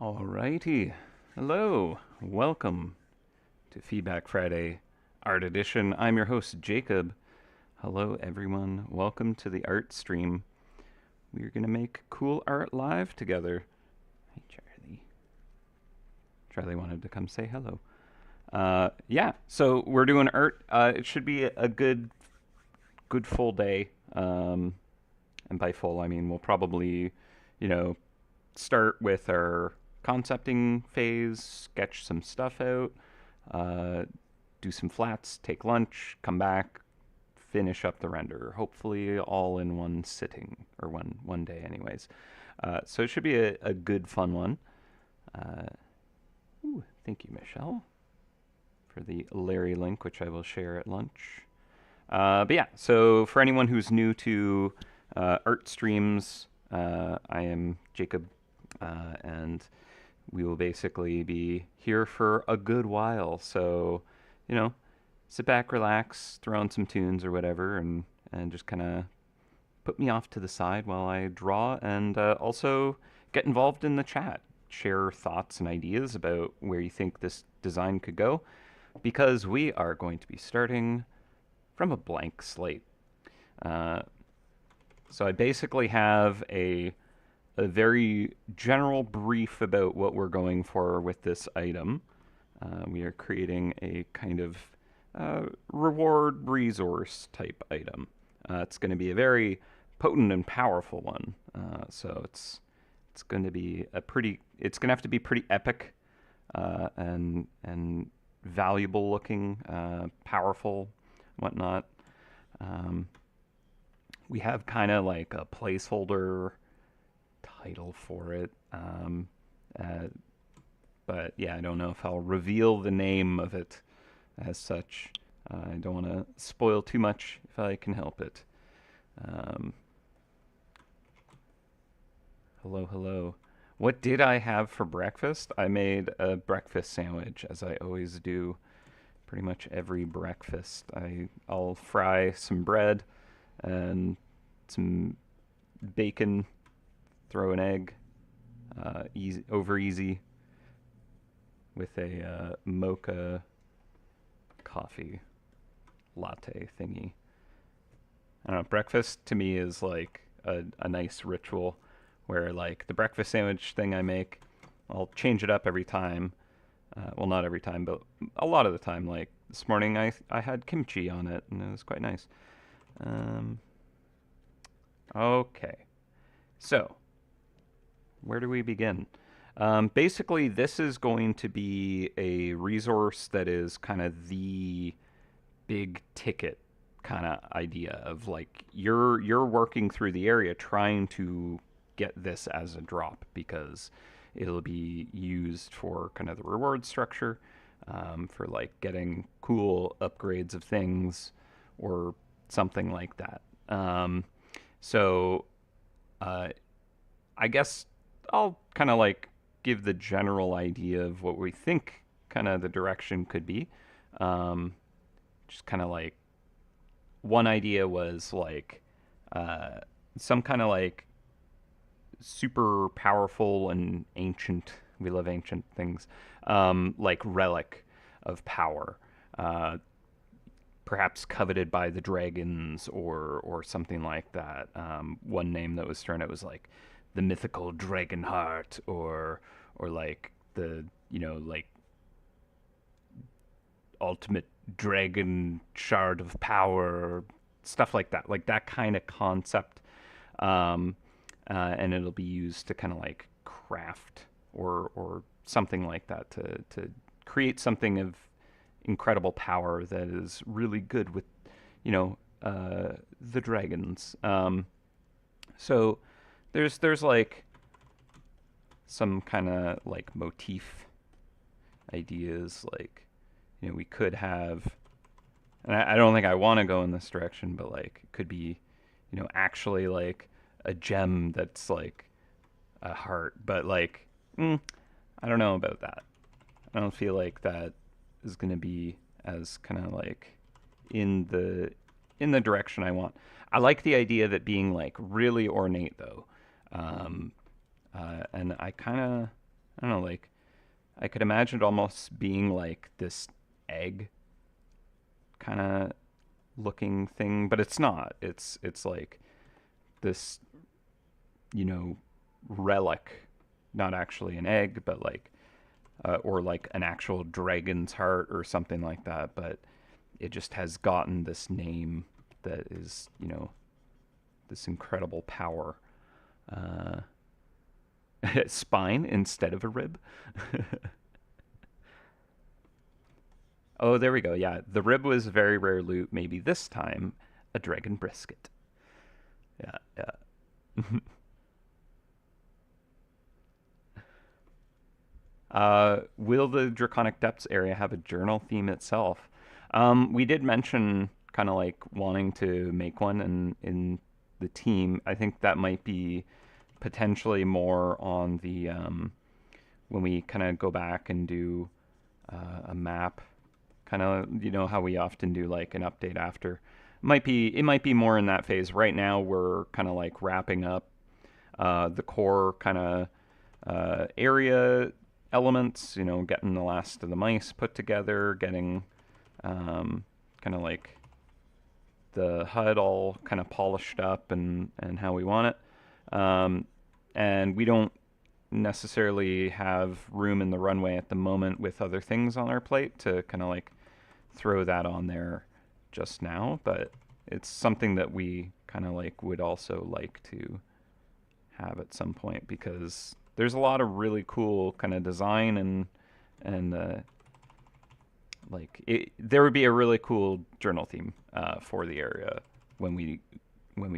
Alrighty. Hello. Welcome to Feedback Friday Art Edition. I'm your host, Jacob. Hello, everyone. Welcome to the art stream. We're going to make cool art live together. Hey, Charlie. Charlie wanted to come say hello. Yeah, so we're doing art. It should be a good full day. And by full, I mean we'll probably, you know, start with our concepting phase, sketch some stuff out, uh, do some flats, take lunch, come back, finish up the render. Hopefully, all in one sitting or one day, anyways. So it should be a good fun one. Uh, Thank you, Michelle, for the Larry link, which I will share at lunch. But yeah, so for anyone who's new to art streams, I am Jacob, and we will basically be here for a good while. So, you know, sit back, relax, throw on some tunes or whatever, and just kind of put me off to the side while I draw, and also get involved in the chat. Share thoughts and ideas about where you think this design could go, because we are going to be starting from a blank slate. Uh, so I basically have a very general brief about what we're going for with this item. We are creating a kind of reward resource type item. It's going to be a very potent and powerful one. So it's going to be it's going to have to be pretty epic and valuable looking, powerful, whatnot. Um, we have kind of like a placeholder title for it. Uh, but yeah, I don't know if I'll reveal the name of it as such. I don't want to spoil too much if I can help it. Um, hello, hello. What did I have for breakfast? I made a breakfast sandwich, as I always do. Pretty much every breakfast, I'll fry some bread and some bacon, throw an egg, over easy, with a mocha coffee latte thingy. I don't know. Breakfast to me is like a nice ritual where like the breakfast sandwich thing I make, I'll change it up every time. Well, not every time, but a lot of the time. Like this morning, I had kimchi on it, and it was quite nice. Um, okay, so where do we begin? Basically, this is going to be a resource that is kind of the big ticket kind of idea of like you're working through the area trying to get this as a drop because it'll be used for kind of the reward structure, for like getting cool upgrades of things or something like that. So uh, I guess I'll kind of like give the general idea of what we think kind of the direction could be. Um, just kind of like one idea was like uh, some kind of like super powerful and ancient. We love ancient things, like relic of power. Uh, Perhaps coveted by the dragons or something like that. One name that was thrown out was like the mythical dragon heart, or like the like ultimate dragon shard of power, stuff like that kind of concept. Um, and it'll be used to kind of like craft or something like that to create something of incredible power that is really good with the dragons. So there's like some kind of like motif ideas, like we could have, and I don't think I want to go in this direction, but like it could be actually like a gem that's like a heart, but like I don't know about that. I don't feel like that is going to be as kind of like in the direction I want. I like the idea of it being like really ornate though, and I kind of I don't know, like I could imagine it almost being like this egg kind of looking thing, but it's not. It's like this, you know, relic, not actually an egg, but like or like an actual dragon's heart or something like that. But it just has gotten this name that is, you know, this incredible power. Uh, Spine instead of a rib. Oh, there we go. Yeah, the rib was very rare loot. Maybe this time a dragon brisket. Yeah, yeah. Will the Draconic Depths area have a journal theme itself? We did mention kind of like wanting to make one in the team. I think that might be potentially more on the when we kind of go back and do a map, kind of, you know how we often do like an update after. It might be more in that phase. Right now we're kind of like wrapping up the core kind of area elements, you know, getting the last of the mice put together, getting kind of like the HUD all kind of polished up and how we want it. And we don't necessarily have room in the runway at the moment with other things on our plate to kind of like throw that on there just now, but it's something that we kind of like would also like to have at some point because there's a lot of really cool kind of design and like there would be a really cool journal theme for the area when we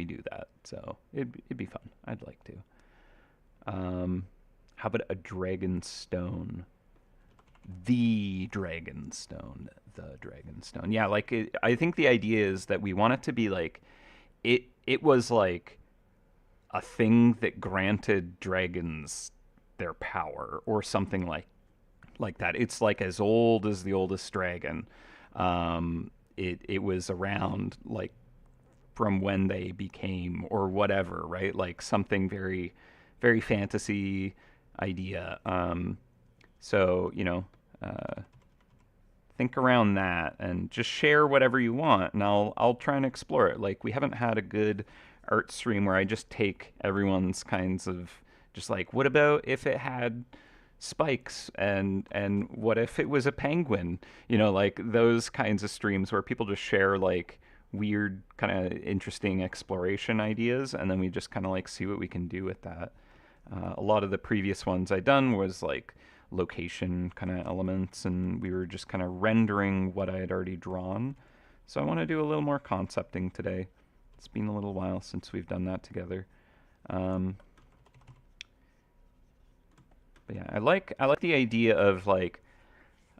do that. So it'd be fun. I'd like to. How about a dragon stone? The dragon stone. The dragon stone. Yeah, like I think the idea is that we want it to be like it was like a thing that granted dragons their power or something like that. It's like as old as the oldest dragon. It was around like from when they became or whatever, right? Like something very very fantasy idea. So you know, think around that and just share whatever you want, and I'll try and explore it. Like we haven't had a good art stream where I just take everyone's kinds of just like, what about if it had spikes and what if it was a penguin? You know, like those kinds of streams where people just share like weird kind of interesting exploration ideas and then we just kind of like see what we can do with that. A lot of the previous ones I done was like location kind of elements, and we were just kind of rendering what I had already drawn. So I want to do a little more concepting today. It's been a little while since we've done that together. Um, but yeah, I like the idea of like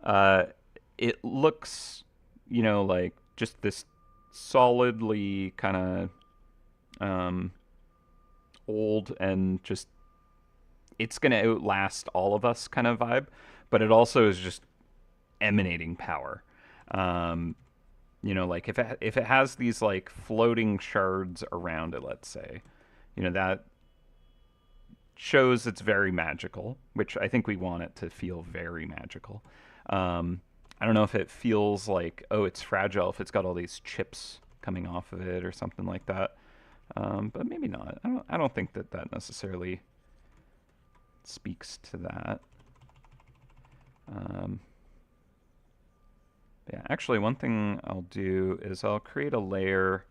uh, it looks, you know, like just this solidly kind of old and just it's going to outlast all of us kind of vibe, but it also is just emanating power. Um, you know, like if it has these like floating shards around it, let's say, you know, that shows it's very magical, which I think we want it to feel very magical. I don't know if it feels like, oh, it's fragile if it's got all these chips coming off of it or something like that. But maybe not. I don't think that necessarily speaks to that. Um, yeah, actually, one thing I'll do is I'll create a layer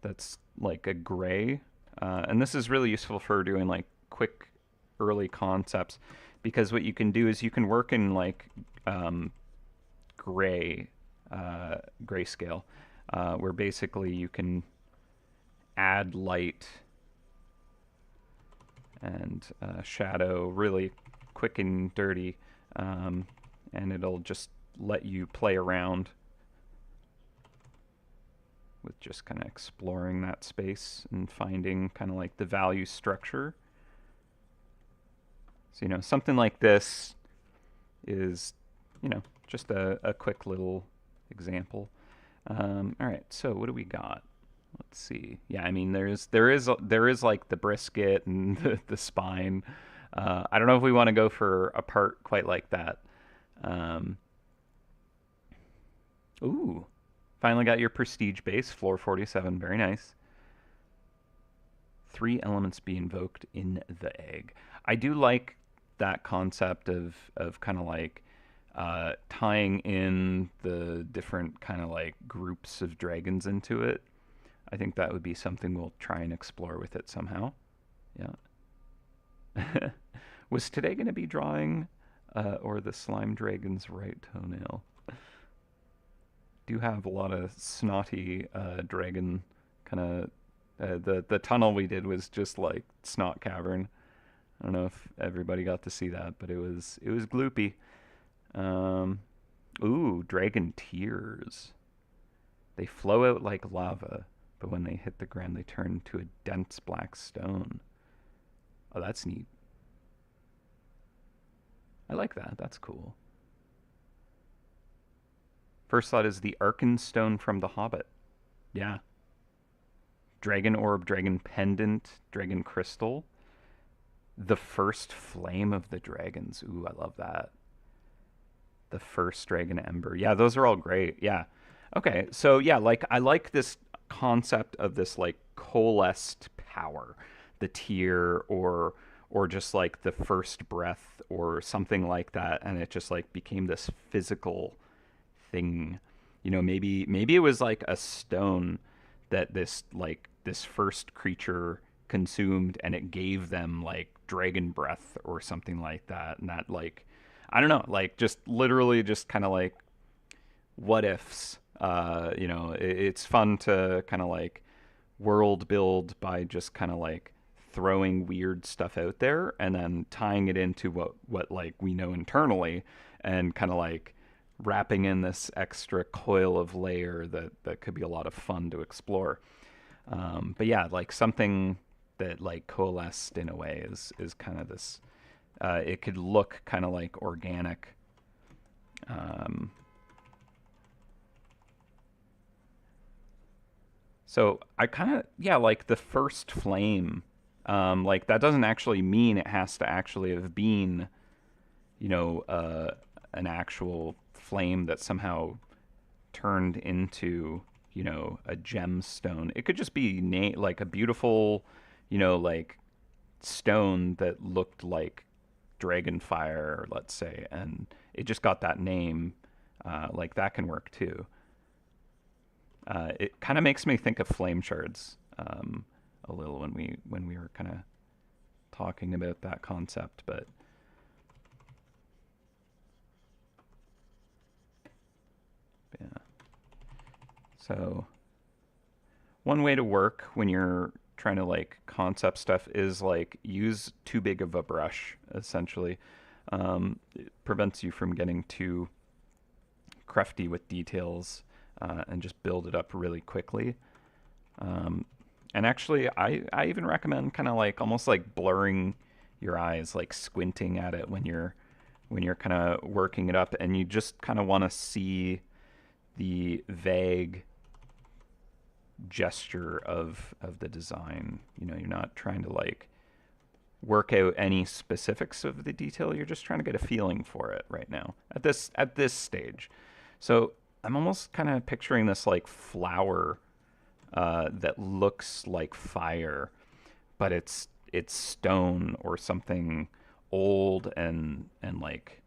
that's like a gray, and this is really useful for doing like quick early concepts because what you can do is you can work in like gray grayscale, where basically you can add light and shadow really quick and dirty, and it'll just let you play around with just kind of exploring that space and finding kind of like the value structure. So, you know, something like this is, you know, just a quick little example. All right, so what do we got? Let's see. Yeah, I mean, there is like the brisket and the spine. I don't know if we want to go for a part quite like that. Um, ooh, finally got your prestige base, floor 47. Very nice. 3 elements be invoked in the egg. I do like that concept of kind of like tying in the different kind of like groups of dragons into it. I think that would be something we'll try and explore with it somehow. Yeah. Was today going to be drawing or the slime dragon's right toenail? Do have a lot of snotty dragon kind of. The tunnel we did was just like snot cavern. I don't know if everybody got to see that, but it was gloopy. Um, ooh, dragon tears. They flow out like lava, but when they hit the ground, they turn to a dense black stone. Oh, that's neat. I like that. That's cool. First thought is the Arkenstone from The Hobbit. Yeah. Dragon orb, dragon pendant, dragon crystal. The first flame of the dragons. Ooh, I love that. The first dragon ember. Yeah, those are all great. Yeah. Okay, so yeah, like I like this concept of this like coalesced power, the tear or just like the first breath or something like that, and it just like became this physical thing. Maybe it was like a stone that this first creature consumed and it gave them like dragon breath or something like that, and that like I don't know, like just literally just kind of like what ifs. It's fun to kind of like world build by just kind of like throwing weird stuff out there and then tying it into what like we know internally and kind of like wrapping in this extra coil of layer that could be a lot of fun to explore. But yeah, like something that like coalesced in a way is kind of this. It could look kind of like organic. Um, so I kind of yeah like the first flame. Like that doesn't actually mean it has to actually have been you know an actual flame that somehow turned into a gemstone. It could just be like a beautiful like stone that looked like dragon fire, let's say, and it just got that name. Like that can work too. It kind of makes me think of flame shards a little when we were kind of talking about that concept, but yeah. So one way to work when you're trying to like concept stuff is like use too big of a brush essentially. It prevents you from getting too crafty with details and just build it up really quickly. Um, and actually, I even recommend kind of like almost like blurring your eyes, like squinting at it when you're kind of working it up, and you just kind of want to see the vague gesture of the design. You're not trying to like work out any specifics of the detail. You're just trying to get a feeling for it right now at this stage. So I'm almost kind of picturing this like flower that looks like fire, but it's stone or something old and like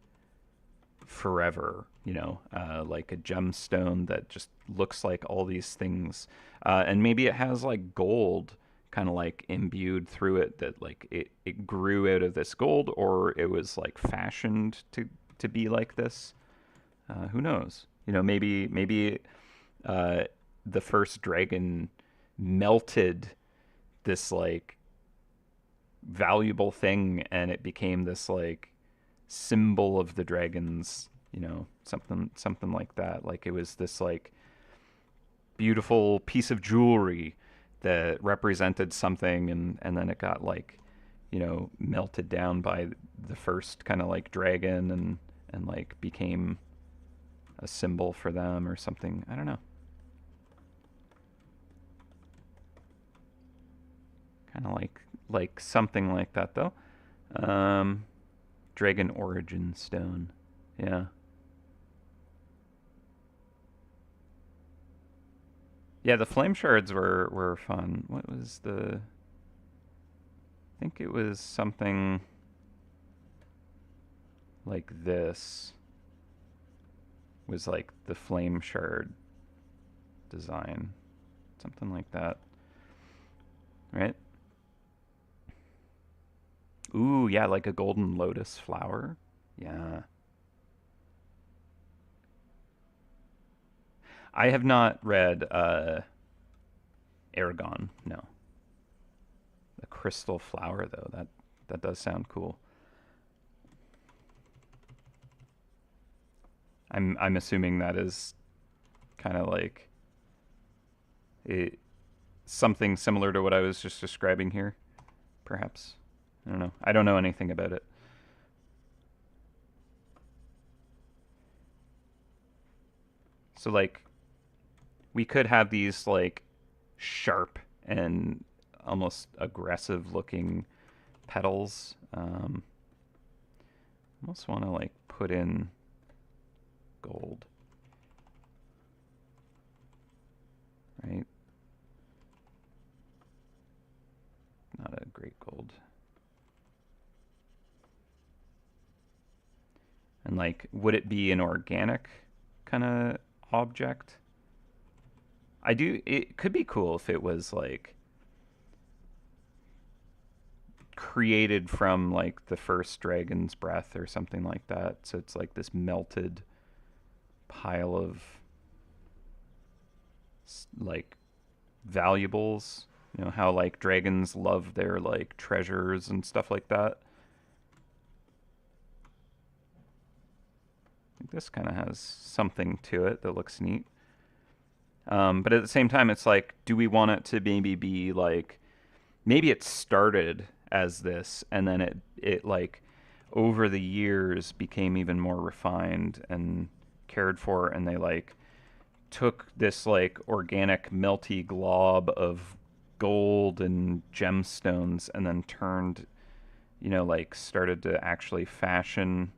forever. Like a gemstone that just looks like all these things, and maybe it has like gold kind of like imbued through it that like it grew out of this gold or it was like fashioned to be like this. Who knows? Maybe uh, the first dragon melted this like valuable thing and it became this like symbol of the dragons, something like that. Like it was this like beautiful piece of jewelry that represented something and then it got like melted down by the first kind of like dragon and like became a symbol for them or something. I don't know. Kind of like something like that though. Um, Dragon Origin Stone. Yeah. Yeah, the flame shards were fun. What was the? I think it was something like this. Was like the flame shard design, something like that, right? Ooh, yeah, like a golden lotus flower. Yeah, I have not read Aragon. No, the crystal flower though. That does sound cool. I'm assuming that is kind of like it, something similar to what I was just describing here, perhaps. I don't know. I don't know anything about it. So like we could have these like sharp and almost aggressive looking petals. Almost want to like put in gold, right? Not a great gold. And like, would it be an organic kind of object? I do. It could be cool if it was like created from like the first dragon's breath or something like that. So it's like this melted pile of like valuables. You know how like dragons love their like treasures and stuff like that. I think this kind of has something to it that looks neat. But at the same time, it's like, do we want it to maybe be like maybe it started as this and then it like over the years became even more refined and cared for, and they like took this like organic melty glob of gold and gemstones and then turned, like started to actually fashion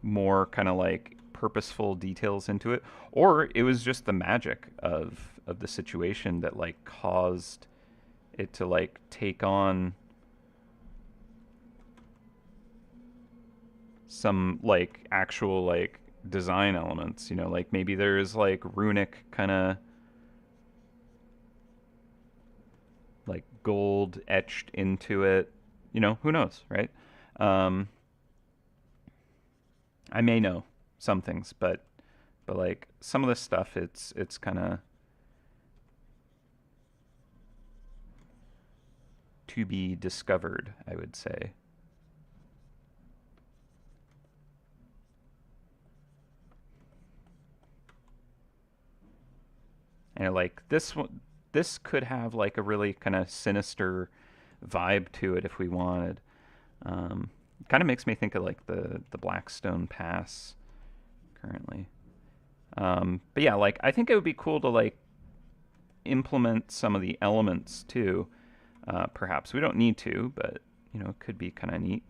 more kind of like purposeful details into it, or it was just the magic of the situation that like caused it to like take on some like actual like design elements, like maybe there's like runic kind of like gold etched into it, who knows, right? um I may know some things, but like some of this stuff, it's kind of to be discovered, I would say. And like this one, this could have like a really kind of sinister vibe to it if we wanted. Um, Kind of makes me think of like the Blackstone Pass currently. But yeah, like I think it would be cool to like implement some of the elements too. Perhaps we don't need to, but it could be kind of neat.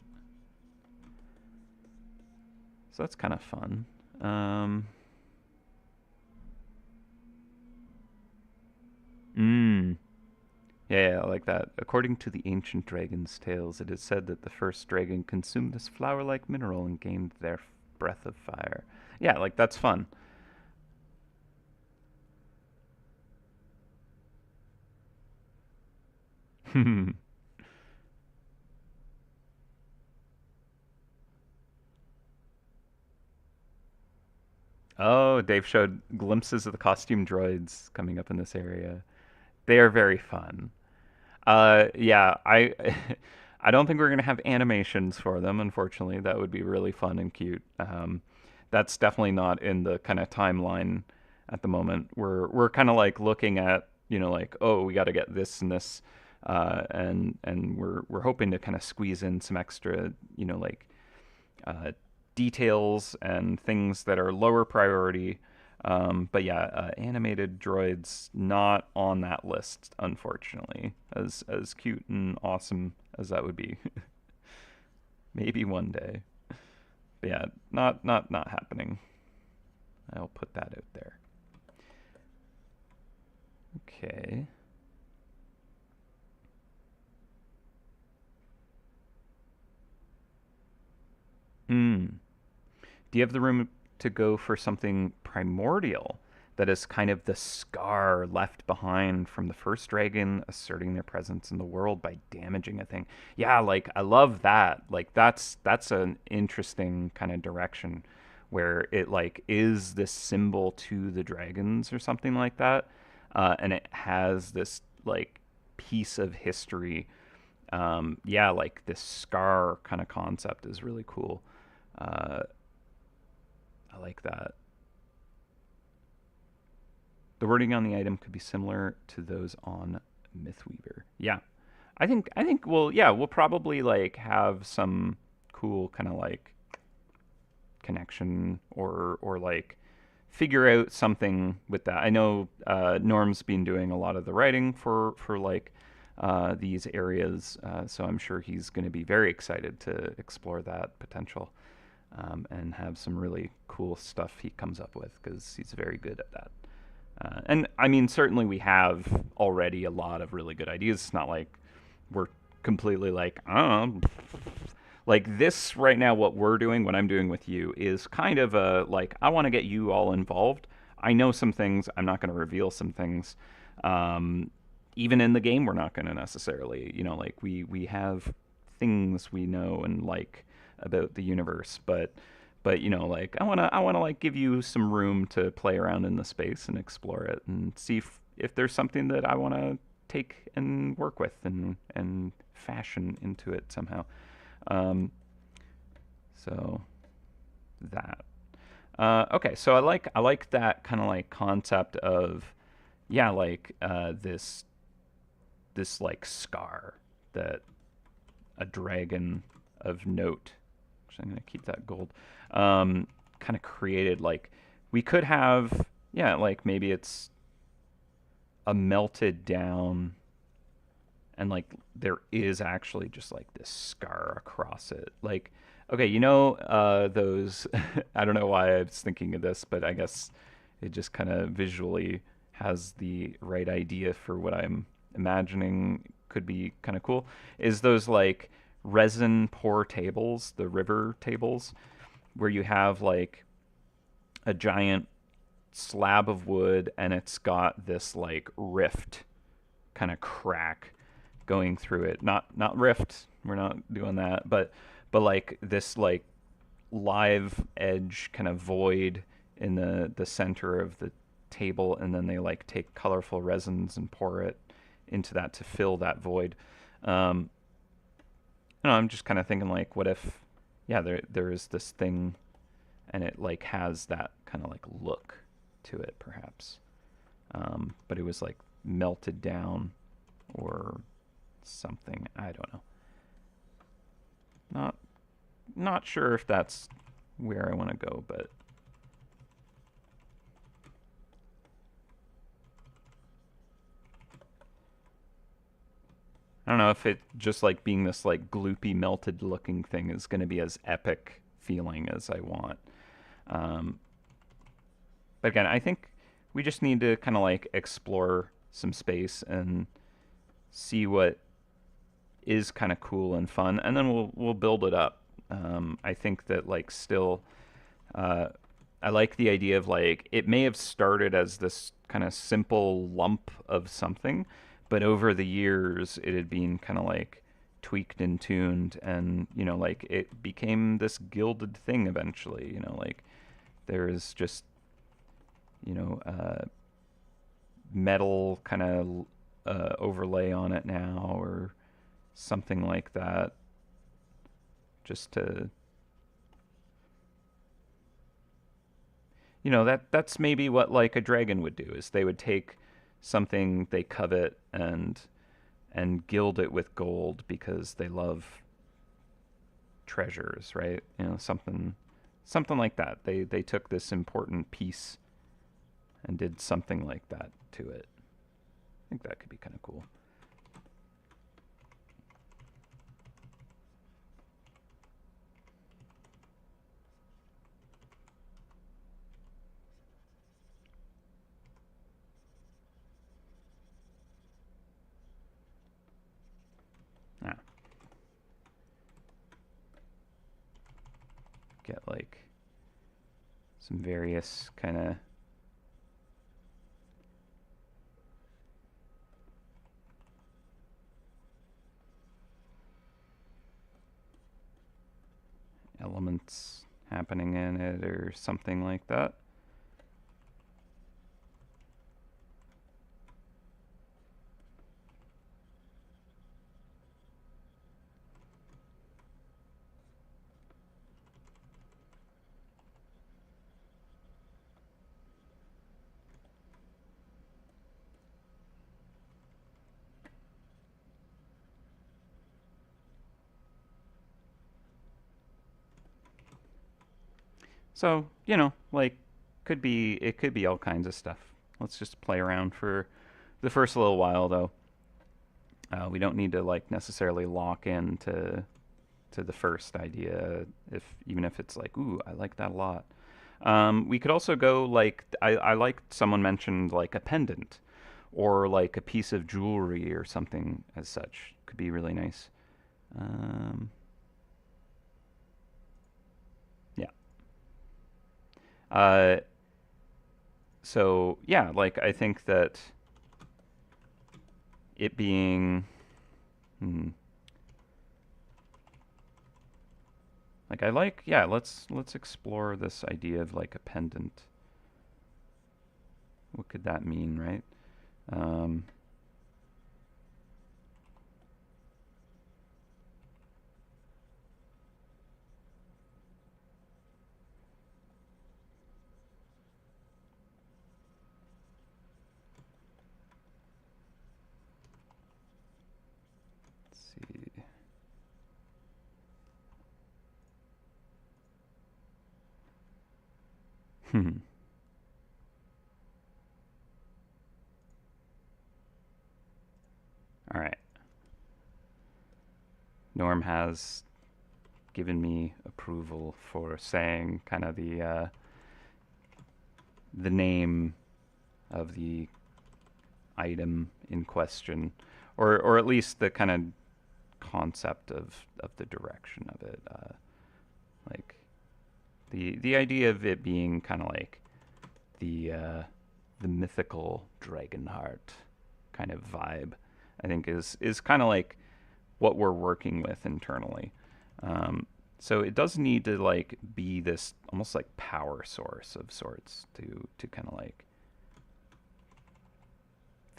So that's kind of fun. Um, mm, yeah, I like that. According to the ancient dragon's tales, it is said that the first dragon consumed this flower-like mineral and gained their breath of fire. Yeah, like that's fun. Oh, Dave showed glimpses of the costume droids coming up in this area. They are very fun. Yeah, I I don't think we're gonna have animations for them. Unfortunately, that would be really fun and cute. That's definitely not in the kind of timeline at the moment. We're kind of like looking at like, oh, we got to get this and this, and we're hoping to kind of squeeze in some extra like uh, details and things that are lower priority But yeah, animated droids not on that list, unfortunately. As cute and awesome as that would be, maybe one day. But yeah, not happening. I'll put that out there. Okay. Hmm. Do you have the room to go for something primordial that is kind of the scar left behind from the first dragon asserting their presence in the world by damaging a thing? Yeah, like I love that. Like that's an interesting kind of direction where it like is this symbol to the dragons or something like that. And it has this like piece of history. Yeah, like this scar kind of concept is really cool. Uh, I like that. The wording on the item could be similar to those on Mythweaver. Yeah. I think we'll probably like have some cool kind of like connection or like figure out something with that. I know Norm's been doing a lot of the writing for like these areas, so I'm sure he's going to be very excited to explore that potential and have some really cool stuff he comes up with because he's very good at that. And I mean, certainly we have already a lot of really good ideas. It's not like we're completely like, I don't know. Like this right now, what we're doing, what I'm doing with you, is kind of a like, I want to get you all involved. I know some things. I'm not going to reveal some things. Um, Even in the game, we're not going to necessarily, like we have things we know and like about the universe, but like I want to like give you some room to play around in the space and explore it and see if there's something that I want to take and work with and fashion into it somehow. Um, so that. Okay, so I like that kind of like concept of yeah, like this like scar that a dragon of note. Actually, I'm gonna keep that gold. Kind of created like we could have yeah, like maybe it's a melted down and like there is actually just like this scar across it. Like okay, those I don't know why I was thinking of this, but I guess it just kind of visually has the right idea for what I'm imagining could be kind of cool. Is those like resin pour tables, the river tables, where you have like a giant slab of wood and it's got this like rift kind of crack going through it. Not rift. We're not doing that, but like this like live edge kind of void in the center of the table, and then they like take colorful resins and pour it into that to fill that void. Um, I'm just kind of thinking like, what if, yeah, there is this thing, and it like has that kind of like look to it, perhaps, but it was like melted down or something. I don't know. Not not sure if that's where I want to go, but I don't know if it just like being this like gloopy melted looking thing is going to be as epic feeling as I want. Um, but again, I think we just need to kind of like explore some space and see what is kind of cool and fun, and then we'll build it up. I think that like still, uh, I like the idea of like it may have started as this kind of simple lump of something, but over the years it had been kind of like tweaked and tuned, and like it became this gilded thing eventually. Like there is just you know uh, metal kind of overlay on it now or something like that, just to that's maybe what like a dragon would do is they would take something they covet and gild it with gold because they love treasures, right? Something like that. They took this important piece and did something like that to it. I think that could be kind of cool. Get like some various kind of elements happening in it or something like that. So, you know, like it could be all kinds of stuff. Let's just play around for the first little while though. We don't need to like necessarily lock in to the first idea if even if it's like, ooh, I like that a lot. We could also go like I like someone mentioned like a pendant or like a piece of jewelry or something as such. Could be really nice. Um, yeah. Uh, so yeah, like I think that it being like I like yeah, let's explore this idea of like a pendant. What could that mean, right? Um, let's see. Hmm. All right. Norm has given me approval for saying kind of the name of the item in question, or at least the kind of concept of the direction of it. Like the idea of it being kind of like the mythical dragon heart kind of vibe. I think is kind of like what we're working with internally. Um, so it does need to like be this almost like power source of sorts to kind of like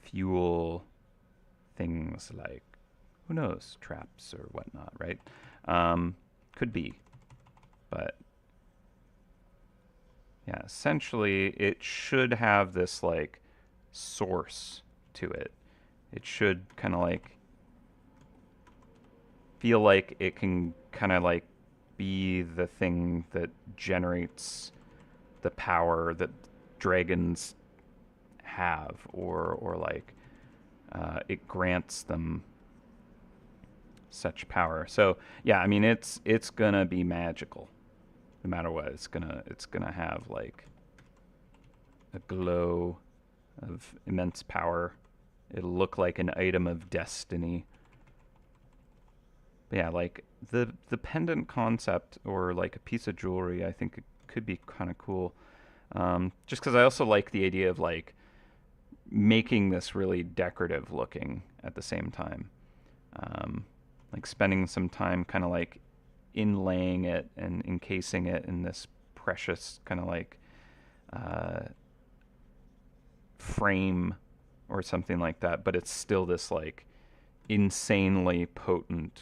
fuel things like who knows traps or whatnot, right? Could be, but yeah, essentially it should have this like source to it. It should kind of like feel like it can kind of like be the thing that generates the power that dragons have, or like it grants them such power. So yeah, I mean it's gonna be magical, no matter what. It's gonna have like a glow of immense power. It'll look like an item of destiny. But yeah, like the pendant concept or like a piece of jewelry, I think it could be kind of cool. Just because I also like the idea of like making this really decorative looking at the same time. Like spending some time kind of like inlaying it and encasing it in this precious kind of like uh, frame or something like that, but it's still this like insanely potent.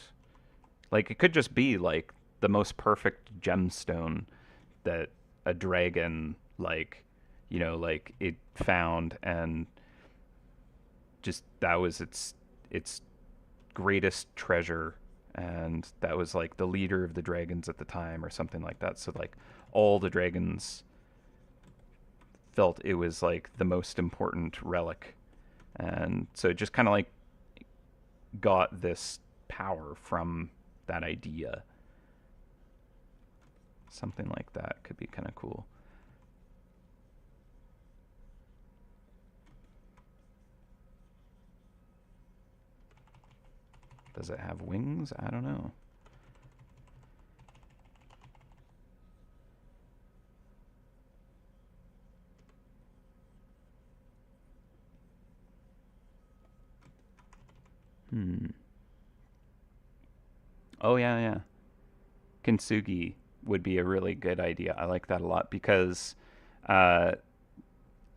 Like it could just be like the most perfect gemstone that a dragon like like it found, and just that was its greatest treasure, and that was like the leader of the dragons at the time or something like that. So like all the dragons felt it was like the most important relic. And so it just kind of like got this power from that idea. Something like that could be kind of cool. Does it have wings? I don't know. Oh, yeah, yeah. Kintsugi would be a really good idea. I like that a lot because uh,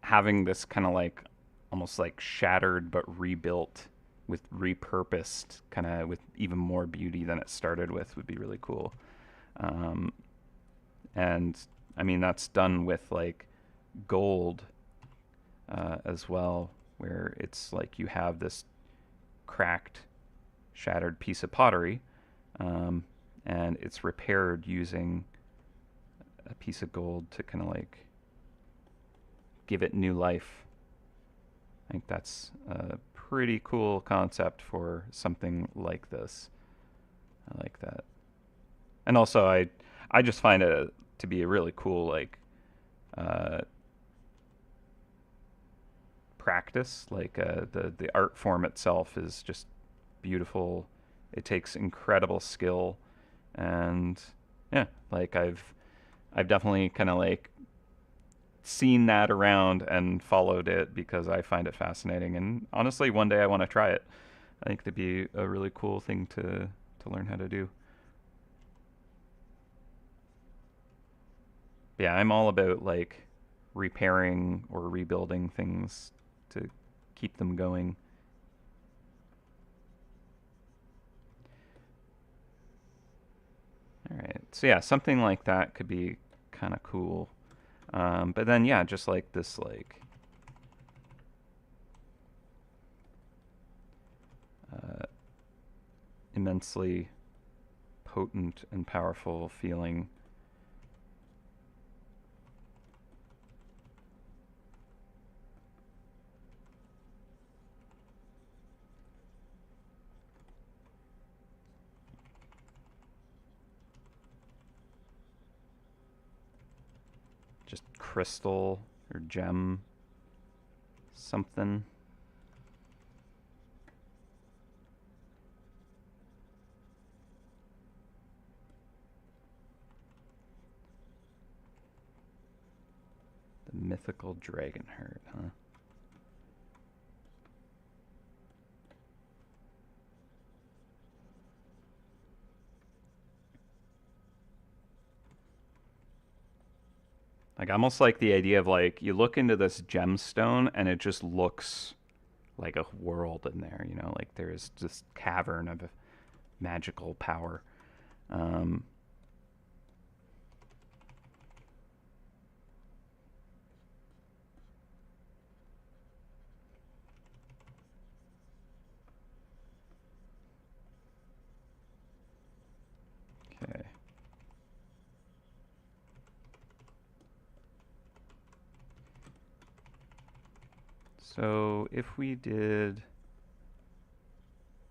having this kind of like almost like shattered but rebuilt with repurposed kind of with even more beauty than it started with would be really cool. Um, and I mean, that's done with like gold as well, where it's like you have this cracked, shattered piece of pottery, um, and it's repaired using a piece of gold to kind of like give it new life. I think that's a pretty cool concept for something like this. I like that. And also, I just find it to be a really cool like uh, practice. Like the art form itself is just beautiful. It takes incredible skill, and yeah, like I've definitely kind of like seen that around and followed it because I find it fascinating. And honestly, one day I want to try it. I think it'd be a really cool thing to learn how to do. Yeah, I'm all about like repairing or rebuilding things to keep them going. All right. So yeah, something like that could be kind of cool. But then yeah, just like this like uh, immensely potent and powerful feeling. Just crystal or gem something. The mythical dragon heart, huh? Like almost like the idea of like you look into this gemstone and it just looks like a world in there, you know, like there's this cavern of magical power. Um, okay. So if we did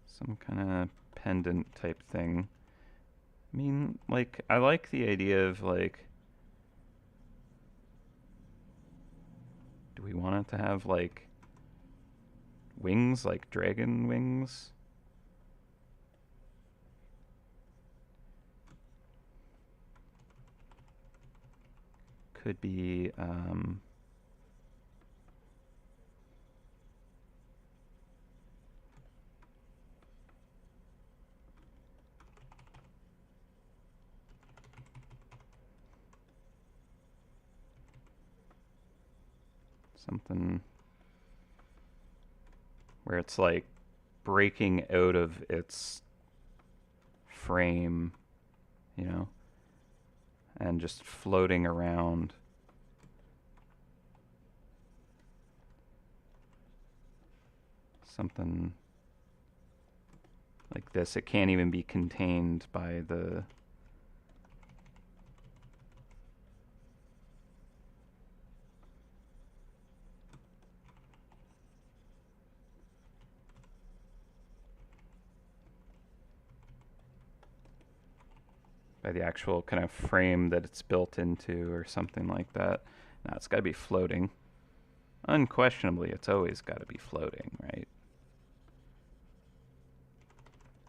some kind of pendant type thing, I mean, like, I like the idea of like, do we want it to have like wings, like dragon wings? Could be something where it's like breaking out of its frame, you know, and just floating around. Something like this. It can't even be contained by the. by the actual kind of frame that it's built into or something like that. Now it's got to be floating. Unquestionably, it's always got to be floating, right?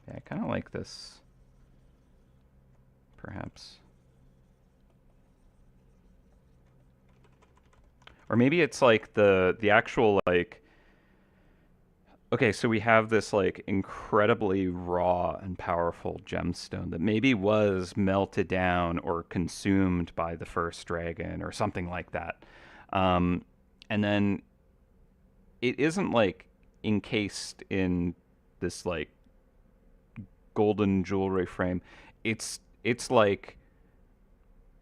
Yeah, I kind of like this, perhaps. Or maybe it's like the actual like, okay, so we have this like incredibly raw and powerful gemstone that maybe was melted down or consumed by the first dragon or something like that. Um, and then it isn't like encased in this like golden jewelry frame. It's like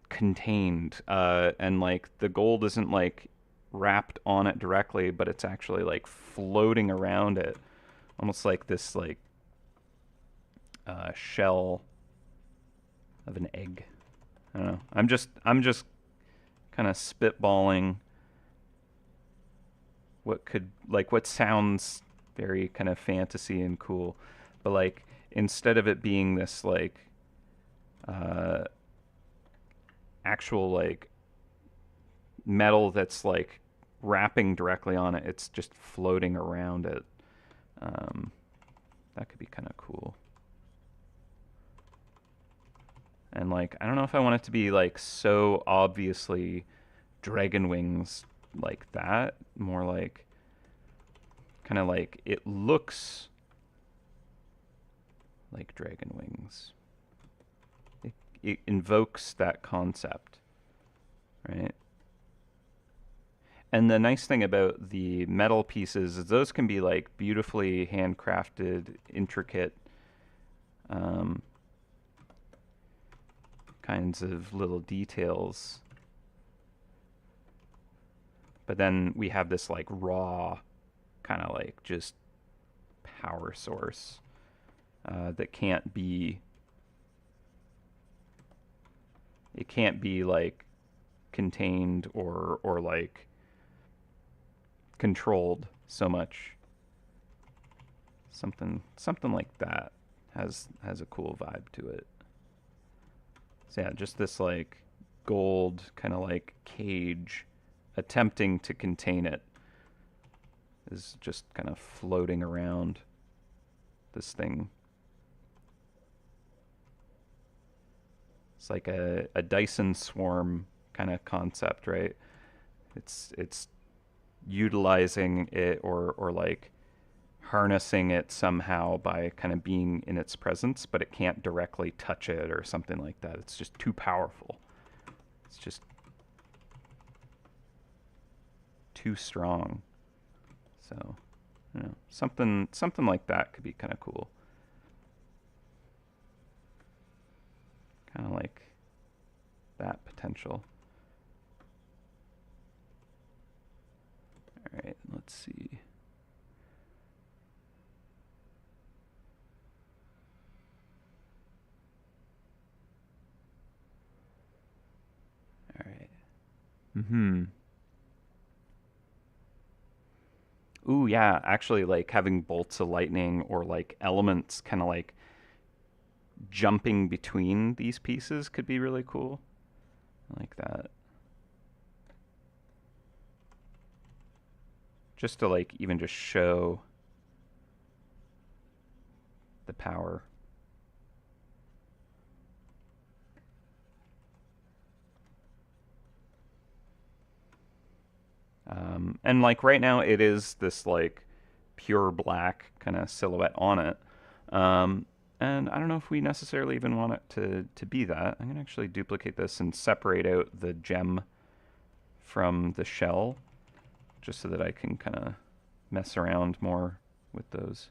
contained, and like the gold isn't like wrapped on it directly, but it's actually like floating around it, almost like this like shell of an egg. I don't know. I'm just kind of spitballing what sounds very kind of fantasy and cool, but like instead of it being this like uh, actual like metal that's like wrapping directly on it, it's just floating around it. Um, that could be kind of cool. And like, I don't know if I want it to be like so obviously dragon wings like that. More like, kind of like it looks like dragon wings. It invokes that concept, right? And the nice thing about the metal pieces is those can be like beautifully handcrafted, intricate kinds of little details. But then we have this like raw kind of like just power source that can't be, it can't be like contained or like controlled so much. Something like that has a cool vibe to it. So yeah, just this like gold kind of like cage attempting to contain it is just kind of floating around this thing. It's like a Dyson swarm kind of concept, right? It's utilizing it or like harnessing it somehow by kind of being in its presence, but it can't directly touch it or something like that. It's just too powerful. It's just too strong. So, you know, something like that could be kind of cool. Kind of like that potential. All right, let's see. All right. Mm-hmm. Ooh, yeah, actually like having bolts of lightning or like elements kind of like jumping between these pieces could be really cool. I like that. Just to like even just show the power. And like right now it is this like pure black kind of silhouette on it. And I don't know if we necessarily even want it to be that. I'm going to actually duplicate this and separate out the gem from the shell just so that I can kind of mess around more with those.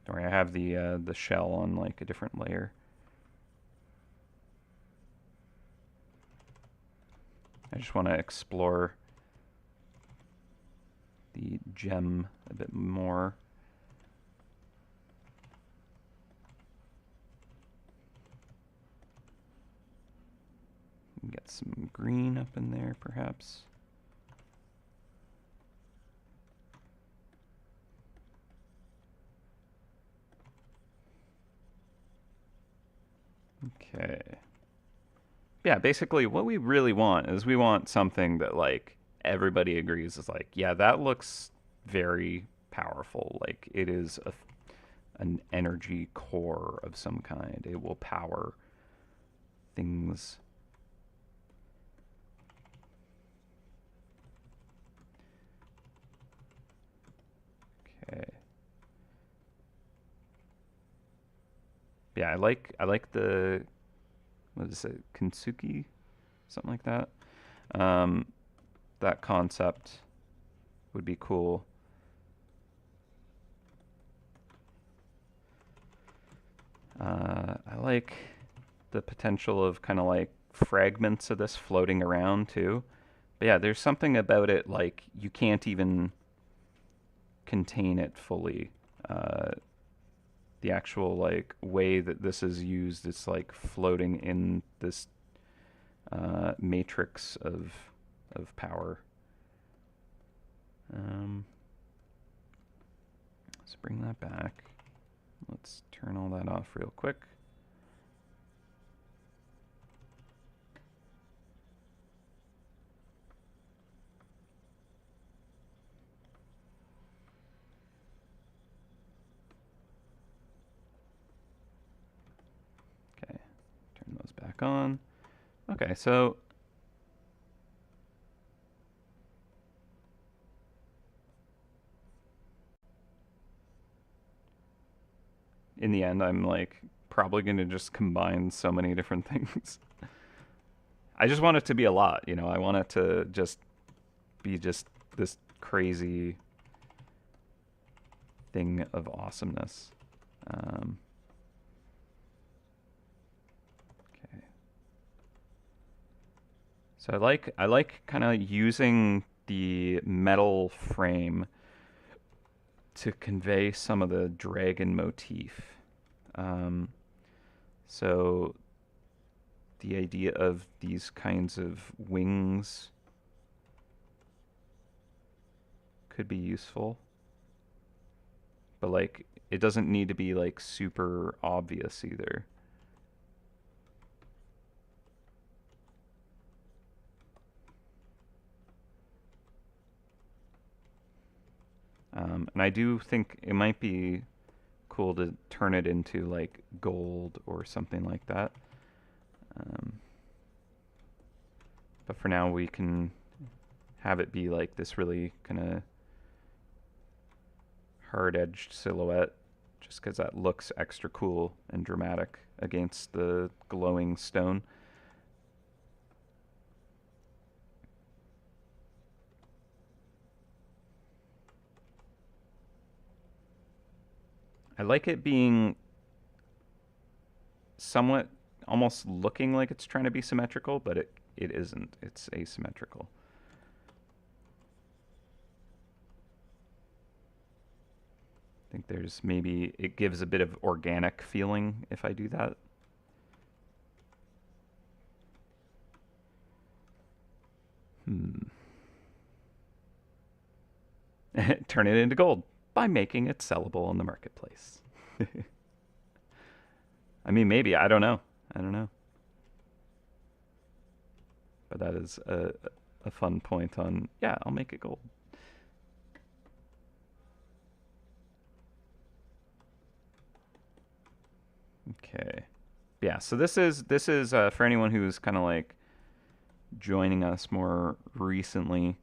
Don't worry, I have the shell on like a different layer. I just want to explore the gem a bit more. Get some green up in there, perhaps. Okay. Yeah, basically what we really want is we want something that like everybody agrees is like, yeah, that looks very powerful. Like it is an energy core of some kind. It will power things. Okay. Yeah, I like the, what is it, Kintsugi, something like that. Um, that concept would be cool. I like the potential of kind of like fragments of this floating around too. But yeah, there's something about it like you can't even contain it fully. Uh, the actual like way that this is used, it's like floating in this matrix of power. Um, let's bring that back. Let's turn all that off real quick. Okay, turn those back on. Okay, so in the end, I'm like probably going to just combine so many different things. I just want it to be a lot, you know. I want it to just be just this crazy thing of awesomeness. Um, okay. So I like kind of using the metal frame to convey some of the dragon motif. Um, so the idea of these kinds of wings could be useful, but like it doesn't need to be like super obvious either. And I do think it might be cool to turn it into like gold or something like that. Um, but for now, we can have it be like this really kind of hard-edged silhouette, just because that looks extra cool and dramatic against the glowing stone. I like it being somewhat almost looking like it's trying to be symmetrical, but it isn't. It's asymmetrical. I think there's maybe it gives a bit of organic feeling if I do that. Hmm. Turn it into gold by making it sellable in the marketplace. I mean, maybe. I don't know. I don't know. But that is a fun point on, yeah, I'll make it gold. Okay. Yeah, so this is for anyone who's kind of like joining us more recently,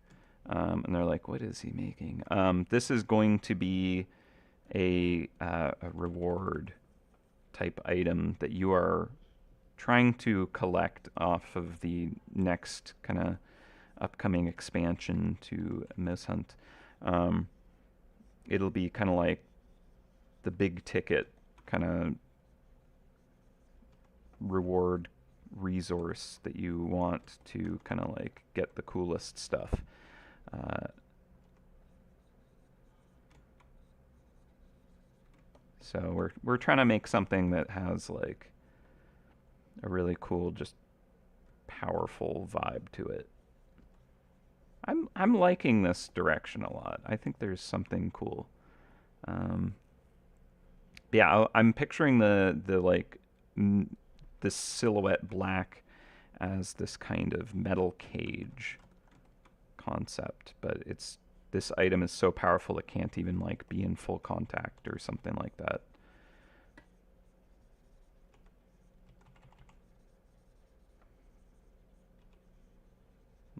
and they're like, "What is he making?" This is going to be a reward type item that you are trying to collect off of the next kind of upcoming expansion to MouseHunt. Um, it'll be kind of like the big ticket kind of reward resource that you want to kind of like get the coolest stuff. Uh, so we're trying to make something that has like a really cool, just powerful vibe to it. I'm liking this direction a lot. I think there's something cool. Um, yeah, I'm picturing the like this silhouette black as this kind of metal cage concept, but this item is so powerful it can't even like be in full contact or something like that.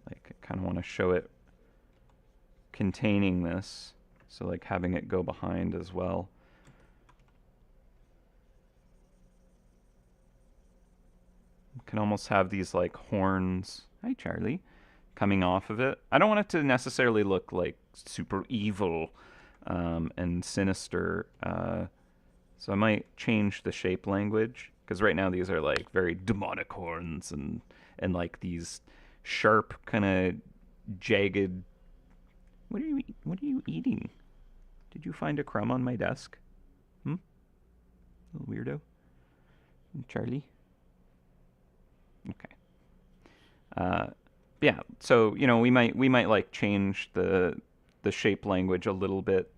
Like I kind of want to show it containing this, so like having it go behind as well. You can almost have these like horns, hi Charlie, coming off of it. I don't want it to necessarily look like super evil and sinister, so I might change the shape language, because right now these are like very demonic horns and like these sharp kind of jagged. What are you eating? Did you find a crumb on my desk? Little weirdo. Charlie. Okay. Yeah. So we might like change the shape language a little bit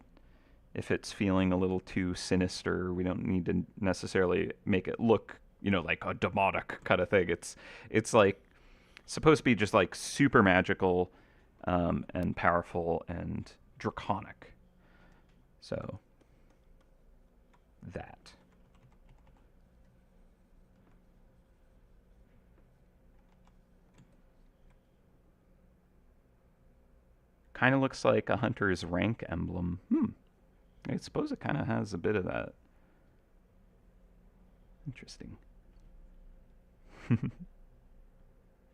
if it's feeling a little too sinister. We don't need to necessarily make it look like a demonic kind of thing. It's like supposed to be just like super magical and powerful and draconic. So that. Kind of looks like a hunter's rank emblem. I suppose it kind of has a bit of that. Interesting.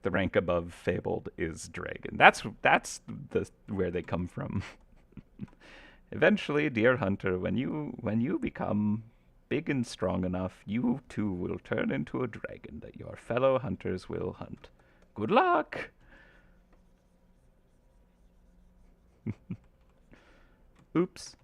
The rank above fabled is dragon. That's the where they come from. Eventually, dear hunter, when you become big and strong enough, you too will turn into a dragon that your fellow hunters will hunt. Good luck. Oops.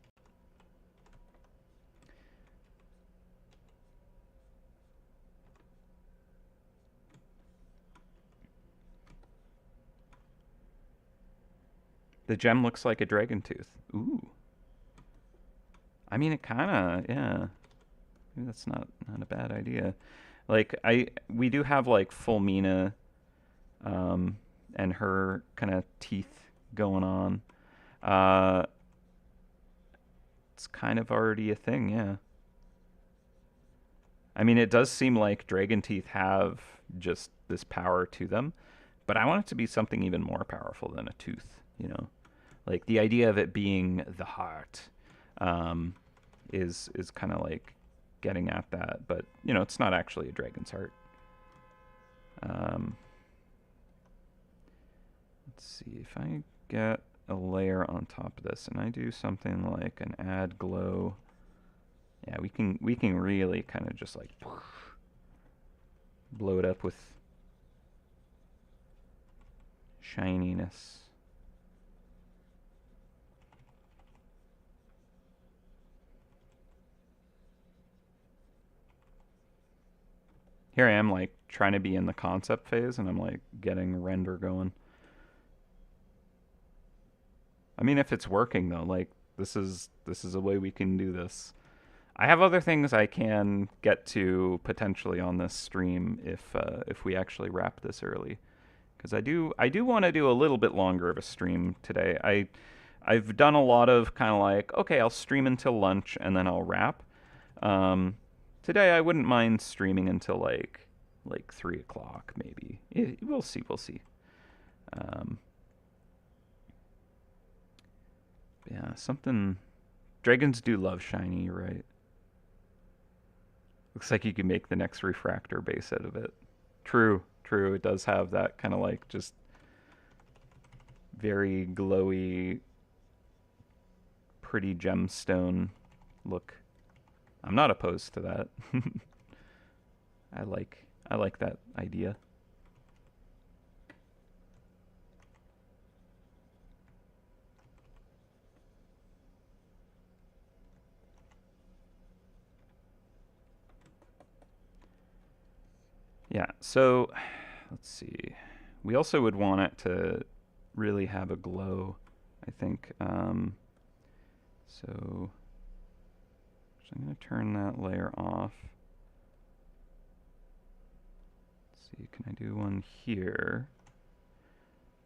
The gem looks like a dragon tooth. Ooh. I mean, it kind of, yeah. Maybe that's not a bad idea. Like we do have like Fulmina, and her kind of teeth going on. Uh, it's kind of already a thing, yeah. I mean, it does seem like dragon teeth have just this power to them, but I want it to be something even more powerful than a tooth. Like the idea of it being the heart is kind of like getting at that, but it's not actually a dragon's heart. Let's see if I get a layer on top of this and I do something like an add glow. Yeah, we can really kind of just like blow it up with shininess. Here I am like trying to be in the concept phase and I'm like getting render going. I mean, if it's working though, like this is a way we can do this. I have other things I can get to potentially on this stream if we actually wrap this early, because I do want to do a little bit longer of a stream today. I've done a lot of kind of like, okay, I'll stream until lunch and then I'll wrap. Today I wouldn't mind streaming until like 3 o'clock maybe. We'll see. Yeah, something. Dragons do love shiny, right? Looks like you can make the next refractor base out of it. True. It does have that kind of like just very glowy, pretty gemstone look. I'm not opposed to that. I like that idea. Yeah, so let's see. We also would want it to really have a glow, I think. So I'm going to turn that layer off. see, can I do one here?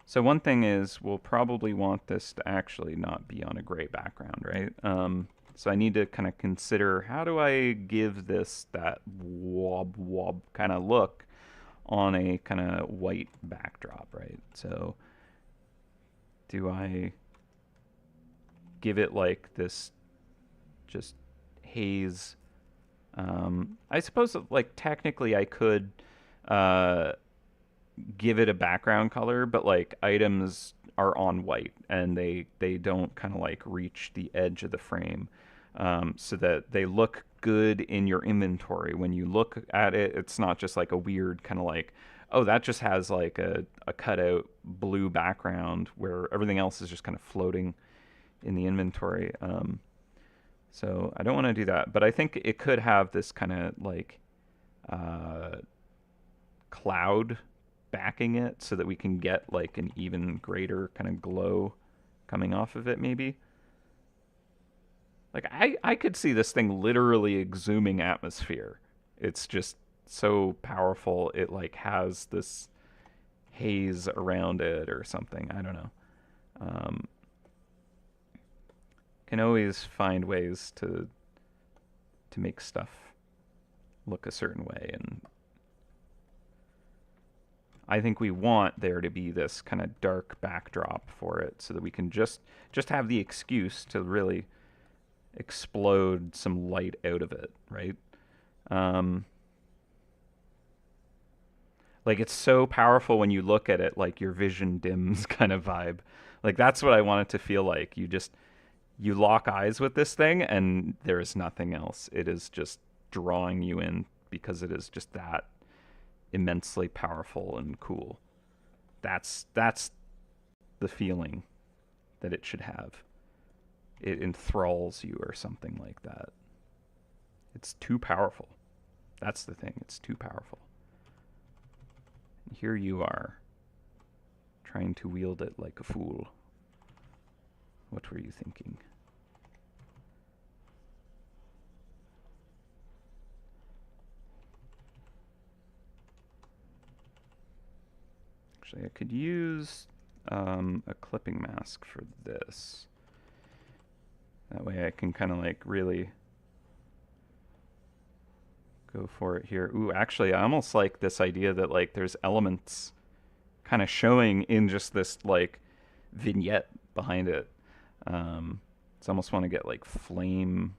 So one thing is we'll probably want this to actually not be on a gray background, right? So I need to kind of consider, how do I give this that wob wob kind of look on a kind of white backdrop, right? So do I give it like this just haze? I suppose like technically I could give it a background color, but like items are on white and they don't kind of like reach the edge of the frame, so that they look good in your inventory. When you look at it, it's not just like a weird kind of like, oh, that just has like a cutout blue background where everything else is just kind of floating in the inventory. So I don't want to do that, but I think it could have this kind of like cloud backing it so that we can get like an even greater kind of glow coming off of it, maybe. Like I could see this thing literally exhuming atmosphere. It's just so powerful. It like has this haze around it or something. I don't know. Can always find ways to make stuff look a certain way, and I think we want there to be this kind of dark backdrop for it so that we can just have the excuse to really explode some light out of it, right? Like it's so powerful when you look at it, like your vision dims kind of vibe. Like that's what I want it to feel like. You lock eyes with this thing and there is nothing else. It is just drawing you in because it is just that immensely powerful and cool. That's the feeling that it should have. It enthralls you or something like that. It's too powerful. That's the thing. It's too powerful. And here you are, trying to wield it like a fool. What were you thinking? Actually, I could use a clipping mask for this. That way I can kind of like really go for it here. Ooh, actually, I almost like this idea that like there's elements kind of showing in just this like vignette behind it. So I almost want to get like flame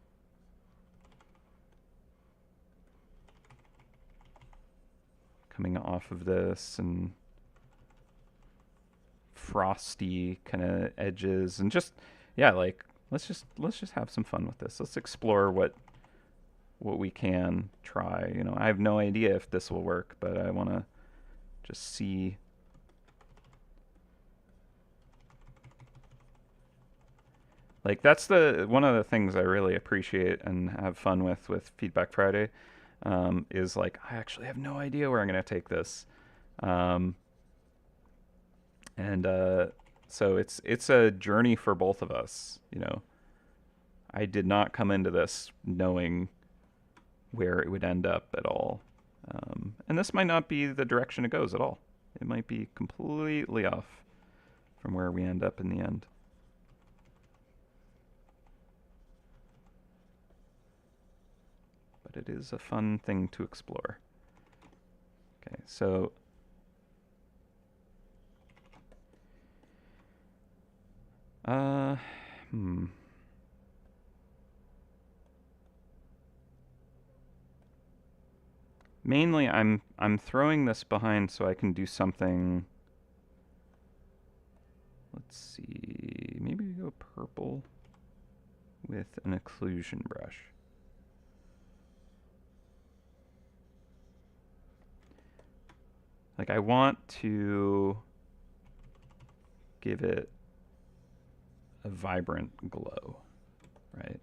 coming off of this and frosty kind of edges and just, yeah, like let's just have some fun with this. Let's explore what we can try. You know, I have no idea if this will work, but I want to just see. Like that's the one of the things I really appreciate and have fun with Feedback Friday, is like I actually have no idea where I'm going to take this, and so it's a journey for both of us. You know, I did not come into this knowing where it would end up at all, and this might not be the direction it goes at all. It might be completely off from where we end up in the end. But it is a fun thing to explore. Okay, so mainly I'm throwing this behind so I can do something. Let's see, maybe we go purple with an occlusion brush. Like I want to give it a vibrant glow, right?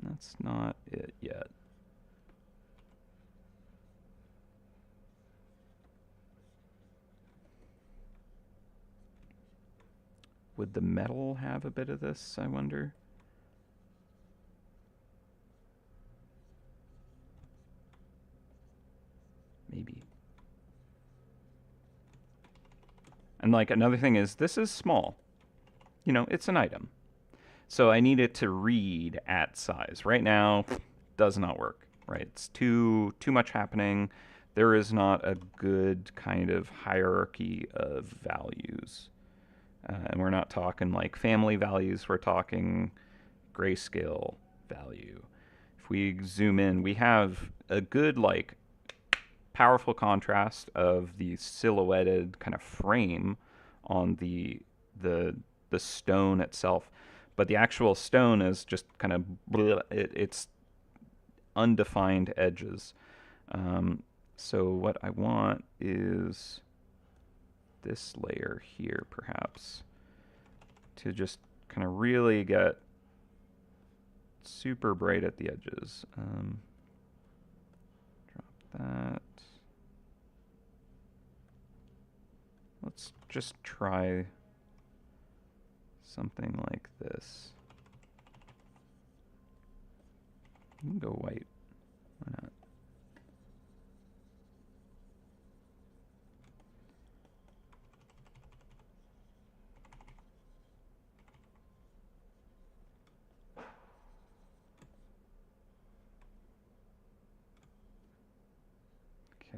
That's not it yet. Would the metal have a bit of this, I wonder? maybe. And like another thing is this is small. You know, it's an item. So I need it to read at size. Right now, does not work, right? It's too much happening. There is not a good kind of hierarchy of values. And we're not talking like family values, we're talking grayscale value. If we zoom in, we have a good like powerful contrast of the silhouetted kind of frame on the stone itself, but the actual stone is just kind of it's undefined edges. So what I want is this layer here, perhaps, to just kind of really get super bright at the edges. Drop that. Let's just try something like this. You can go white. Why not?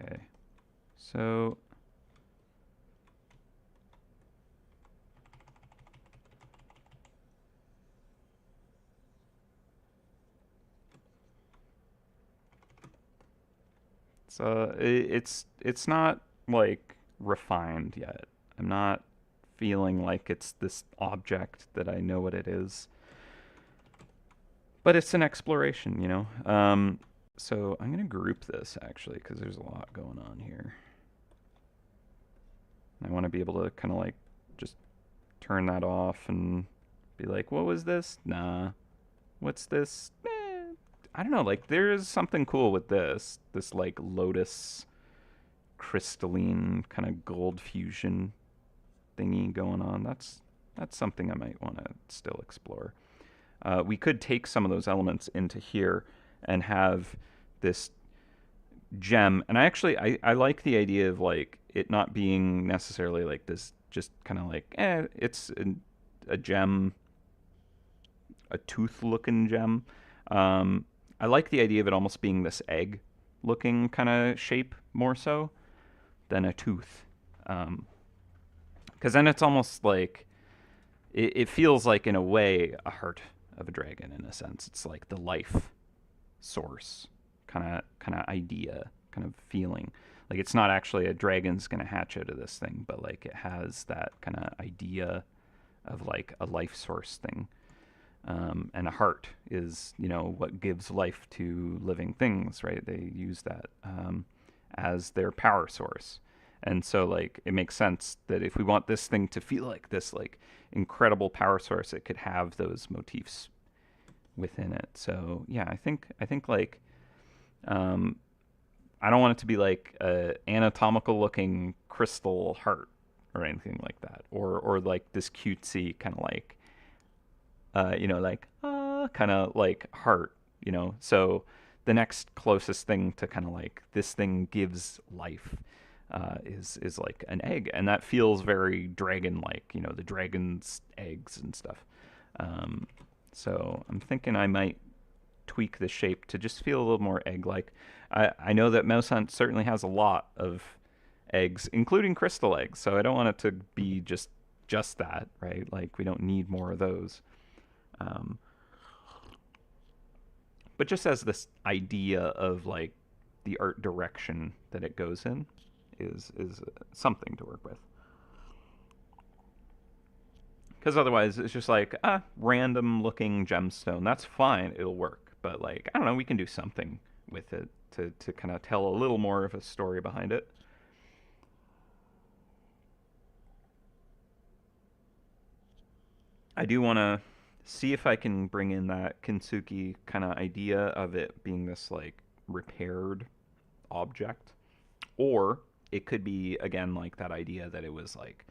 Okay. So it's not like refined yet. I'm not feeling like it's this object that I know what it is. But it's an exploration, you know. So I'm gonna group this actually because there's a lot going on here. I want to be able to kind of like just turn that off and be like, what was this? Nah. What's this? I don't know. Like there is something cool with this like lotus crystalline kind of gold fusion thingy going on. That's something I might want to still explore. We could take some of those elements into here and have this gem. And I like the idea of like it not being necessarily like this, just kind of like, it's a gem, a tooth looking gem. I like the idea of it almost being this egg looking kind of shape more so than a tooth. Because then it's almost like, it feels like in a way a heart of a dragon in a sense. It's like the life source kind of idea, kind of feeling. Like it's not actually a dragon's gonna hatch out of this thing, but like it has that kind of idea of like a life source thing. And a heart is, you know, what gives life to living things, right? They use that as their power source. And so like it makes sense that if we want this thing to feel like this like incredible power source, it could have those motifs within it. So yeah, I think like I don't want it to be like a anatomical looking crystal heart or anything like that, or like this cutesy kind of like you know, like kind of like heart, you know. So the next closest thing to kind of like this thing gives life is like an egg, and that feels very dragon-like, you know, the dragon's eggs and stuff. So I'm thinking I might tweak the shape to just feel a little more egg-like. I know that MouseHunt certainly has a lot of eggs, including crystal eggs, so I don't want it to be just that, right? Like we don't need more of those. But just as this idea of like the art direction that it goes in is something to work with. Because otherwise it's just like random looking gemstone. That's fine, it'll work. But like I don't know, we can do something with it to kind of tell a little more of a story behind it. I do want to see if I can bring in that Kintsugi kind of idea of it being this like repaired object, or it could be again like that idea that it was like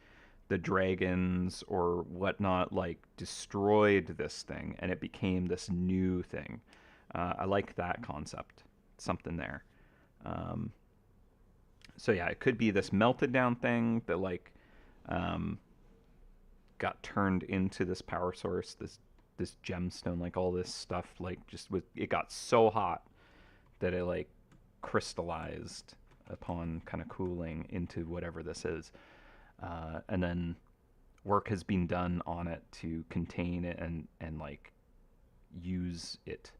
the dragons or whatnot like destroyed this thing and it became this new thing. I like that concept. Something there. Um, So yeah, it could be this melted down thing that like um, got turned into this power source, this gemstone, like all this stuff, like just with it got so hot that it like crystallized upon kind of cooling into whatever this is, and then work has been done on it to contain it and like use it.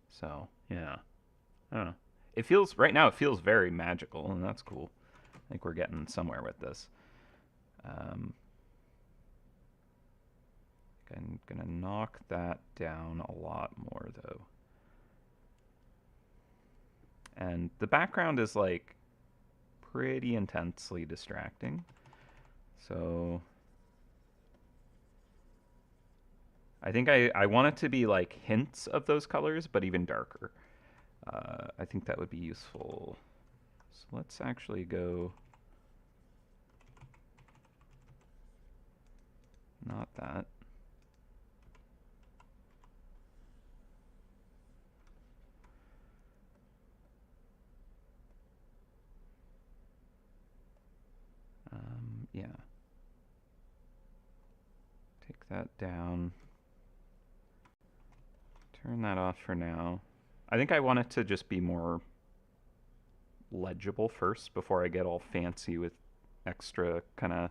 So yeah, I don't know. It feels right now. It feels very magical, and that's cool. I think we're getting somewhere with this. Um, I'm gonna knock that down a lot more though. And the background is like pretty intensely distracting. So I think I want it to be like hints of those colors, but even darker. I think that would be useful. So let's actually go. Not that. Yeah. Take that down. Turn that off for now. I think I want it to just be more legible first before I get all fancy with extra kind of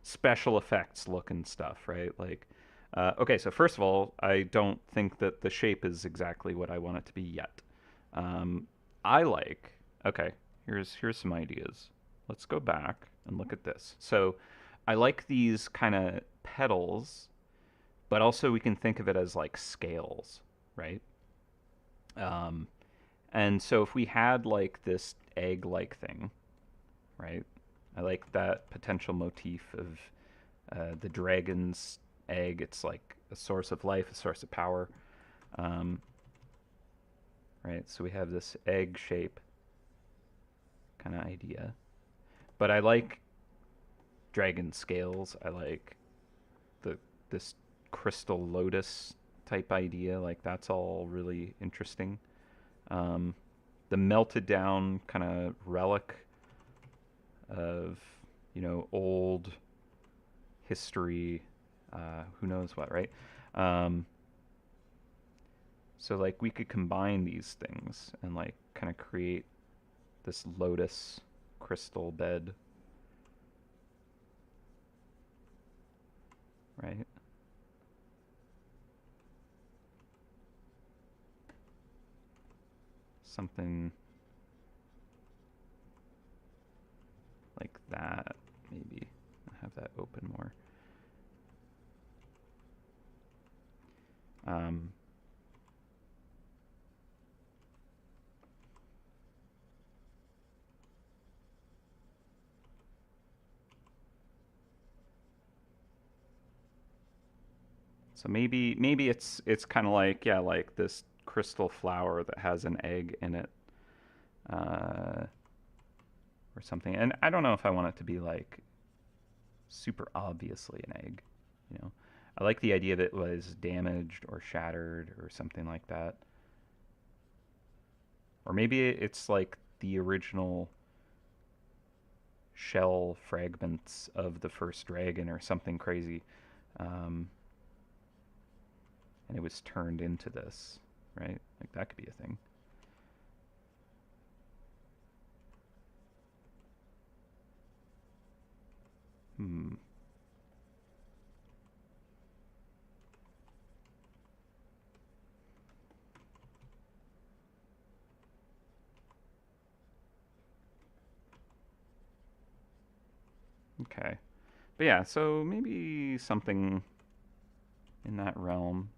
special effects looking stuff, right? Like, okay, so first of all, I don't think that the shape is exactly what I want it to be yet. Um, I like, okay, here's some ideas. Let's go back and look at this. So I like these kind of petals, but also we can think of it as like scales, right? Um, and so if we had like this egg-like thing, right? I like that potential motif of the dragon's egg. It's like a source of life, a source of power, um, right? So we have this egg shape kind of idea. But I like dragon scales. I like the this crystal lotus type idea. Like that's all really interesting. Um, the melted down kind of relic of old history, who knows what, right? Um, so like we could combine these things and like kind of create this lotus crystal bed, right? Something like that, maybe. I'll have that open more. Um, so maybe it's kind of like, yeah, like this crystal flower that has an egg in it, uh, or something. And I don't know if I want it to be like super obviously an egg. You know, I like the idea that it was damaged or shattered or something like that. Or maybe it's like the original shell fragments of the first dragon or something crazy. Um, and it was turned into this, right? Like that could be a thing. Hmm. Okay. But yeah, so maybe something in that realm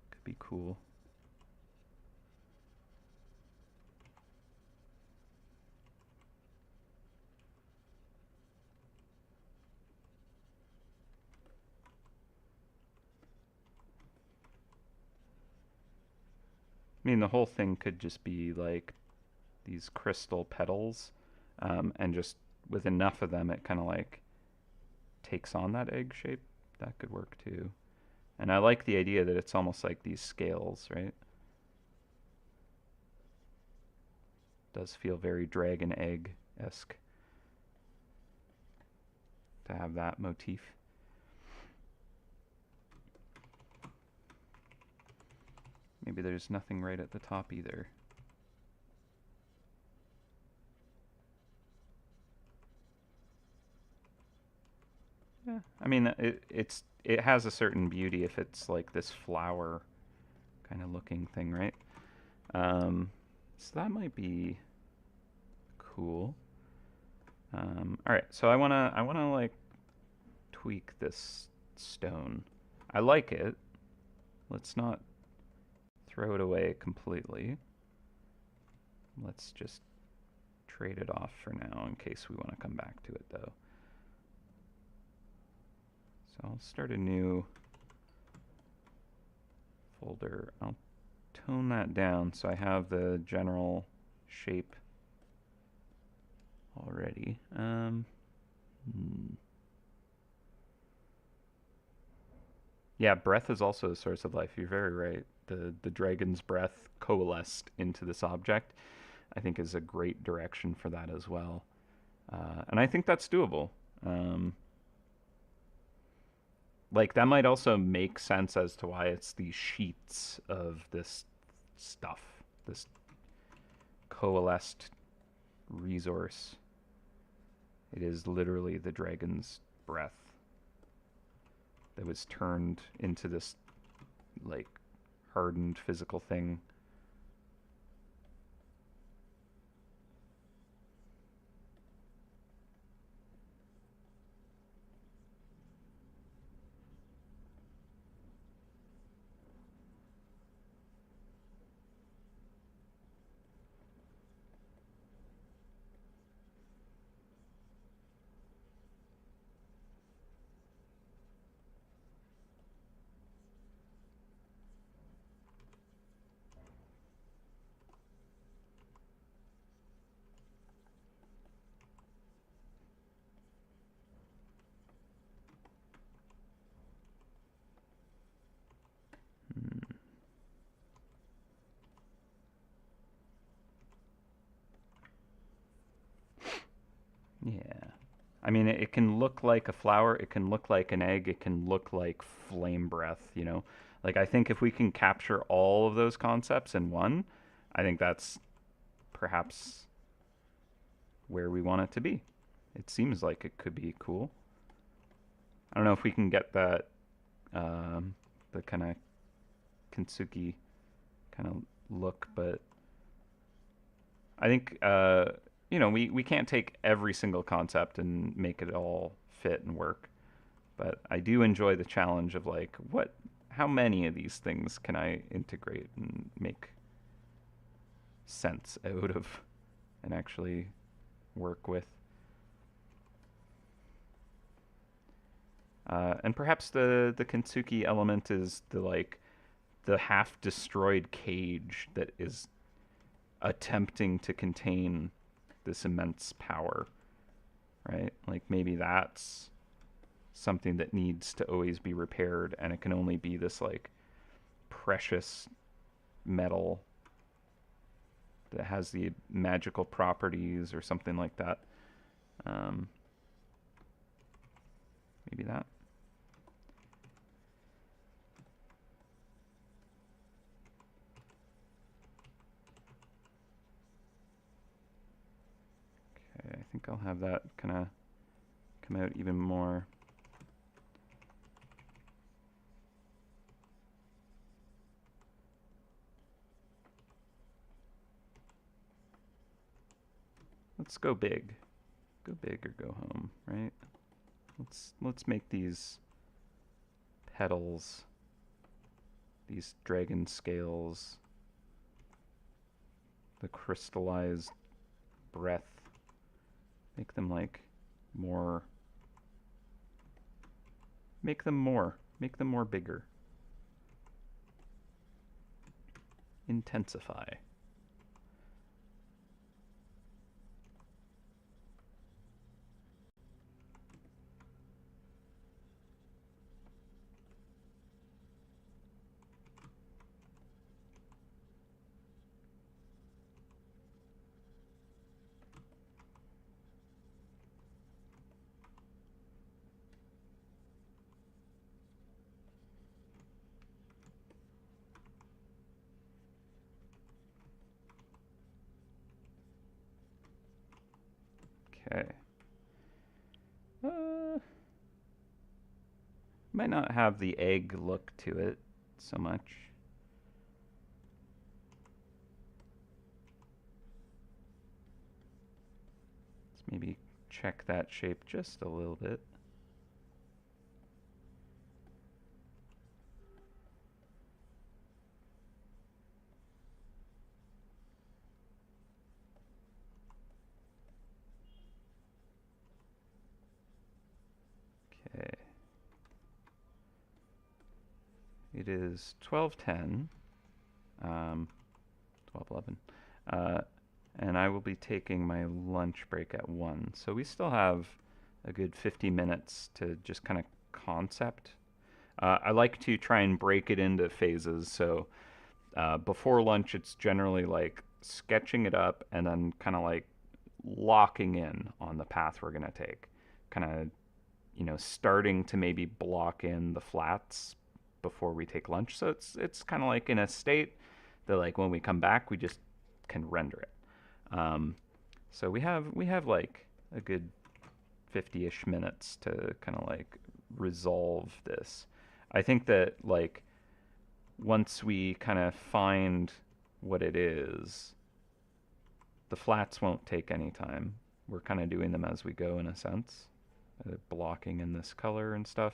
could be cool. I mean, the whole thing could just be like these crystal petals, and just with enough of them, it kind of like takes on that egg shape. That could work too. And I like the idea that it's almost like these scales, right? Does feel very dragon egg-esque to have that motif. Maybe there's nothing right at the top either. Yeah, I mean, it has a certain beauty if it's like this flower kind of looking thing, right? So that might be cool. All right, so I wanna like tweak this stone. I like it. Let's not throw it away completely. Let's just trade it off for now in case we want to come back to it though. So I'll start a new folder. I'll tone that down so I have the general shape already. Yeah, breath is also a source of life. You're very right. The dragon's breath coalesced into this object, I think, is a great direction for that as well. And I think that's doable. Like, that might also make sense as to why it's these sheets of this stuff, this coalesced resource. It is literally the dragon's breath that was turned into this, like, hardened physical thing. Yeah. I mean, it can look like a flower, it can look like an egg, it can look like flame breath, you know? Like, I think if we can capture all of those concepts in one, I think that's perhaps where we want it to be. It seems like it could be cool. I don't know if we can get that, the kind of Kintsugi kind of look, but I think, you know, we can't take every single concept and make it all fit and work. But I do enjoy the challenge of like, how many of these things can I integrate and make sense out of and actually work with? And perhaps the Kintsugi element is the half destroyed cage that is attempting to contain this immense power, right? Like, maybe that's something that needs to always be repaired, and it can only be this like precious metal that has the magical properties or something like that. Maybe that. Okay, I think I'll have that kind of come out even more. Let's go big. Go big or go home, right? Let's make these petals, these dragon scales, the crystallized breath, make them like more, make them more bigger. Intensify. Might not have the egg look to it so much. Let's maybe check that shape just a little bit. Okay. It is 12:10, 12:11, and I will be taking my lunch break at 1. So we still have a good 50 minutes to just kind of concept. I like to try and break it into phases. So before lunch, it's generally like sketching it up and then kind of like locking in on the path we're going to take. Kind of, starting to maybe block in the flats before we take lunch. So it's kind of like in a state that like when we come back, we just can render it. So we have like a good 50-ish minutes to kind of like resolve this. I think that like once we kind of find what it is, the flats won't take any time. We're kind of doing them as we go in a sense, blocking in this color and stuff.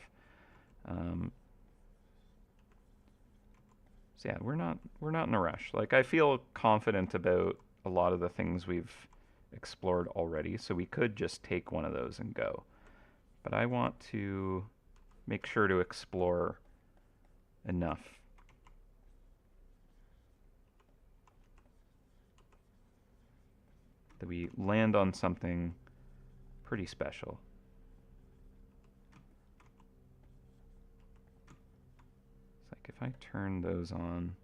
So yeah, we're not in a rush. Like I feel confident about a lot of the things we've explored already, so we could just take one of those and go. But I want to make sure to explore enough. That we land on something pretty special. It's like if I turn those on,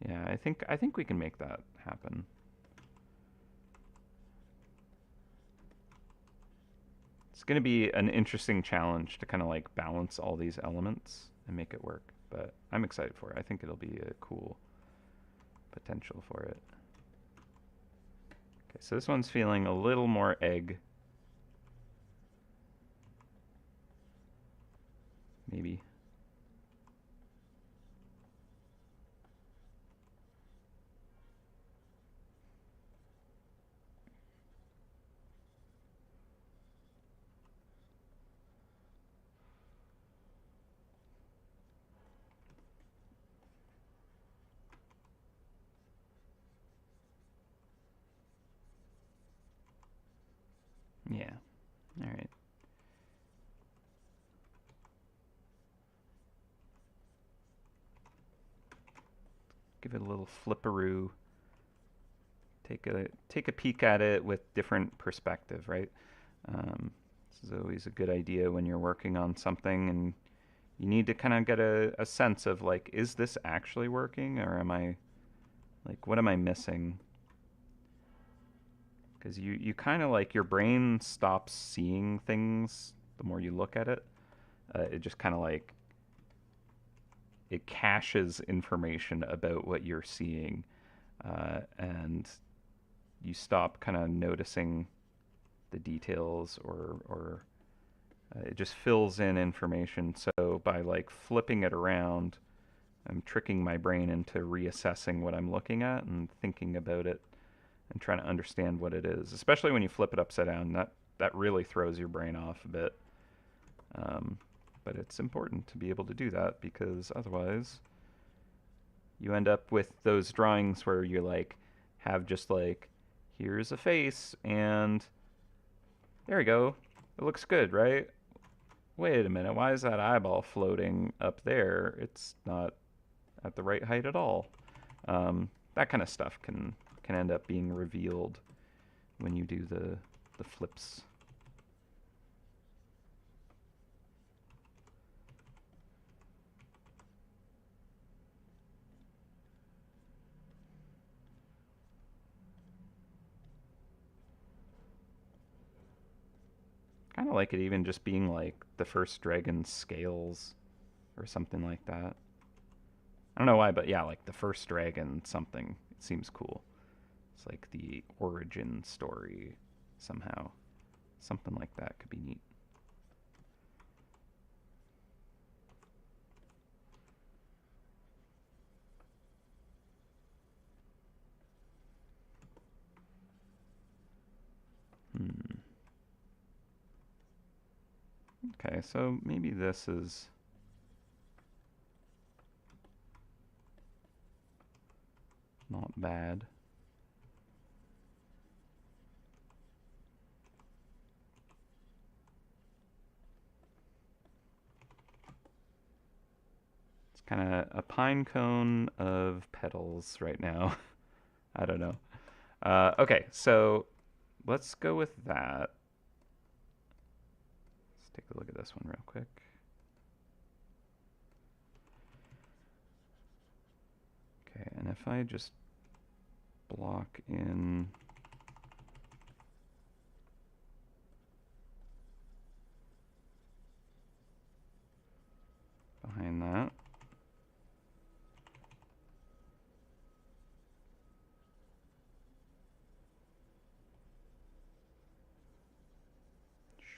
yeah, I think we can make that happen. It's going to be an interesting challenge to kind of like balance all these elements and make it work, but I'm excited for it. I think it'll be a cool potential for it. Okay, so this one's feeling a little more egg. Maybe. Yeah. All right. Give it a little flipperoo. Take a peek at it with different perspective, right? This is always a good idea when you're working on something and you need to kind of get a sense of like, is this actually working, or am I like, what am I missing? Because you kind of like your brain stops seeing things the more you look at it. It just kind of like it caches information about what you're seeing, and you stop kind of noticing the details, or it just fills in information. So by like flipping it around, I'm tricking my brain into reassessing what I'm looking at and thinking about it and trying to understand what it is. Especially when you flip it upside down, that really throws your brain off a bit. But it's important to be able to do that, because otherwise you end up with those drawings where you like have just like, here's a face and there we go. It looks good, right? Wait a minute, why is that eyeball floating up there? It's not at the right height at all. That kind of stuff can end up being revealed when you do the flips. Kind of like it even just being like the first dragon scales or something like that. I don't know why, but yeah, like the first dragon something. It seems cool. It's like the origin story somehow. Something like that could be neat. Okay, so maybe this is not bad. It's kind of a pine cone of petals right now. I don't know. Okay, so let's go with that. Let's take a look at this one real quick. Okay, and if I just block in behind that.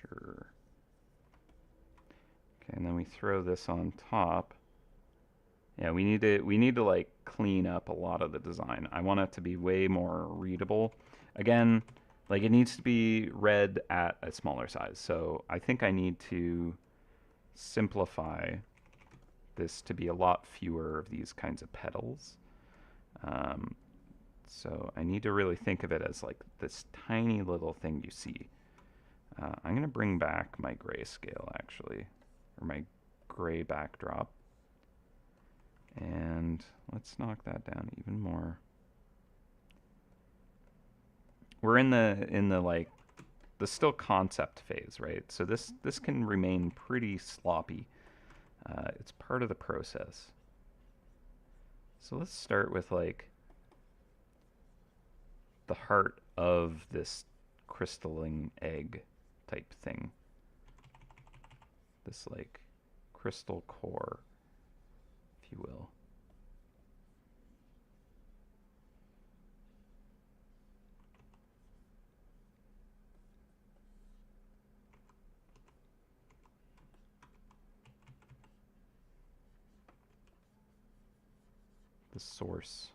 Sure. Okay, and then we throw this on top. Yeah, we need to like clean up a lot of the design. I want it to be way more readable. Again, like it needs to be read at a smaller size. So I think I need to simplify this to be a lot fewer of these kinds of petals. So I need to really think of it as like this tiny little thing you see. I'm going to bring back my grayscale actually, or my gray backdrop. And let's knock that down even more. We're in the like the still concept phase, right? So this can remain pretty sloppy. It's part of the process. So let's start with like the heart of this crystalline egg type thing. This like crystal core, if you will. The source.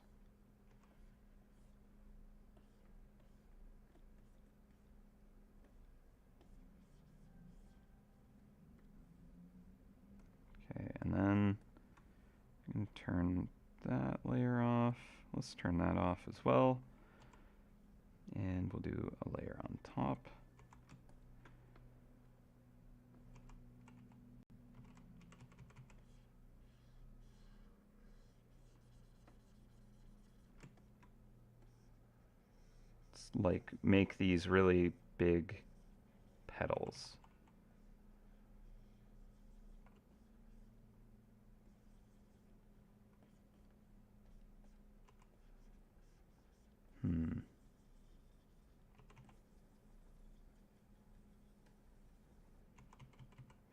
Okay, and then I'm going to turn that layer off. Let's turn that off as well. And we'll do a layer on top. Let's like make these really big petals.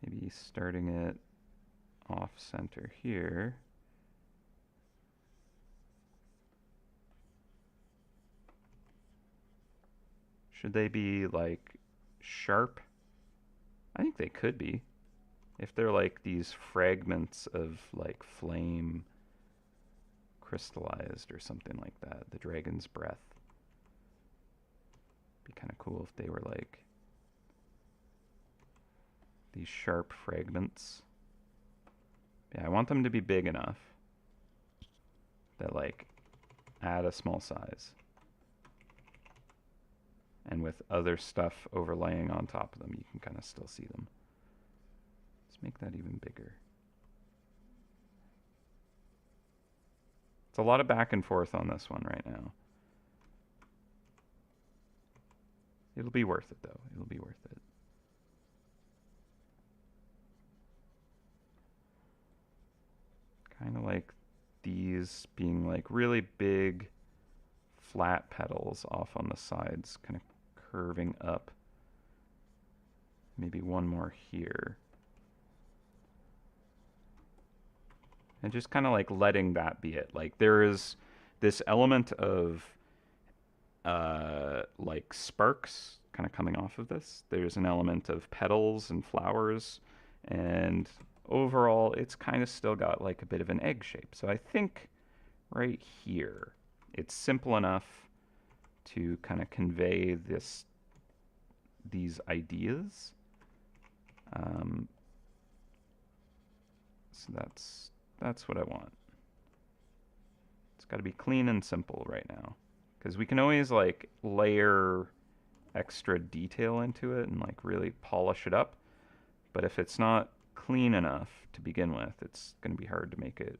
Maybe starting it off center here. Should they be like sharp? I think they could be. If they're like these fragments of like flame crystallized or something like that, the dragon's breath. Be kind of cool if they were like these sharp fragments. Yeah, I want them to be big enough that like add a small size. And with other stuff overlaying on top of them, you can kind of still see them. Let's make that even bigger. It's a lot of back and forth on this one right now. It'll be worth it though. It'll be worth it. Kind of like these being like really big flat petals off on the sides, kind of curving up. Maybe one more here. And just kind of like letting that be it. Like there is this element of like sparks kind of coming off of this. There's an element of petals and flowers, and overall it's kind of still got like a bit of an egg shape. So I think right here it's simple enough to kind of convey these ideas. So that's what I want. It's got to be clean and simple right now, because we can always like layer extra detail into it and like really polish it up. But if it's not clean enough to begin with, it's going to be hard to make it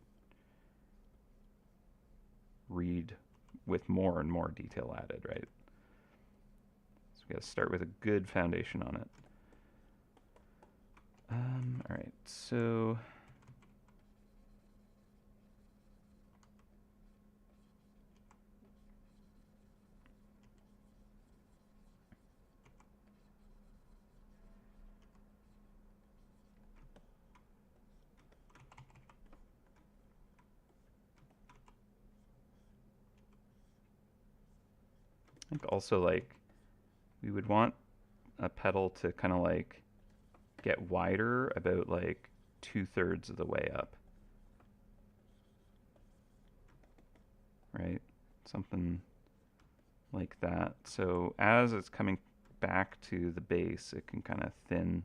read with more and more detail added, right? So we got to start with a good foundation on it. All right, so I think also like we would want a petal to kind of like get wider about like 2/3 of the way up, right? Something like that. So as it's coming back to the base, it can kind of thin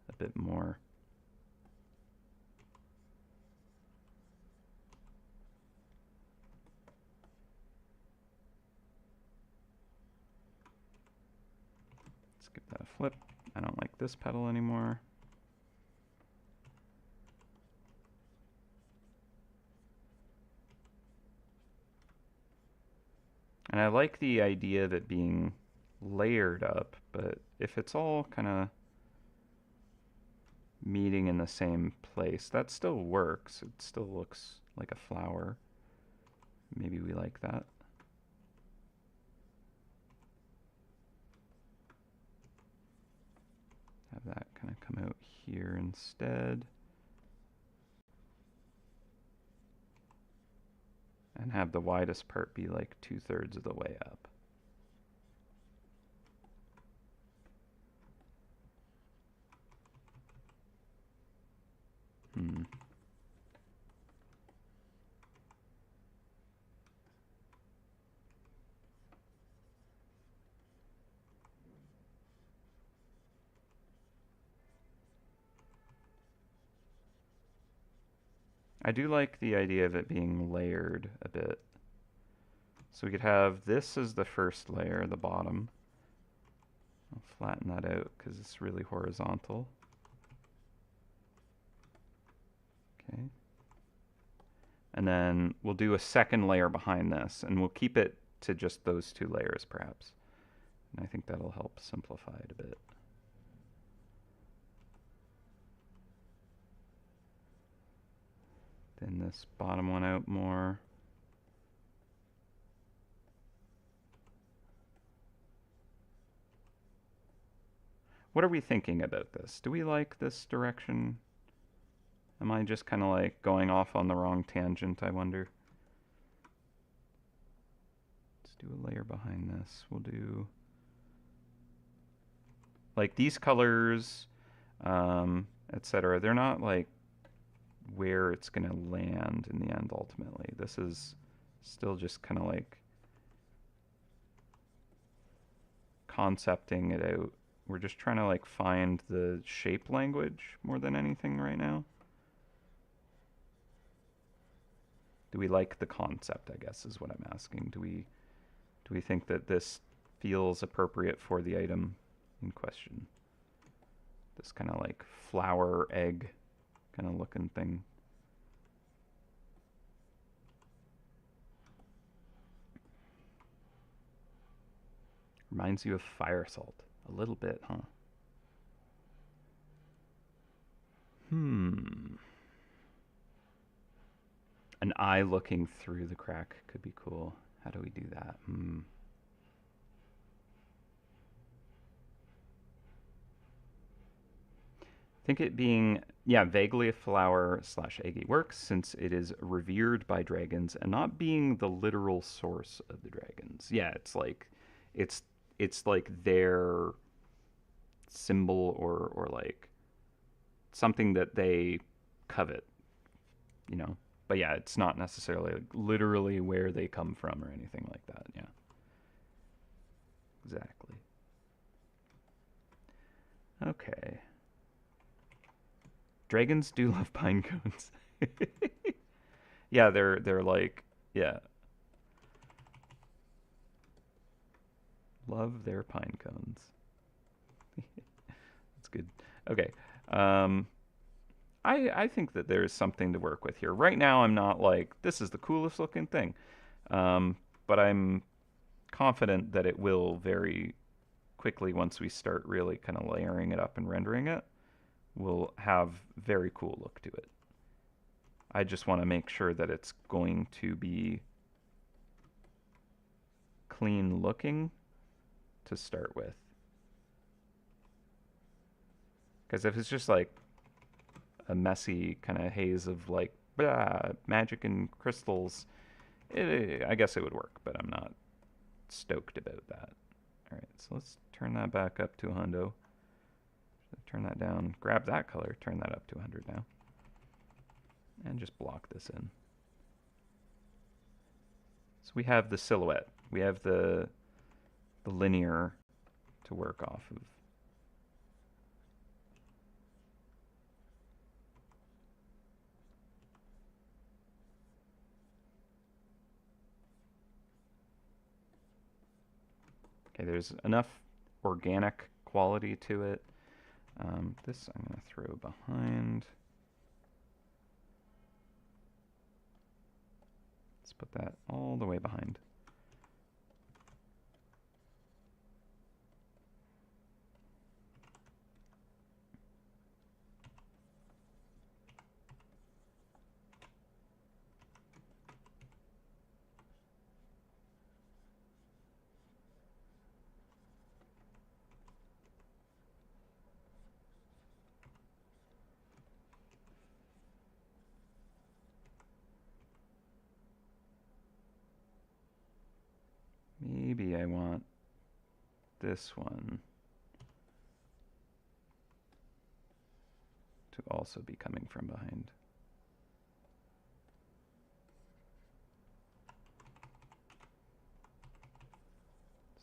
a bit more. Let's give that a flip. I don't like this petal anymore. And I like the idea of it being layered up, but if it's all kind of meeting in the same place, that still works. It still looks like a flower. Maybe we like that. Have that kind of come out here instead. And have the widest part be like 2/3 of the way up. I do like the idea of it being layered a bit. So we could have this as the first layer, the bottom. I'll flatten that out because it's really horizontal. Okay. And then we'll do a second layer behind this, and we'll keep it to just those two layers perhaps. And I think that'll help simplify it a bit. Thin this bottom one out more. What are we thinking about this? Do we like this direction? Am I just kind of like going off on the wrong tangent, I wonder? Let's do a layer behind this. We'll do like these colors, etc. They're not like where it's going to land in the end ultimately. This is still just kind of like concepting it out. We're just trying to like find the shape language more than anything right now. Do we like the concept, I guess, is what I'm asking. Do we think that this feels appropriate for the item in question? This kind of like flower egg kind of looking thing. Reminds you of fire salt a little bit, huh? An eye looking through the crack could be cool. How do we do that? I think it being, yeah, vaguely a flower slash eggy works since it is revered by dragons and not being the literal source of the dragons. Yeah, it's like, it's like their symbol or like something that they covet, you know. But yeah, it's not necessarily like literally where they come from or anything like that. Yeah. Exactly. Okay. Dragons do love pine cones. Yeah, they're like, yeah, love their pine cones. That's good. Okay. Um, I think that there's something to work with here. Right now, I'm not like, this is the coolest looking thing. But I'm confident that it will very quickly, once we start really kind of layering it up and rendering it, will have very cool look to it. I just want to make sure that it's going to be clean looking to start with. Because if it's just like a messy kind of haze of like blah, magic and crystals, I guess it would work, but I'm not stoked about that. All right, so let's turn that back up to 100. Turn that down, grab that color, turn that up to 100 now. And just block this in. So we have the silhouette. We have the linear to work off of. Okay, there's enough organic quality to it. This I'm going to throw behind. Let's put that all the way behind. Maybe I want this one to also be coming from behind.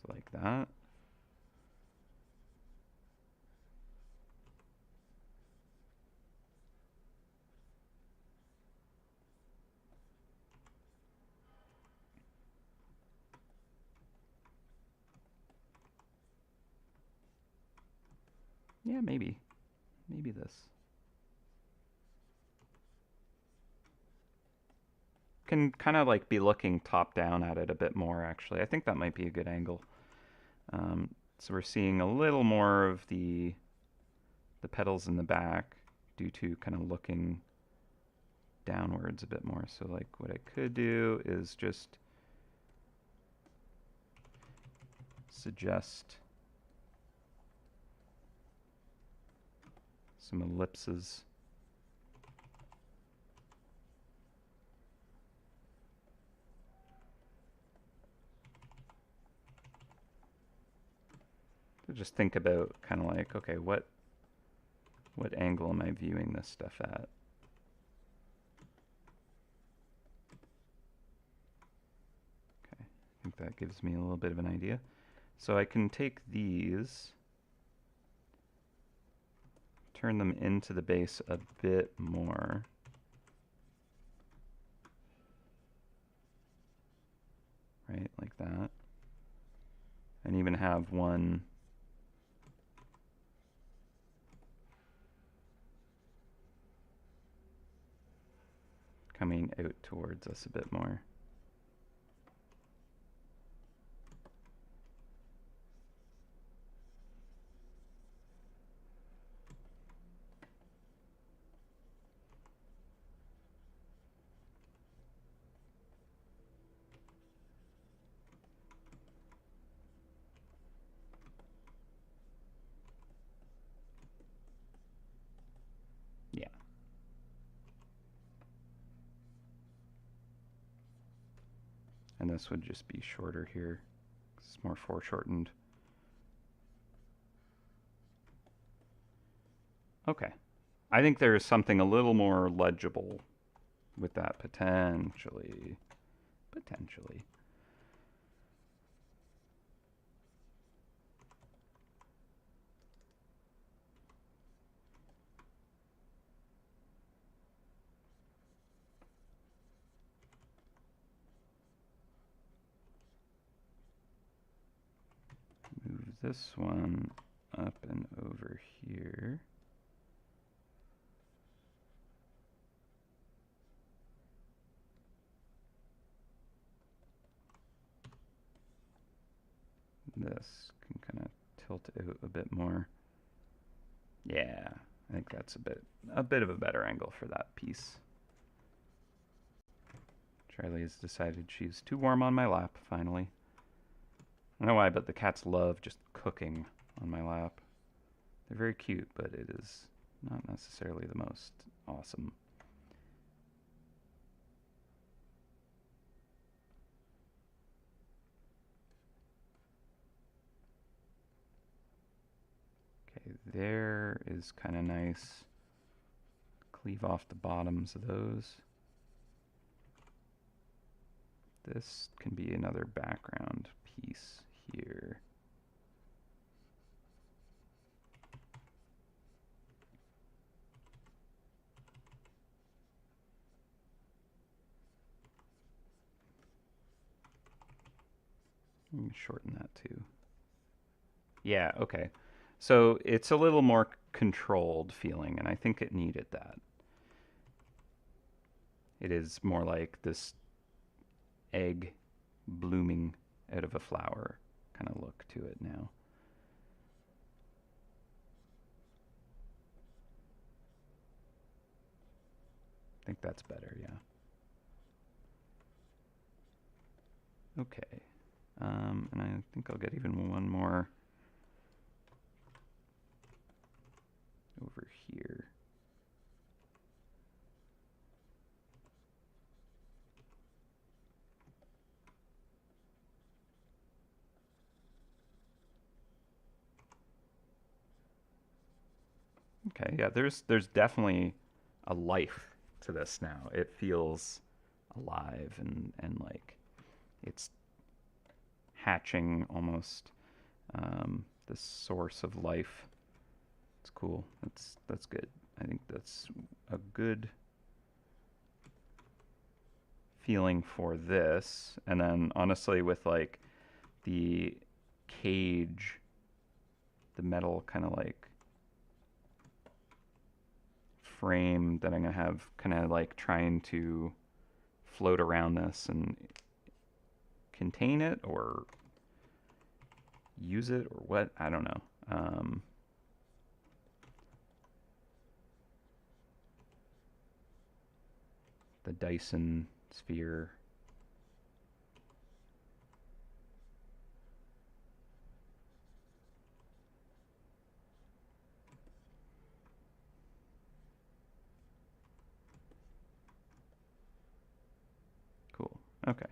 So like that. Yeah, maybe. Maybe this. Can kind of like be looking top down at it a bit more, actually. I think that might be a good angle. So we're seeing a little more of the petals in the back due to kind of looking downwards a bit more. So like what I could do is just suggest some ellipses. So just think about kind of like, okay, what angle am I viewing this stuff at? Okay, I think that gives me a little bit of an idea. So I can take these, turn them into the base a bit more. Right, like that. And even have one coming out towards us a bit more. Yeah. And this would just be shorter here. It's more foreshortened. Okay. I think there is something a little more legible with that potentially. Potentially. this one up and over here. This can kind of tilt out a bit more. Yeah, I think that's a bit of a better angle for that piece. Charlie has decided she's too warm on my lap, finally. I don't know why, but the cats love just cooking on my lap. They're very cute, but it is not necessarily the most awesome. Okay, there is kind of nice. Cleave off the bottoms of those. This can be another background piece here. Let me shorten that too. Yeah, okay. So it's a little more controlled feeling, and I think it needed that. It is more like this egg blooming out of a flower kind of look to it now. I think that's better, yeah. Okay. And I think I'll get even one more over here. Okay, yeah, there's definitely a life to this now. It feels alive and like it's hatching almost this source of life. It's cool. That's good. I think that's a good feeling for this. And then honestly with like the cage, the metal kind of like frame that I'm gonna have kind of like trying to float around this and contain it or use it or what, I don't know. The Dyson sphere. Cool. Okay.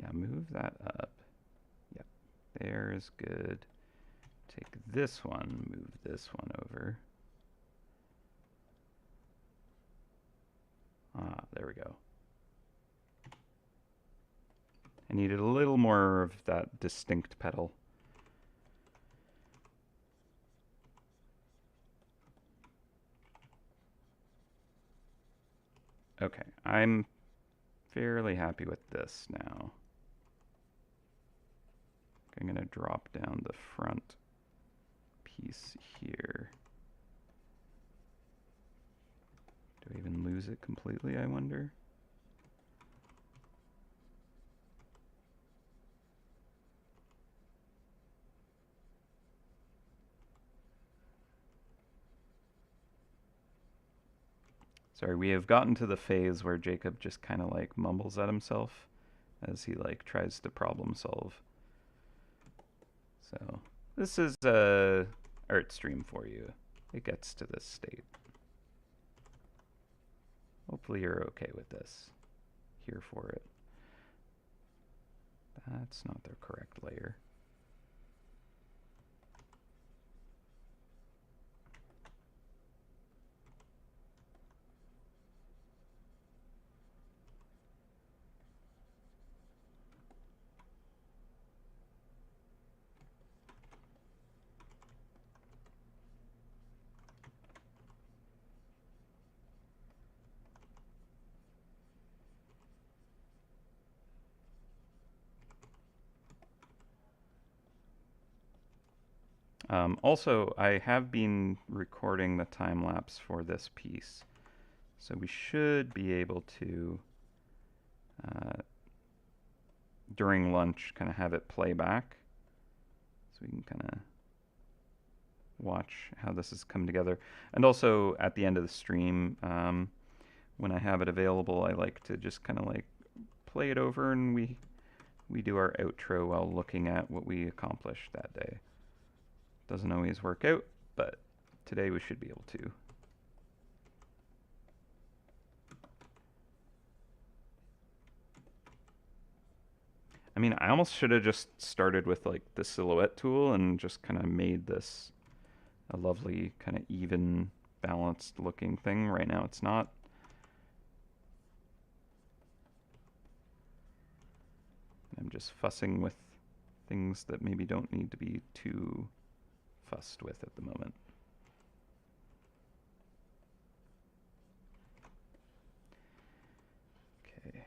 Yeah, move that up. Yep, there is good. Take this one, move this one over. Ah, there we go. I needed a little more of that distinct petal. Okay, I'm fairly happy with this now. I'm going to drop down the front piece here. Do I even lose it completely, I wonder? Sorry, we have gotten to the phase where Jacob just kind of like mumbles at himself as he like tries to problem solve. So this is a art stream for you. It gets to this state. Hopefully you're okay with this. Here for it. That's not the correct layer. Also, I have been recording the time lapse for this piece, so we should be able to, uh, during lunch, kind of have it play back, so we can kind of watch how this has come together. And also, at the end of the stream, when I have it available, I like to just kind of like play it over, and we do our outro while looking at what we accomplished that day. Doesn't always work out, but today we should be able to. I mean, I almost should have just started with like the silhouette tool and just kind of made this a lovely kind of even, balanced looking thing. Right now it's not. I'm just fussing with things that maybe don't need to be too fussed with at the moment. Okay.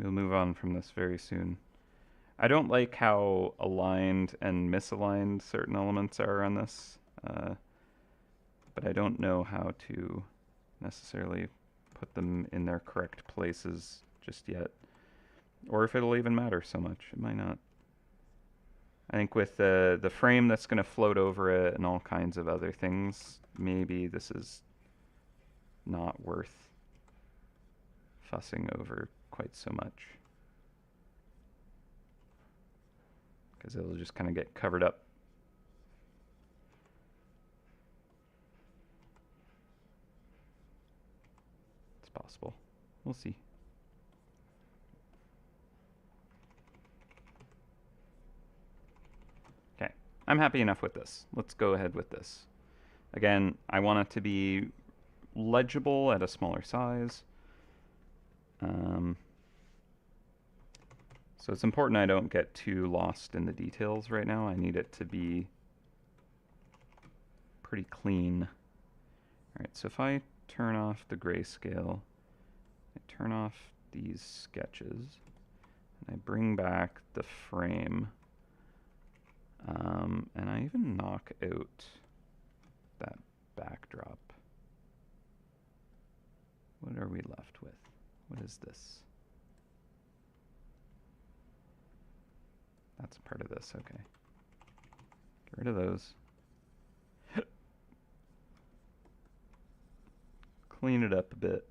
We'll move on from this very soon. I don't like how aligned and misaligned certain elements are on this, but I don't know how to necessarily put them in their correct places just yet, or if it'll even matter so much. It might not. I think with the frame that's going to float over it and all kinds of other things, maybe this is not worth fussing over quite so much, because it'll just kind of get covered up. It's possible. We'll see. Okay, I'm happy enough with this. Let's go ahead with this. Again, I want it to be legible at a smaller size. So it's important I don't get too lost in the details right now. I need it to be pretty clean. All right, so if I turn off the grayscale, I turn off these sketches, and I bring back the frame, and I even knock out that backdrop. What are we left with? What is this? That's part of this, okay. Get rid of those. Clean it up a bit.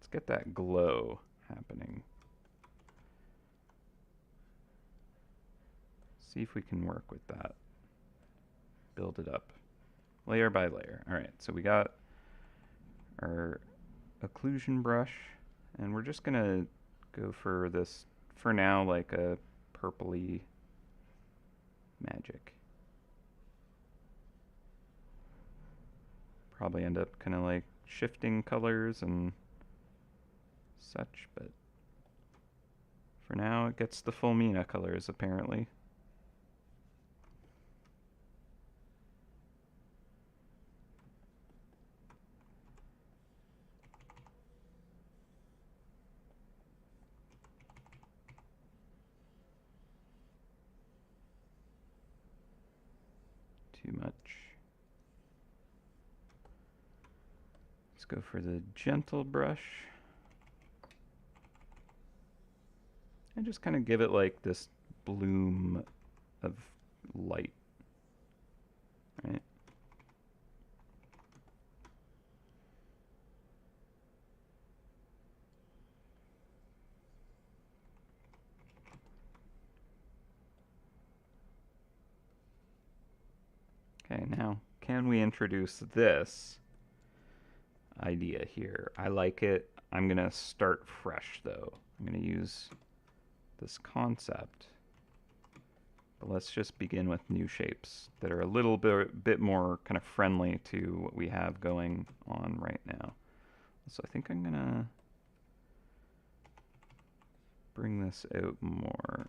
Let's get that glow happening. See if we can work with that. Build it up. Layer by layer. All right, so we got our occlusion brush, and we're just gonna go for this, for now, like a purpley magic. Probably end up kind of like shifting colors and such, but for now it gets the full Mina colors apparently. Too much. Let's go for the gentle brush. And just kind of give it like this bloom of light, right? Okay, now can we introduce this idea here? I like it. I'm going to start fresh, though. I'm going to use this concept. But let's just begin with new shapes that are a little bit more kind of friendly to what we have going on right now. So I think I'm going to bring this out more.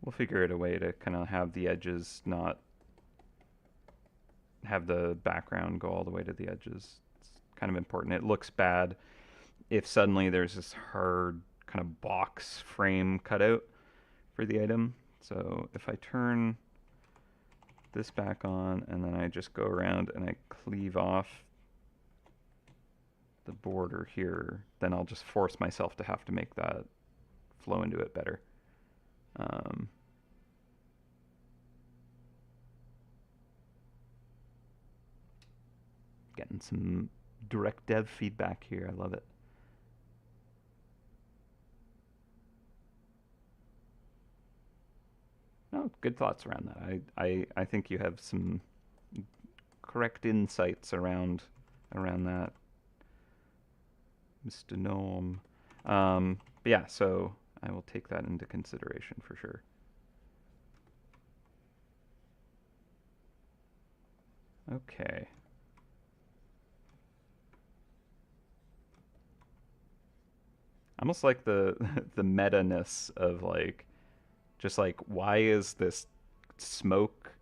We'll figure out a way to kind of have the edges not have the background go all the way to the edges. It's kind of important. It looks bad if suddenly there's this hard kind of box frame cutout for the item. So if I turn this back on and then I just go around and I cleave off the border here, then I'll just force myself to have to make that flow into it better. Getting some direct dev feedback here. I love it. No, good thoughts around that. I think you have some correct insights around that, Mr. Norm. But yeah, so I will take that into consideration for sure. Okay. Almost like the the meta-ness of like, just like, why is this smoke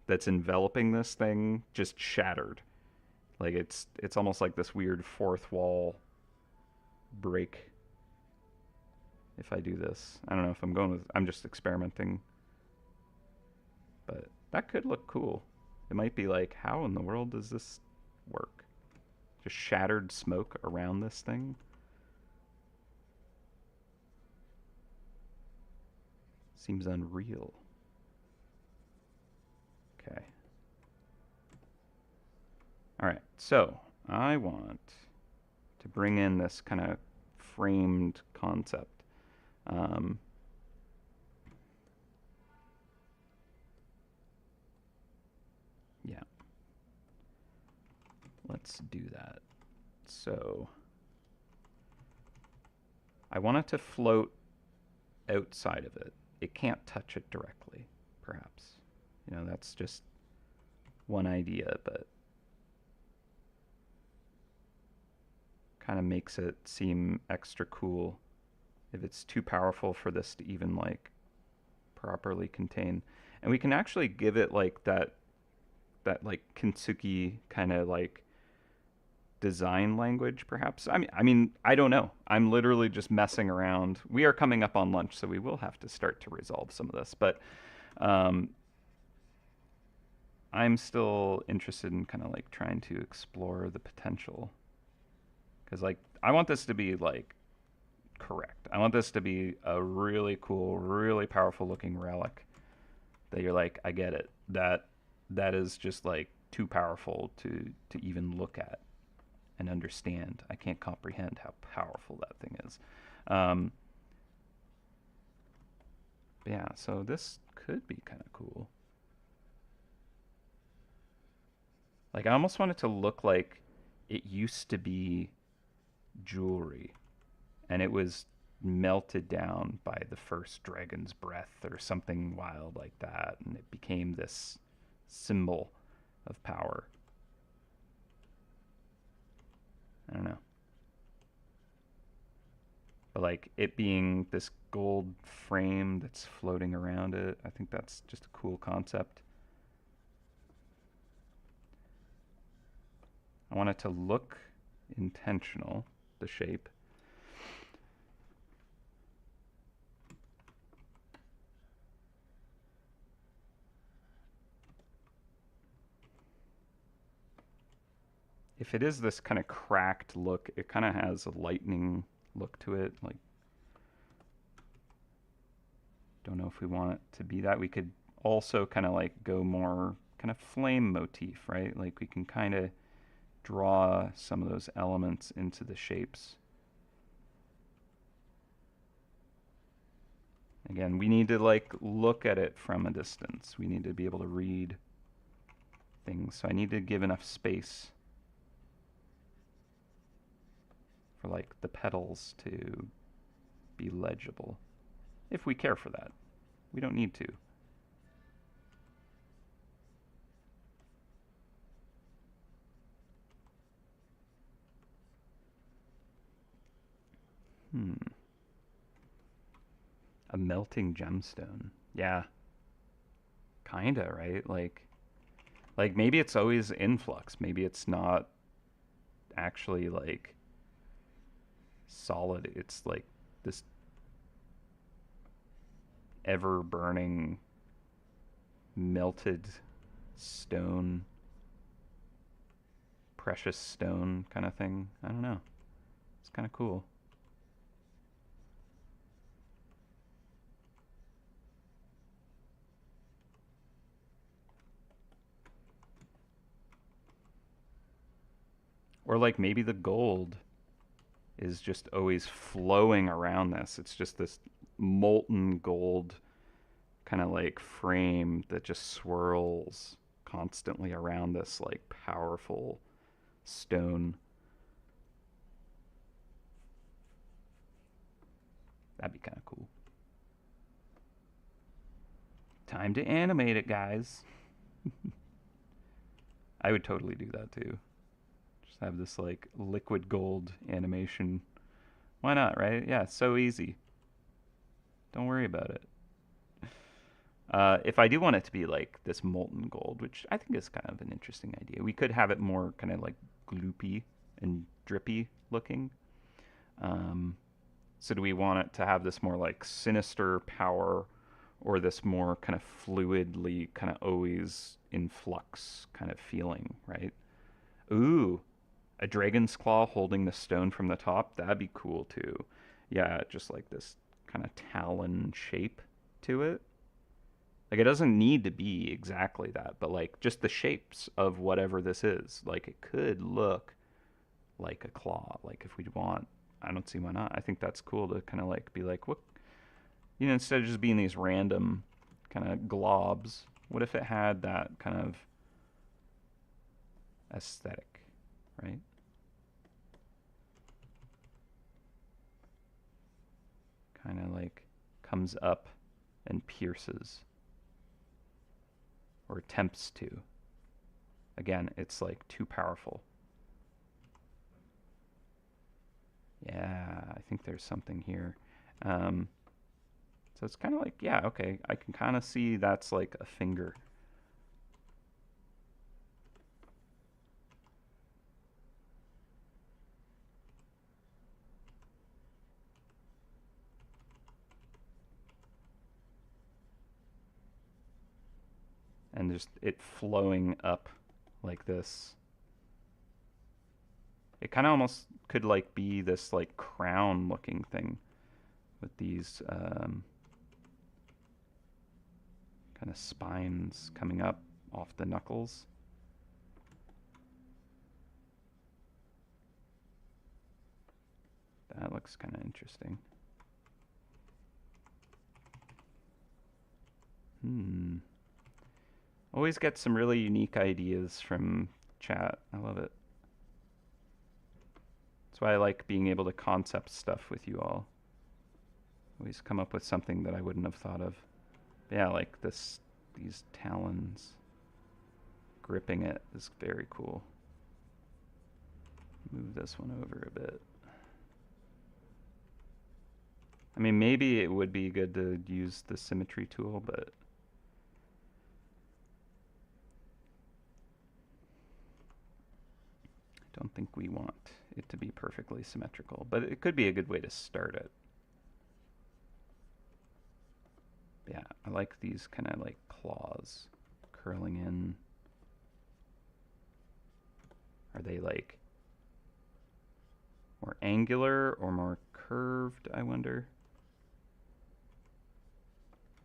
that's enveloping this thing just shattered? Like it's almost like this weird fourth wall break. If I do this, I don't know if I'm just experimenting, but that could look cool. It might be like, how in the world does this work? Just shattered smoke around this thing? Seems unreal. Okay. All right, so I want to bring in this kind of framed concept. Yeah. Let's do that. So I want it to float outside of it. It can't touch it directly, perhaps. You know, that's just one idea, but kind of makes it seem extra cool if it's too powerful for this to even like properly contain. And we can actually give it like that like Kintsugi kind of like design language, perhaps. I mean, I don't know. I'm literally just messing around. We are coming up on lunch, so we will have to start to resolve some of this. But I'm still interested in kind of like trying to explore the potential, because like I want this to be like correct. I want this to be a really cool, really powerful looking relic that you're like, I get it. That is just like too powerful to even look at and understand. I can't comprehend how powerful that thing is. Yeah, so this could be kind of cool. Like I almost want it to look like it used to be jewelry and it was melted down by the first dragon's breath or something wild like that, and it became this symbol of power. I don't know. But like it being this gold frame that's floating around it, I think that's just a cool concept. I want it to look intentional, the shape. If it is this kind of cracked look, it kind of has a lightning look to it. Like, don't know if we want it to be that. We could also kind of like go more kind kind of flame motif, right? Like we can kind of draw some of those elements into the shapes. Again, we need to like look at it from a distance. We need to be able to read things. So I need to give enough space for like the petals to be legible. If we care for that. We don't need to. A melting gemstone. Yeah. Kinda, right? Like maybe it's always in flux. Maybe it's not actually like solid. It's like this ever burning melted stone, precious stone kind of thing. I don't know. It's kind of cool. Or like maybe the gold is just always flowing around this. It's just this molten gold kind of like frame that just swirls constantly around this like powerful stone. That'd be kind of cool. Time to animate it, guys. I would totally do that too. Just have this like liquid gold animation. Why not, right? Yeah, it's so easy. Don't worry about it. If I do want it to be like this molten gold, which I think is kind of an interesting idea, we could have it more kind of like gloopy and drippy looking. So do we want it to have this more like sinister power, or this more kind of fluidly, kind of always in flux kind of feeling, right? Ooh, a dragon's claw holding the stone from the top. That'd be cool too. Yeah, just like this kind of talon shape to it. Like it doesn't need to be exactly that, but like just the shapes of whatever this is. Like it could look like a claw. Like if we want, I don't see why not. I think that's cool to kind of like be like, what, you know, instead of just being these random kind of globs, what if it had that kind of aesthetic, right? Kind of like comes up and pierces, or attempts to. Again, it's like too powerful. Yeah, I think there's something here. So it's kind of like, yeah, okay, I can kind of see that's like a finger. And just it flowing up like this. It kind of almost could like be this like crown looking thing with these kind of spines coming up off the knuckles. That looks kind of interesting. Always get some really unique ideas from chat. I love it. That's why I like being able to concept stuff with you all. Always come up with something that I wouldn't have thought of. But yeah, like this, these talons gripping it is very cool. Move this one over a bit. I mean, maybe it would be good to use the symmetry tool, but I don't think we want it to be perfectly symmetrical, but it could be a good way to start it. Yeah, I like these kind of like claws curling in. Are they like more angular or more curved, I wonder?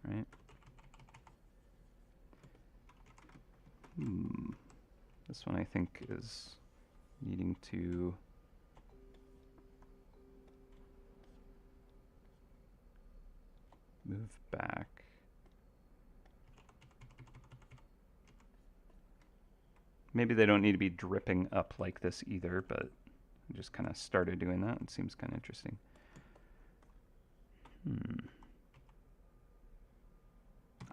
Right? This one I think is needing to move back. Maybe they don't need to be dripping up like this either, but I just kind of started doing that. It seems kind of interesting.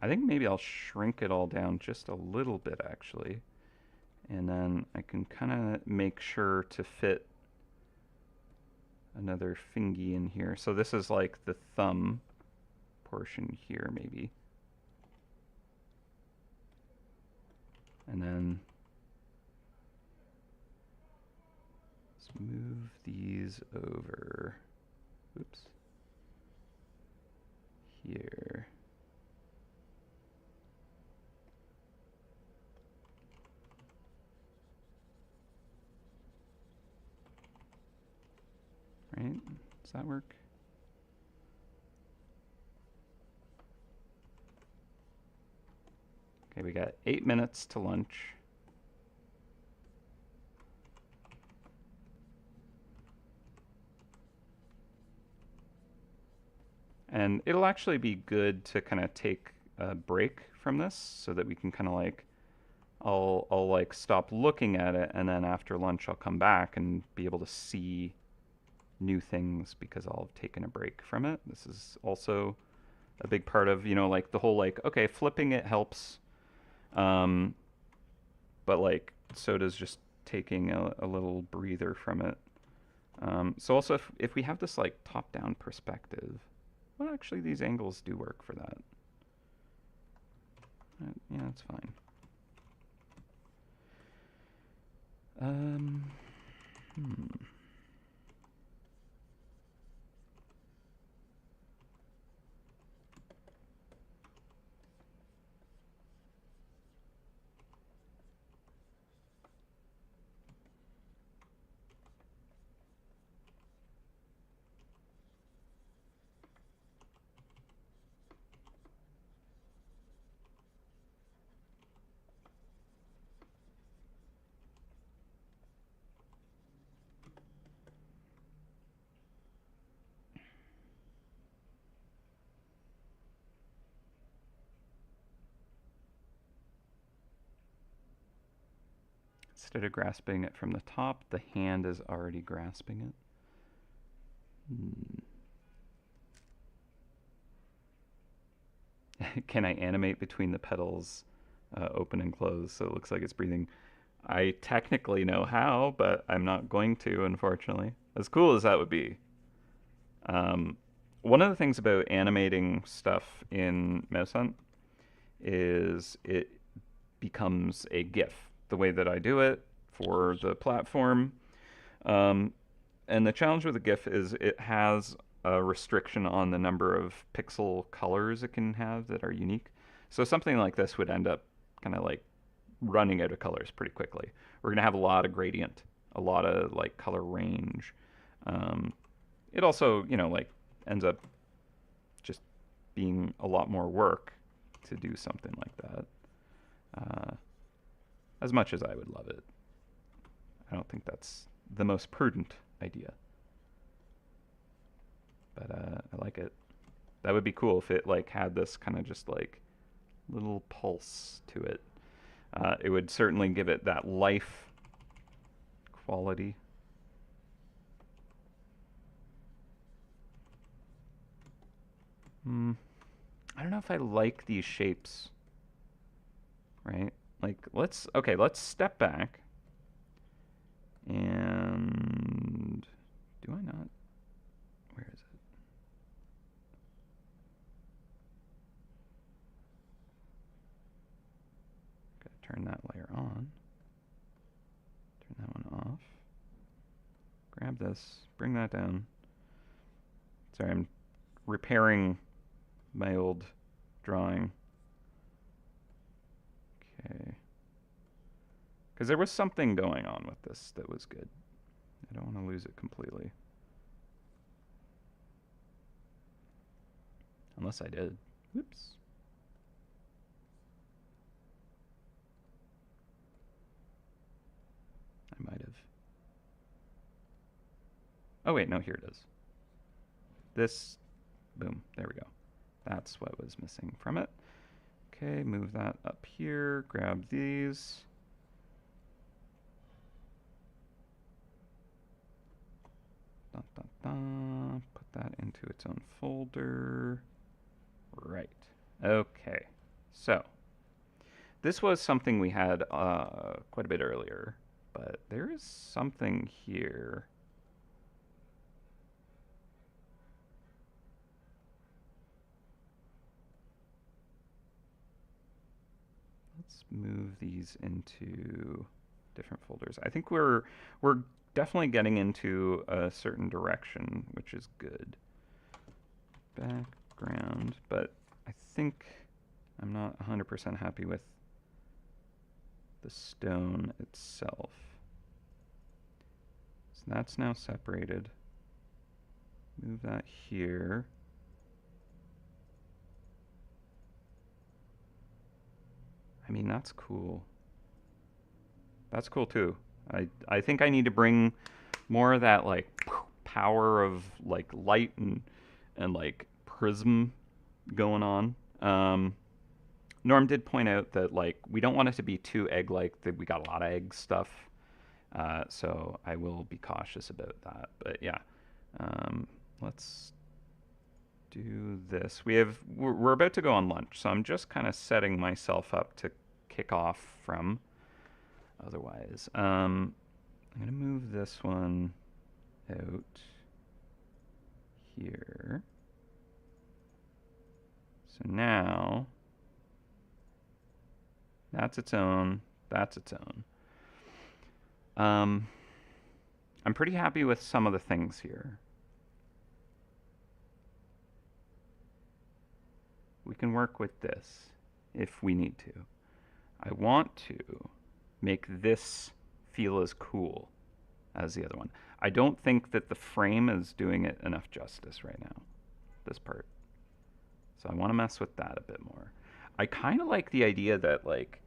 I think maybe I'll shrink it all down just a little bit, actually. And then I can kind of make sure to fit another fingy in here. So this is like the thumb portion here, maybe. And then let's move these over. Oops. Here. Right? Does that work? Okay, we got 8 minutes to lunch. And it'll actually be good to kind of take a break from this so that we can kind of like, I'll like stop looking at it, and then after lunch I'll come back and be able to see new things because I'll have taken a break from it. This is also a big part of, you know, like the whole like, okay, flipping it helps, but like so does just taking a little breather from it. So also if we have this like top-down perspective, well, actually these angles do work for that. Yeah, that's fine. Instead of grasping it from the top, the hand is already grasping it. Can I animate between the petals open and close so it looks like it's breathing? I technically know how, but I'm not going to, unfortunately. As cool as that would be. One of the things about animating stuff in MouseHunt is it becomes a GIF. The way that I do it for the platform. And the challenge with a GIF is it has a restriction on the number of pixel colors it can have that are unique. So something like this would end up kind of like running out of colors pretty quickly. We're going to have a lot of gradient, a lot of like color range. It also, you know, like ends up just being a lot more work to do something like that. As much as I would love it, I don't think that's the most prudent idea. But I like it. That would be cool if it like had this kind of just like little pulse to it. It would certainly give it that life quality. I don't know if I like these shapes. Right? Like, let's step back. And do I not? Where is it? Gotta turn that layer on. Turn that one off. Grab this, bring that down. Sorry, I'm repairing my old drawing. Okay. Because there was something going on with this that was good. I don't want to lose it completely. Unless I did. Whoops. Oh wait, no, here it is. This, boom, there we go. That's what was missing from it. Okay, move that up here, grab these. Dun, dun, dun. Put that into its own folder. Right. Okay. So, this was something we had quite a bit earlier, but there is something here. Let's move these into different folders. I think we're definitely getting into a certain direction, which is good. Background, but I think I'm not 100% happy with the stone itself. So that's now separated. Move that here. I mean, that's cool. That's cool too. I think I need to bring more of that like power of like light and like prism going on. Norm did point out that like we don't want it to be too egg-like. That we got a lot of egg stuff, so I will be cautious about that. But yeah, let's do this. We're about to go on lunch, so I'm just kind of setting myself up to kick off from. Otherwise, I'm gonna move this one out here. So now that's its own. That's its own. I'm pretty happy with some of the things here. We can work with this if we need to. I want to make this feel as cool as the other one. I don't think that the frame is doing it enough justice right now, this part. So I want to mess with that a bit more. I kind of like the idea that like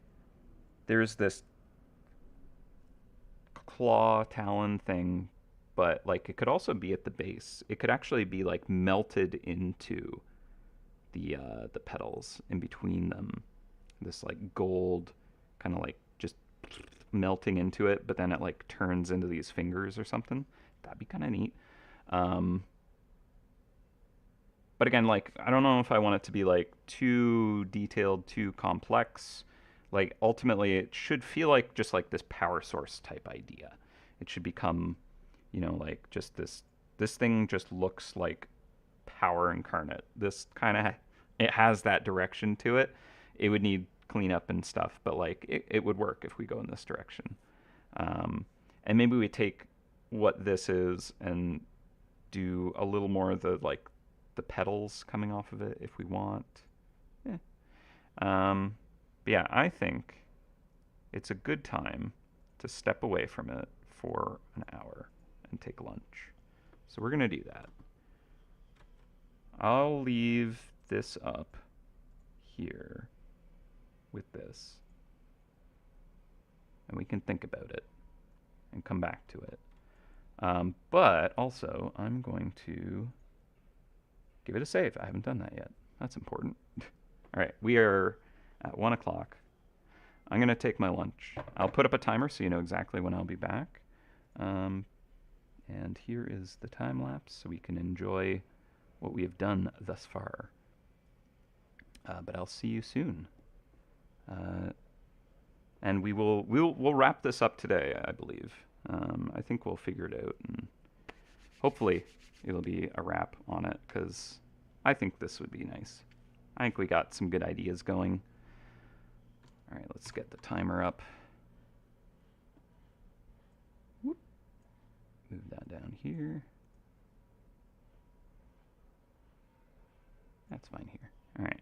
there's this claw talon thing, but like it could also be at the base. It could actually be like melted into the petals in between them. This like gold kind of like just melting into it, but then it like turns into these fingers or something. That'd be kind of neat. Um, but again, like I don't know if I want it to be like too detailed, too complex. Like ultimately, it should feel like just like this power source type idea. It should become, like just this thing just looks like power incarnate. This kind of it has that direction to it. It would need cleanup and stuff, but like it would work if we go in this direction. And maybe we take what this is and do a little more of the like the petals coming off of it if we want. Yeah. But yeah, I think it's a good time to step away from it for an hour and take lunch. So we're going to do that. I'll leave this up here with this. And we can think about it and come back to it. But also, I'm going to give it a save. I haven't done that yet. That's important. All right, we are at 1 o'clock. I'm going to take my lunch. I'll put up a timer so you know exactly when I'll be back. And here is the time lapse so we can enjoy what we have done thus far. But I'll see you soon. And we'll wrap this up today, I believe. I think we'll figure it out, and hopefully it'll be a wrap on it, because I think this would be nice. I think we got some good ideas going. All right, let's get the timer up. Whoop. Move that down here. That's fine here. All right,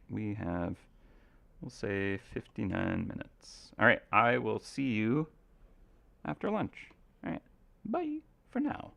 we'll say 59 minutes. All right, I will see you after lunch. All right, bye for now.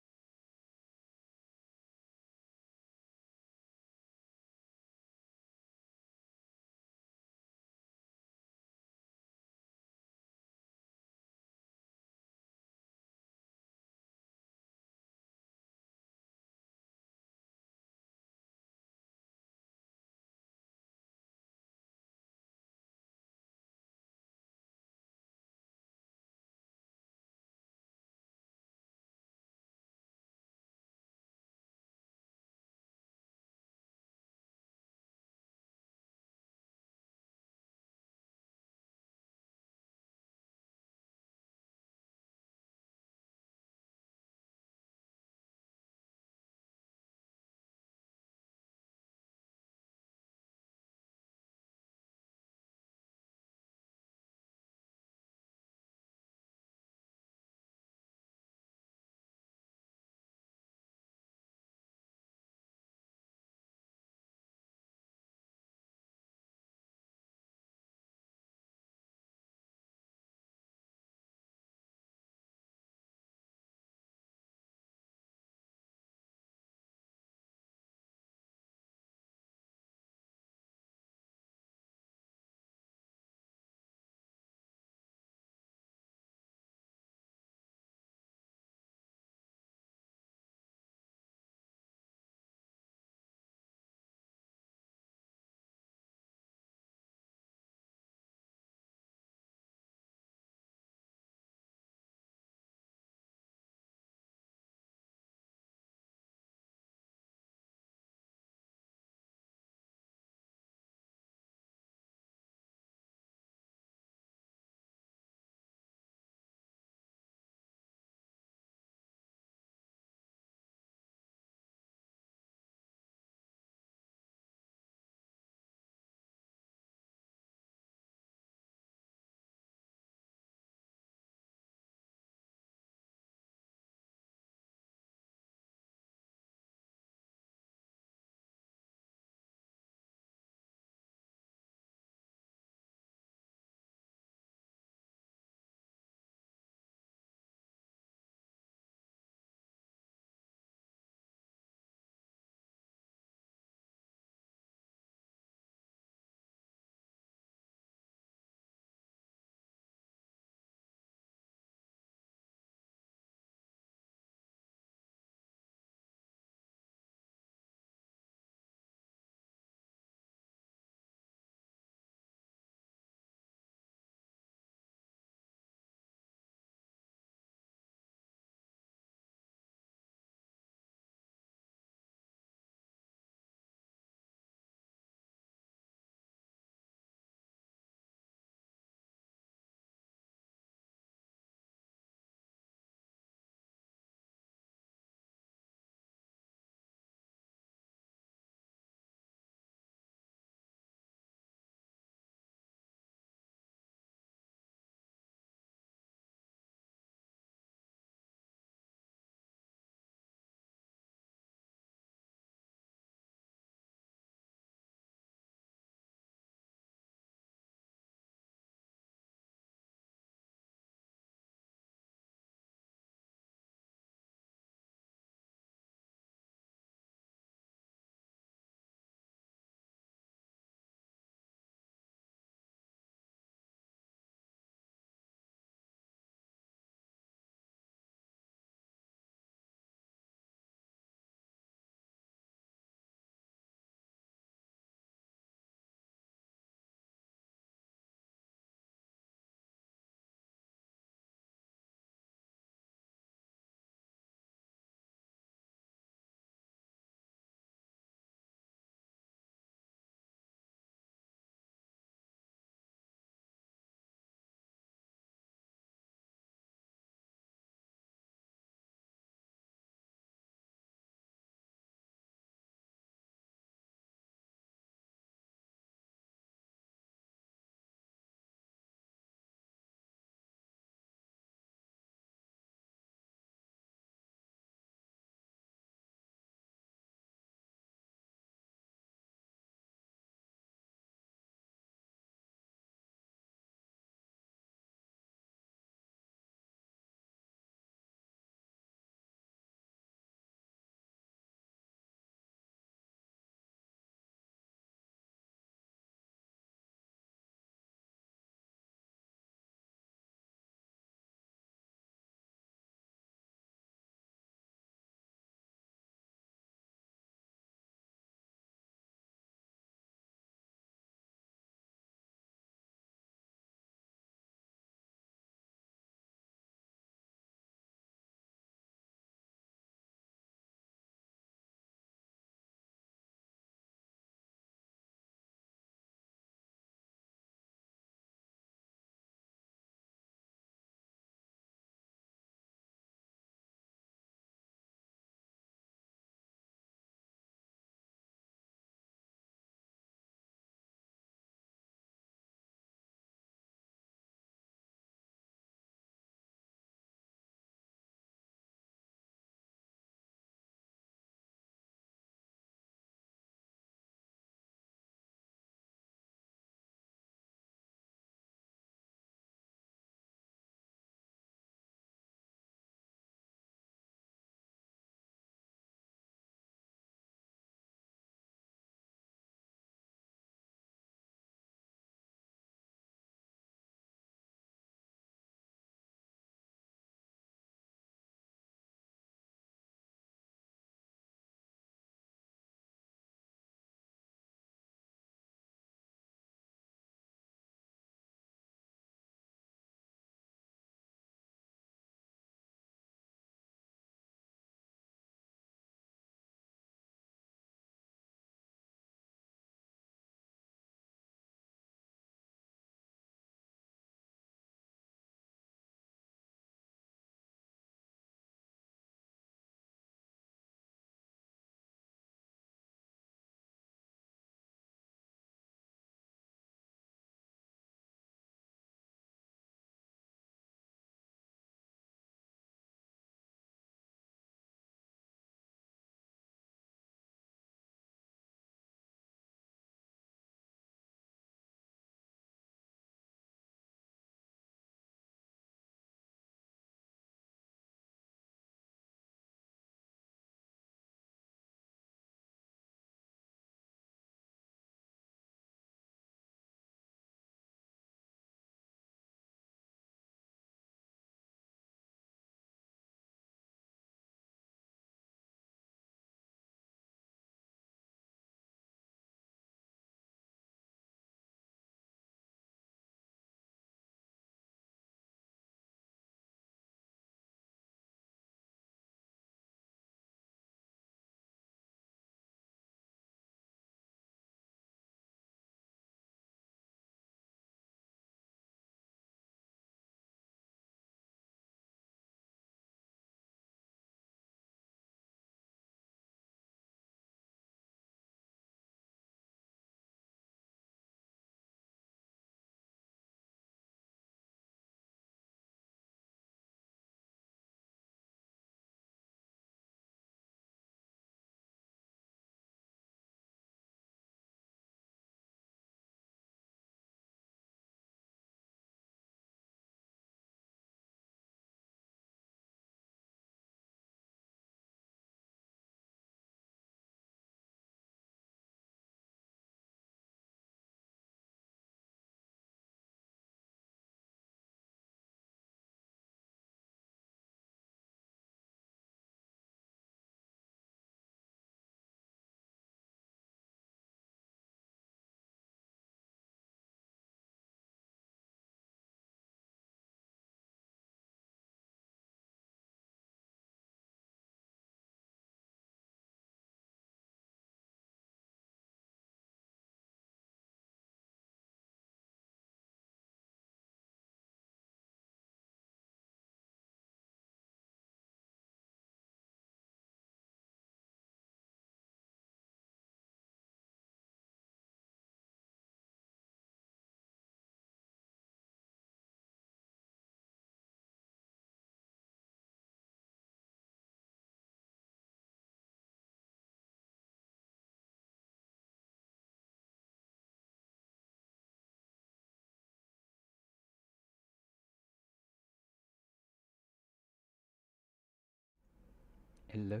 Hello.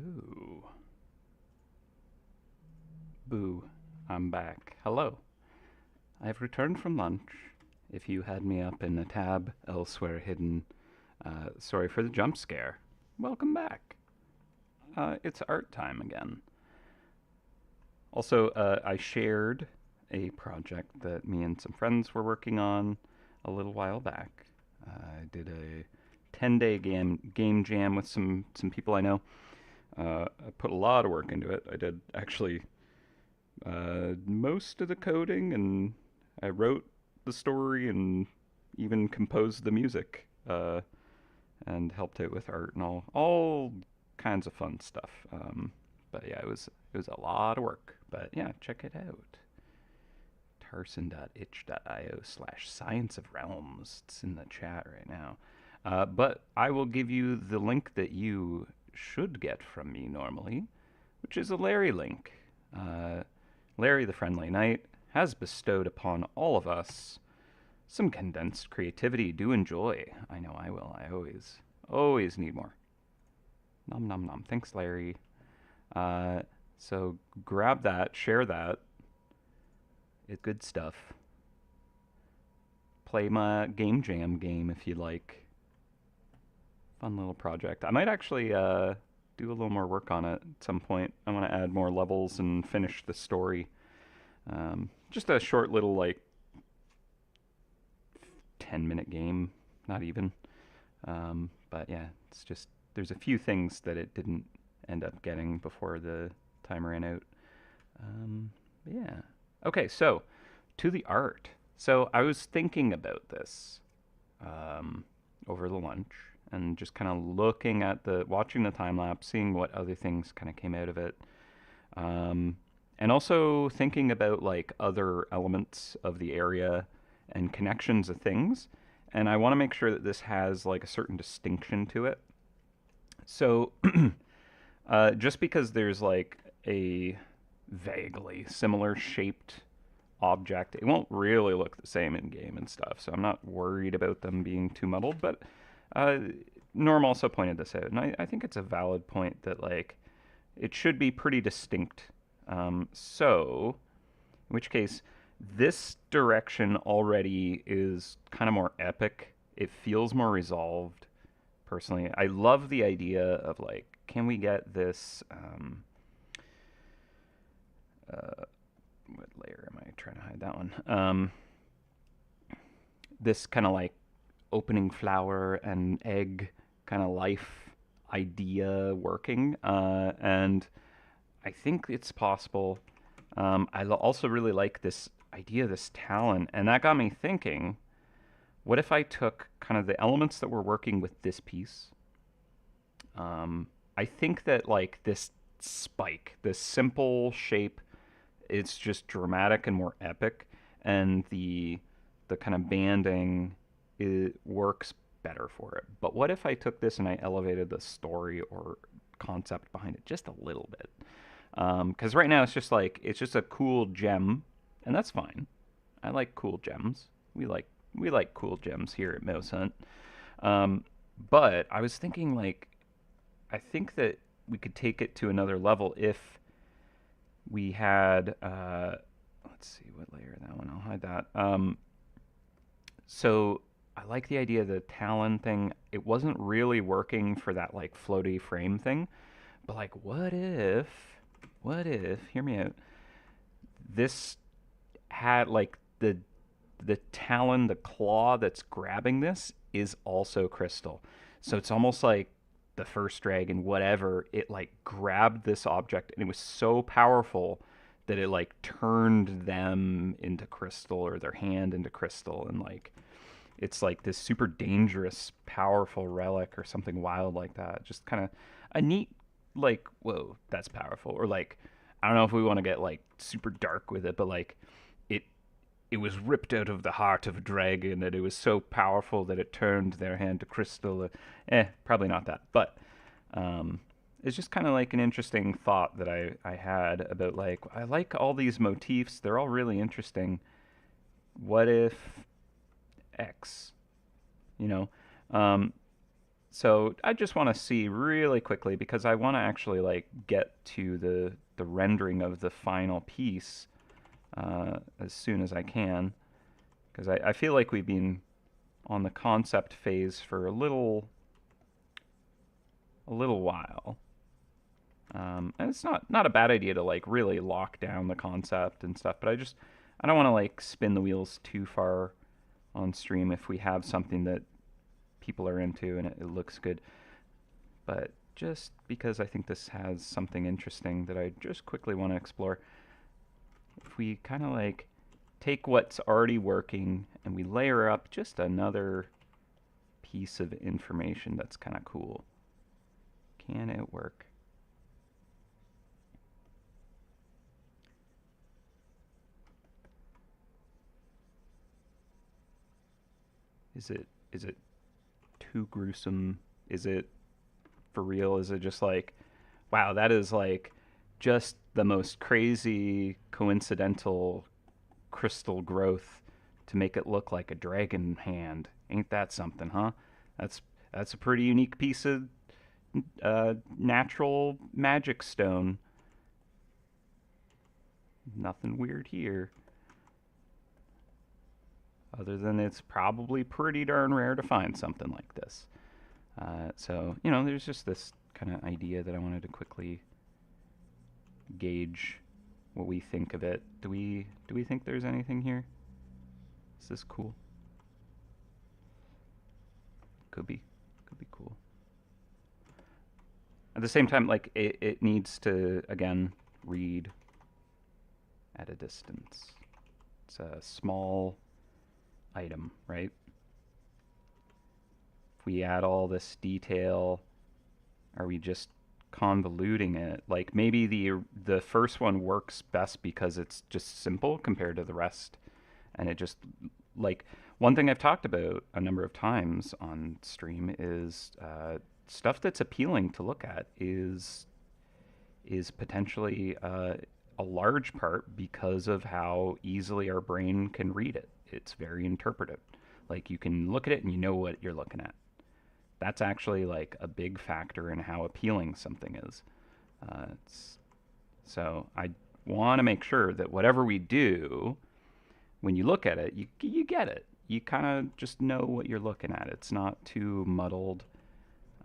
Boo. I'm back. Hello. I've returned from lunch. If you had me up in a tab elsewhere hidden, sorry for the jump scare. Welcome back. It's art time again. Also, I shared a project that me and some friends were working on a little while back. I did a 10-day game jam with some people I know. I put a lot of work into it. I did actually most of the coding, and I wrote the story and even composed the music, and helped out with art and all kinds of fun stuff. But yeah, it was a lot of work. But yeah, check it out. Tarson.itch.io/Science of Realms. It's in the chat right now. But I will give you the link that you should get from me normally, which is a Larry link. Larry the Friendly Knight has bestowed upon all of us some condensed creativity. Do enjoy. I know I will. I always need more. Nom nom nom. Thanks, Larry. So grab that, share that. It's good stuff. Play my game jam game if you like. Fun little project. I might actually do a little more work on it at some point. I want to add more levels and finish the story. Just a short little, like, 10-minute game, not even. But yeah, it's just, there's a few things that it didn't end up getting before the time ran out. Yeah. Okay, so to the art. So I was thinking about this over the lunch, and just kind of watching the time lapse, seeing what other things kind of came out of it. And also thinking about like other elements of the area and connections of things. And I want to make sure that this has like a certain distinction to it. So just because there's like a vaguely similar shaped object, it won't really look the same in game and stuff. So I'm not worried about them being too muddled. But Norm also pointed this out, and I think it's a valid point that like it should be pretty distinct. So, in which case, this direction already is kind of more epic. It feels more resolved. Personally, I love the idea of like, can we get this? What layer am I trying to hide that one? This kind of like opening flower and egg kind of life idea working, and I think it's possible. I also really like this idea, this talent, and that got me thinking, what if I took kind of the elements that we're working with this piece? I think that like this spike, this simple shape, it's just dramatic and more epic, and the kind of banding, it works better for it. But what if I took this and I elevated the story or concept behind it just a little bit? Because right now it's just a cool gem, and that's fine. I like cool gems. We like cool gems here at MouseHunt. But I was thinking like, I think that we could take it to another level if we had. Let's see what layer that one. I'll hide that. So I like the idea of the Talon thing. It wasn't really working for that like floaty frame thing, but like, what if? Hear me out. This had like the talon, the claw that's grabbing this is also crystal. So it's almost like the first dragon, whatever, it like grabbed this object and it was so powerful that it like turned them into crystal, or their hand into crystal, and like it's like this super dangerous, powerful relic or something wild like that. Just kind of a neat, like, whoa, that's powerful. Or like, I don't know if we want to get like super dark with it, but like it was ripped out of the heart of a dragon, that it was so powerful that it turned their hand to crystal. Probably not that, but it's just kind of like an interesting thought that I had about like, I like all these motifs, they're all really interesting. What if X, you know? So I just want to see really quickly because I want to actually like get to the rendering of the final piece as soon as I can, because I feel like we've been on the concept phase for a little while. And it's not a bad idea to like really lock down the concept and stuff, but I don't want to like spin the wheels too far on stream if we have something that people are into and it looks good. But just because I think this has something interesting that I just quickly want to explore, if we kind of like take what's already working and we layer up just another piece of information that's kind of cool. Can it work? Is it too gruesome? Is it for real? Is it just like, wow, that is like just the most crazy coincidental crystal growth to make it look like a dragon hand? Ain't that something, huh? That's that's a pretty unique piece of natural magic stone. Nothing weird here, other than it's probably pretty darn rare to find something like this. So you know, there's just this kind of idea that I wanted to quickly gauge what we think of it. Do we think there's anything here? Is this cool? Could be. Could be cool. At the same time, like it needs to again read at a distance. It's a small item, right? If we add all this detail, are we just convoluting it? Like maybe the first one works best because it's just simple compared to the rest, and it just like one thing I've talked about a number of times on stream is stuff that's appealing to look at is potentially a large part because of how easily our brain can read it. It's very interpretive. Like you can look at it and you know what you're looking at. That's actually like a big factor in how appealing something is. So I want to make sure that whatever we do, when you look at it, you get it. You kind of just know what you're looking at. It's not too muddled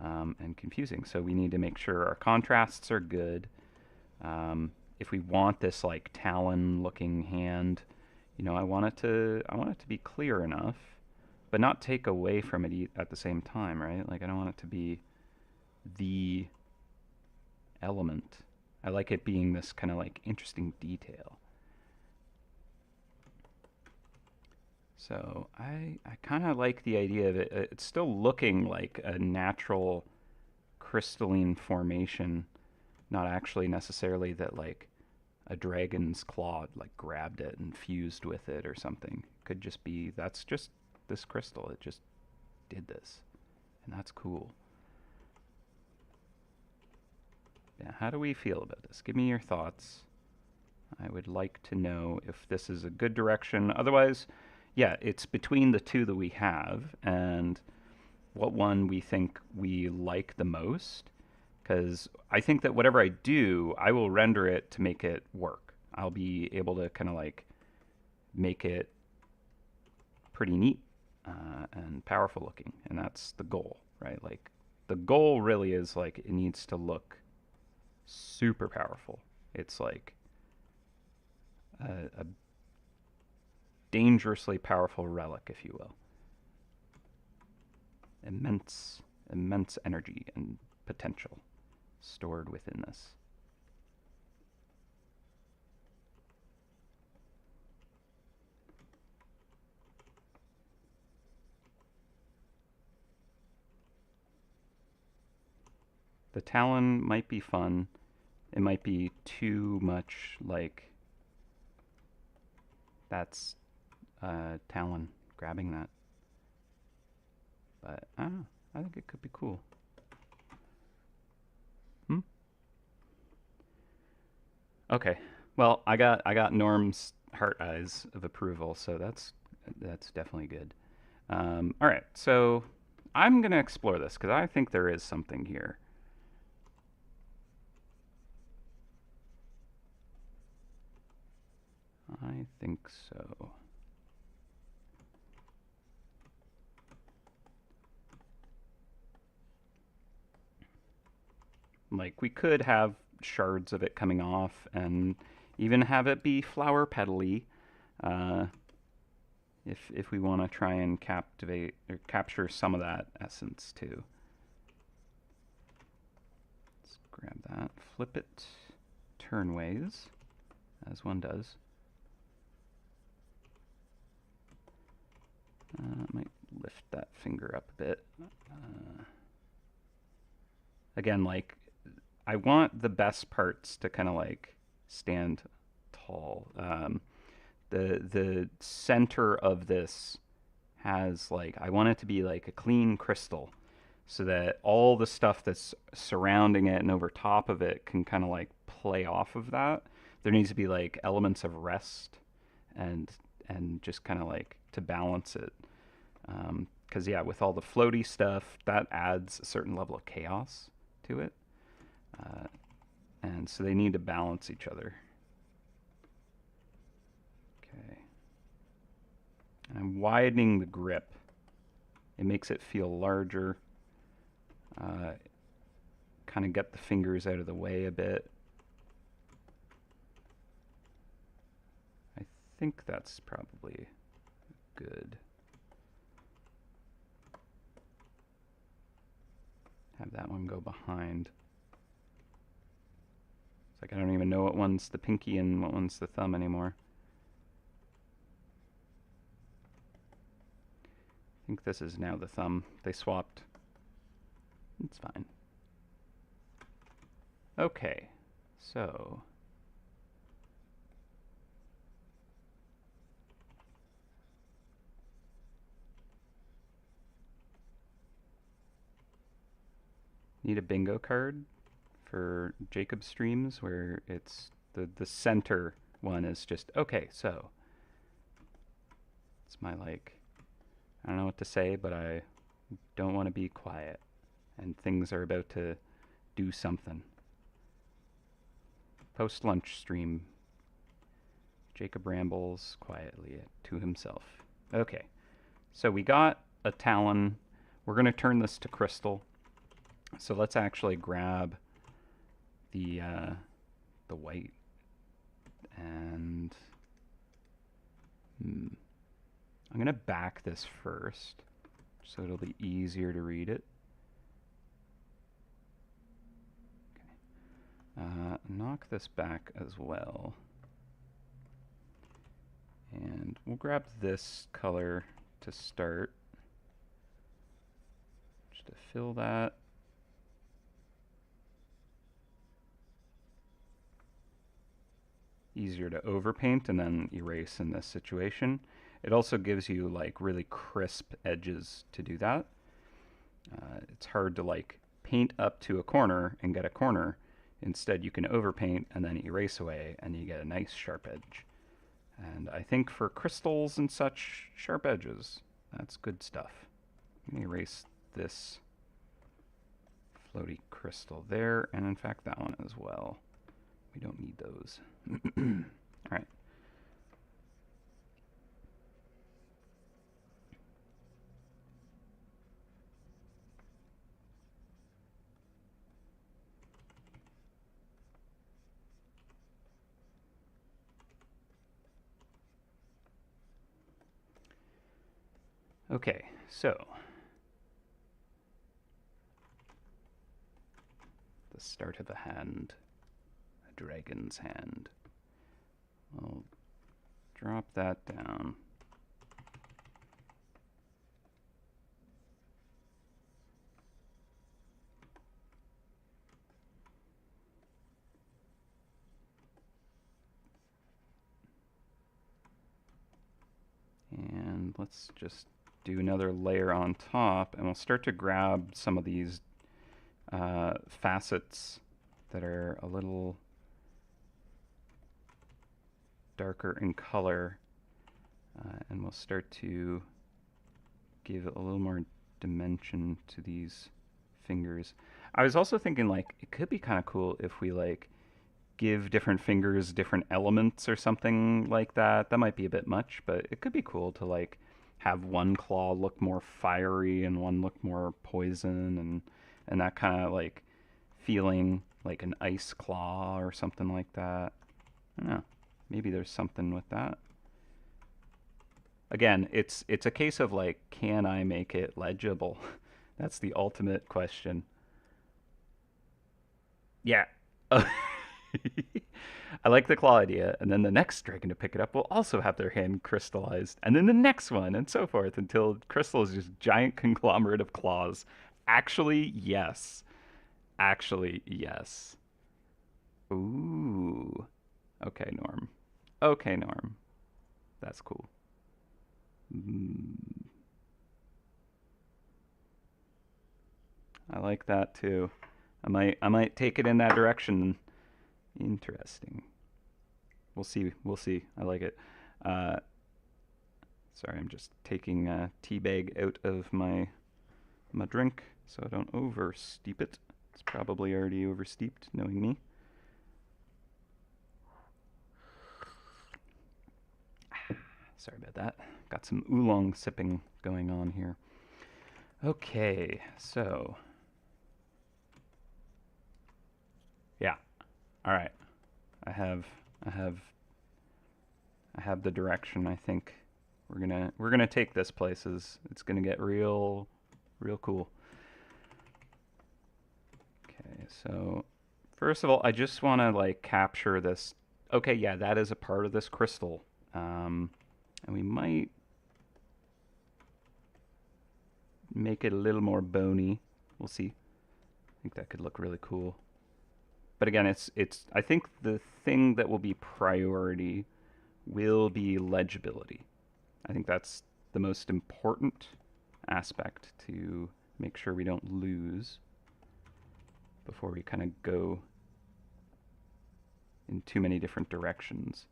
and confusing. So we need to make sure our contrasts are good. If we want this like talon-looking hand, you know, I want it to be clear enough, but not take away from it at the same time, right? Like I don't want it to be the element. I like it being this kind of like interesting detail. So I kind of like the idea of it. It's still looking like a natural crystalline formation, not actually necessarily that like a dragon's claw like grabbed it and fused with it or something. Could just be that's just this crystal. It just did this, and that's cool. Yeah, how do we feel about this? Give me your thoughts. I would like to know if this is a good direction. Otherwise, yeah, it's between the two that we have and what one we think we like the most. Because I think that whatever I do, I will render it to make it work. I'll be able to kind of like make it pretty neat and powerful looking. And that's the goal, right? Like the goal really is like it needs to look super powerful. It's like a dangerously powerful relic, if you will. Immense energy and potential stored within this. The talon might be fun. It might be too much like that's talon grabbing that. But I don't know. I think it could be cool. Hmm? Okay. Well, I got Norm's heart eyes of approval, so that's definitely good. All right. So I'm going to explore this because I think there is something here. I think so. Like, we could have shards of it coming off and even have it be flower petally, uh, if we want to try and captivate or capture some of that essence too. Let's grab that, flip it turnways, as one does. Might lift that finger up a bit. Again, like, I want the best parts to kind of like stand tall. The center of this has like, I want it to be like a clean crystal, so that all the stuff that's surrounding it and over top of it can kind of like play off of that. There needs to be like elements of rest and just kind of like to balance it. Because yeah, with all the floaty stuff, that adds a certain level of chaos to it. And so they need to balance each other. Okay. And I'm widening the grip. It makes it feel larger. Kind of get the fingers out of the way a bit. I think that's probably good. Have that one go behind. It's like I don't even know what one's the pinky and what one's the thumb anymore. I think this is now the thumb. They swapped. It's fine. Okay, so need a bingo card for Jacob streams where it's the center one is just okay, so it's my like, I don't know what to say, but I don't want to be quiet and things are about to do something. Post lunch stream. Jacob rambles quietly to himself. Okay, so we got a talon. We're going to turn this to crystal. So let's actually grab the white and I'm going to back this first so it'll be easier to read it. Knock this back as well. And we'll grab this color to start. Just to fill that. Easier to overpaint and then erase in this situation. It also gives you like really crisp edges to do that. It's hard to like paint up to a corner and get a corner. Instead, you can overpaint and then erase away, and you get a nice sharp edge. And I think for crystals and such, sharp edges, that's good stuff. I'm going to erase this floaty crystal there, and in fact that one as well. We don't need those. All right. Okay, so the start of a hand, a dragon's hand. I'll drop that down. And let's just do another layer on top, and we'll start to grab some of these facets that are a little darker in color, and we'll start to give it a little more dimension to these fingers. I was also thinking like it could be kind of cool if we like give different fingers different elements or something like that. That might be a bit much, but it could be cool to like have one claw look more fiery and one look more poison and that kind of like feeling like an ice claw or something like that. I don't know. Maybe there's something with that. Again, it's a case of like, can I make it legible? That's the ultimate question. Yeah. I like the claw idea, and then the next dragon to pick it up will also have their hand crystallized, and then the next one, and so forth, until crystal is just giant conglomerate of claws. Actually, yes. Actually, yes. Ooh. Okay, Norm. Okay, Norm. That's cool. Mm, I like that too. I might take it in that direction. Interesting. We'll see. We'll see. I like it. Uh, sorry, I'm just taking a tea bag out of my drink so I don't oversteep it. It's probably already oversteeped, knowing me. Sorry about that. Got some oolong sipping going on here. Okay, so yeah. All right. I have I have I have the direction. I think we're gonna take this places. It's gonna get real cool. Okay, so first of all, I just want to like capture this. Okay, yeah, that is a part of this crystal, and we might make it a little more bony. We'll see. I think that could look really cool. But again, it's I think the thing that will be priority will be legibility. I think that's the most important aspect to make sure we don't lose before we kind of go in too many different directions.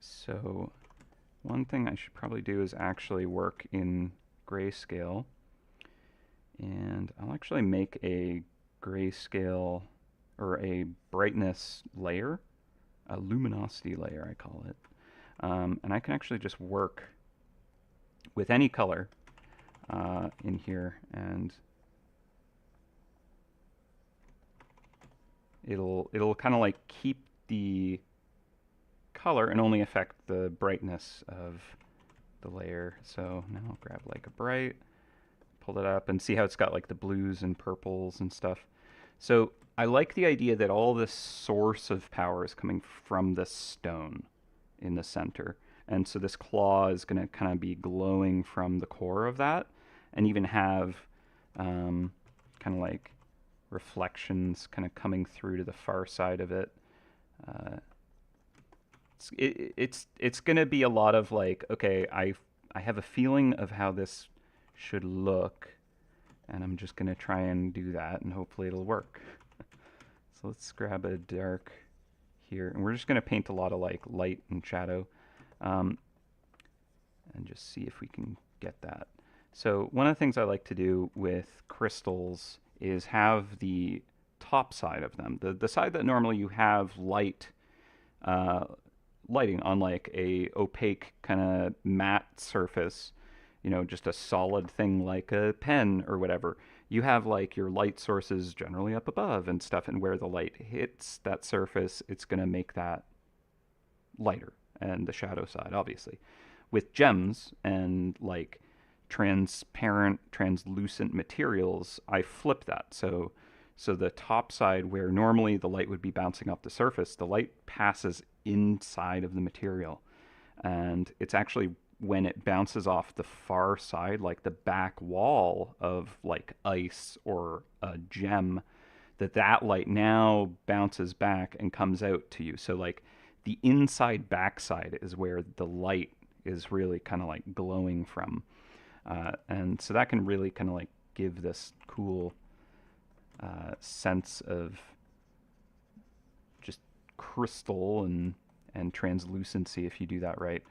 So one thing I should probably do is actually work in grayscale, and I'll actually make a grayscale or a brightness layer, a luminosity layer I call it. And I can actually just work with any color in here, and it'll kind of like keep the color and only affect the brightness of the layer. So now I'll grab like a bright, pull it up, and see how it's got like the blues and purples and stuff. So I like the idea that all this source of power is coming from this stone in the center. And so this claw is going to kind of be glowing from the core of that, and even have kind of like reflections kind of coming through to the far side of it. Uh, it's going to be a lot of like, okay, I have a feeling of how this should look, and I'm just going to try and do that, and hopefully it'll work. So let's grab a dark here, and we're just going to paint a lot of like light and shadow, and just see if we can get that. So one of the things I like to do with crystals is have the top side of them, the side that normally you have lighting on like a opaque kind of matte surface, just a solid thing like a pen or whatever. You have like your light sources generally up above and stuff, and where the light hits that surface, it's going to make that lighter, and the shadow side, obviously. With gems and like transparent, translucent materials, I flip that. So the top side, where normally the light would be bouncing off the surface, the light passes inside of the material. And it's actually when it bounces off the far side, like the back wall of like ice or a gem, that light now bounces back and comes out to you. So like the inside backside is where the light is really kind of like glowing from. And so that can really kind of like give this cool sense of just crystal and translucency if you do that right.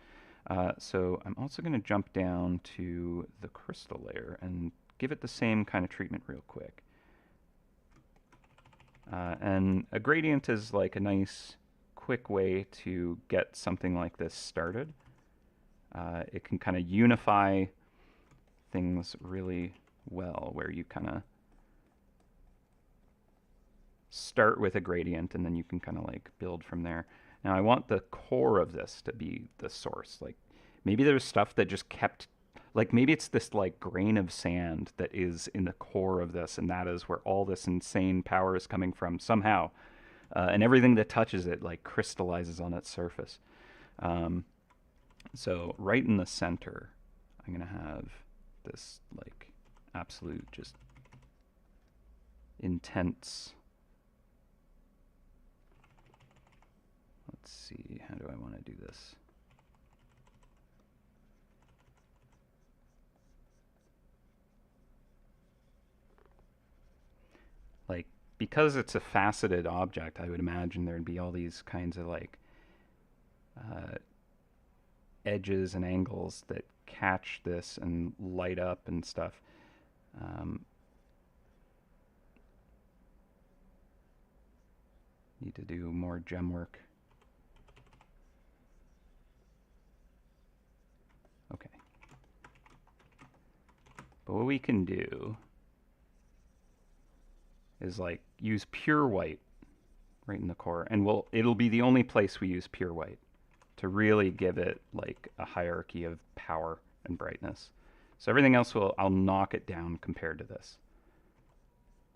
So I'm also going to jump down to the crystal layer and give it the same kind of treatment real quick. And a gradient is like a nice quick way to get something like this started. It can kind of unify things really well, where you kind of start with a gradient and then you can kind of like build from there. Now I want the core of this to be the source. Like maybe there's stuff that just kept, like maybe it's this like grain of sand that is in the core of this, and that is where all this insane power is coming from somehow. And everything that touches it like crystallizes on its surface. So right in the center, I'm going to have this like absolute just intense. Let's see, how do I want to do this? Like, because it's a faceted object, I would imagine there'd be all these kinds of like edges and angles that catch this and light up and stuff. Need to do more gem work. Okay. But what we can do is like use pure white right in the core, and it'll be the only place we use pure white to really give it like a hierarchy of power and brightness. So everything else I'll knock it down compared to this.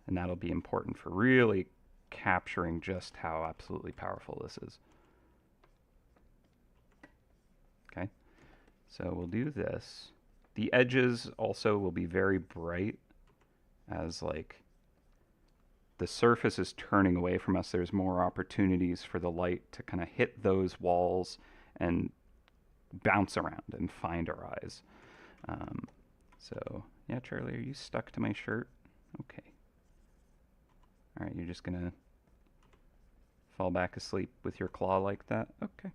And that'll be important for really capturing just how absolutely powerful this is. Okay, so we'll do this. The edges also will be very bright, as like the surface is turning away from us. There's more opportunities for the light to kind of hit those walls and bounce around and find our eyes. So yeah, Charlie, are you stuck to my shirt? Okay. All right, you're just gonna fall back asleep with your claw like that? Okay.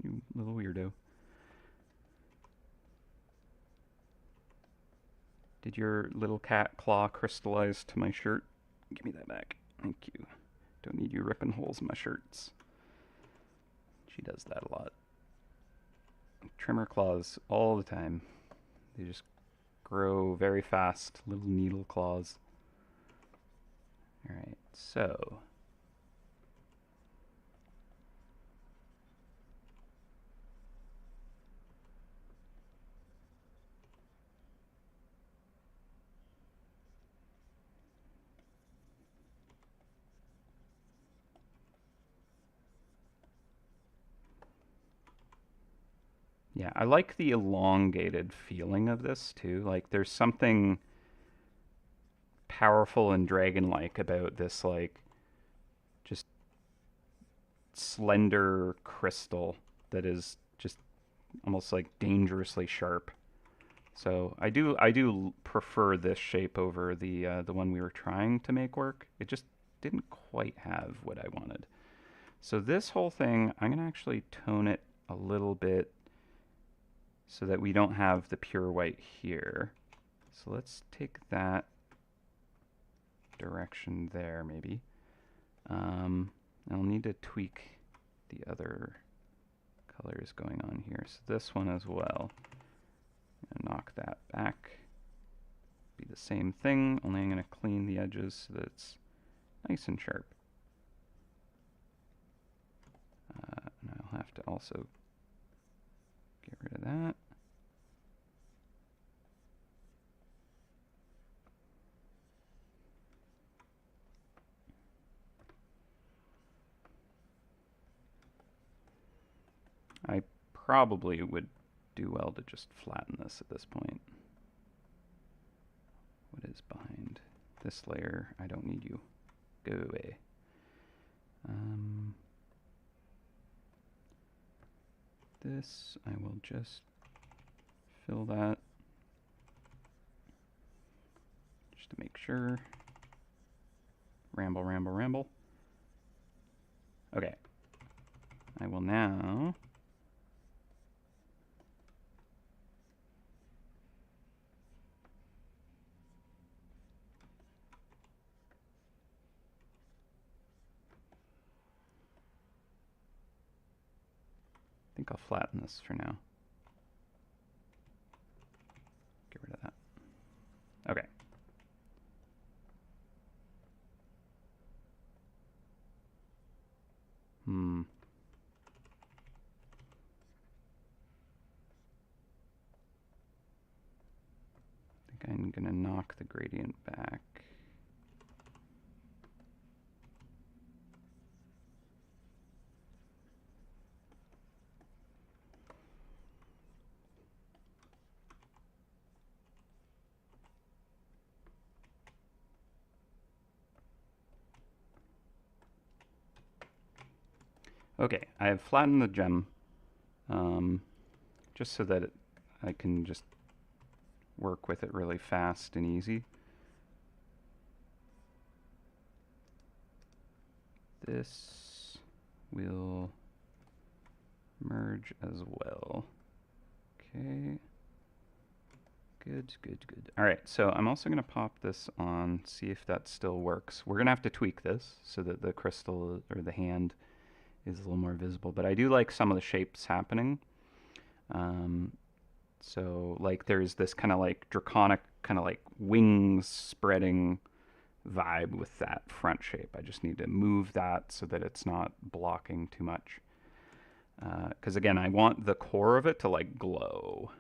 You little weirdo. Did your little cat claw crystallize to my shirt? Give me that back. Thank you. Don't need you ripping holes in my shirts. She does that a lot. Trimmer claws all the time. They just grow very fast, little needle claws. Alright, so yeah, I like the elongated feeling of this too. Like there's something powerful and dragon-like about this like just slender crystal that is just almost like dangerously sharp. So I do prefer this shape over the one we were trying to make work. It just didn't quite have what I wanted. So this whole thing, I'm gonna actually tone it a little bit so that we don't have the pure white here. So let's take that direction there, maybe. I'll need to tweak the other colors going on here. So this one as well. Knock that back. Be the same thing, only I'm going to clean the edges so that it's nice and sharp. And I'll have to also get rid of that. I probably would do well to just flatten this at this point. What is behind this layer? I don't need you. Go away. This, I will just fill that just to make sure. Ramble, ramble, ramble. Okay. I will now think I'll flatten this for now. Get rid of that. Okay. I think I'm going to knock the gradient back. Okay, I have flattened the gem just so that I can just work with it really fast and easy. This will merge as well. Okay. Good, good, good. All right, so I'm also going to pop this on, see if that still works. We're going to have to tweak this so that the crystal or the hand is a little more visible, but I do like some of the shapes happening. So like there's this kind of like draconic kind of like wings spreading vibe with that front shape. I just need to move that so that it's not blocking too much. Because again, I want the core of it to like glow,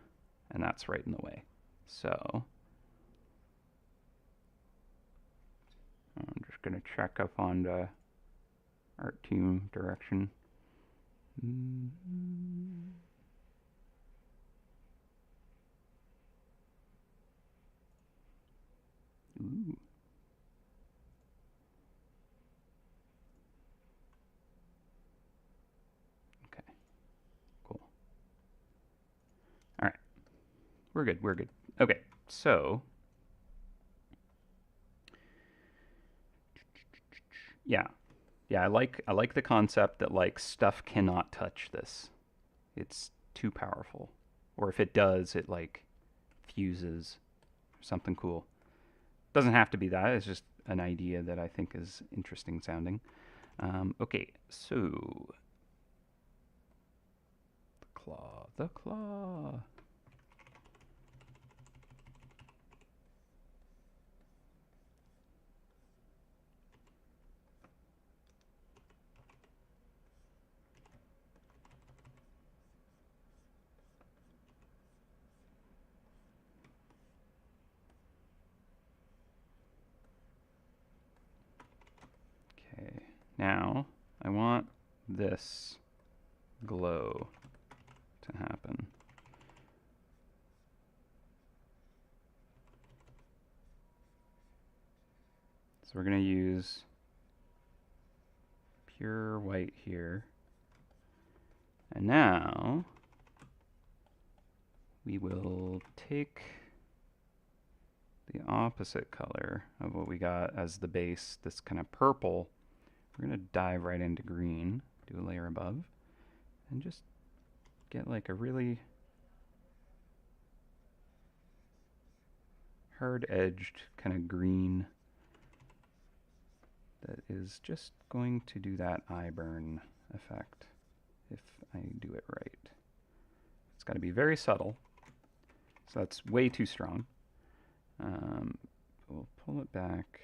and that's right in the way. So I'm just going to check up on the art team direction. Ooh. Okay, cool. All right, we're good, we're good. Okay, so yeah, I like the concept that like stuff cannot touch this. It's too powerful, or if it does, it like fuses or something cool. Doesn't have to be that. It's just an idea that I think is interesting sounding. Okay, so the claw. Okay, now I want this glow to happen. So we're going to use pure white here. And now we will take the opposite color of what we got as the base, this kind of purple. We're going to dive right into green, do a layer above, and just get like a really hard-edged kind of green that is just going to do that eye burn effect if I do it right. It's got to be very subtle, so that's way too strong. We'll pull it back.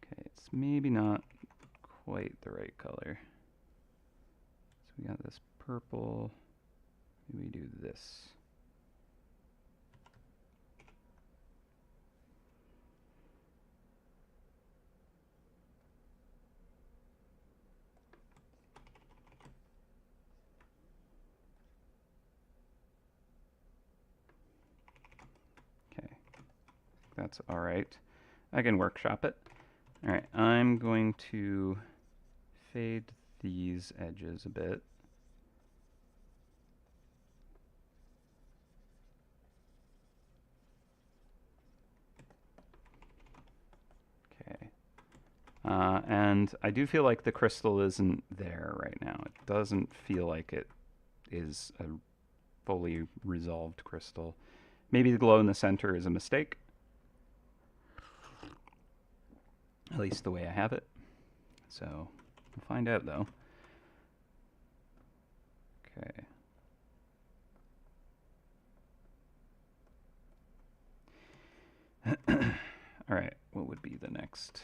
Okay, it's maybe not quite the right color. So we got this purple. Maybe we do this. That's all right. I can workshop it. All right, I'm going to fade these edges a bit. Okay. And I do feel like the crystal isn't there right now. It doesn't feel like it is a fully resolved crystal. Maybe the glow in the center is a mistake. At least the way I have it. So we'll find out though. Okay. All right, what would be the next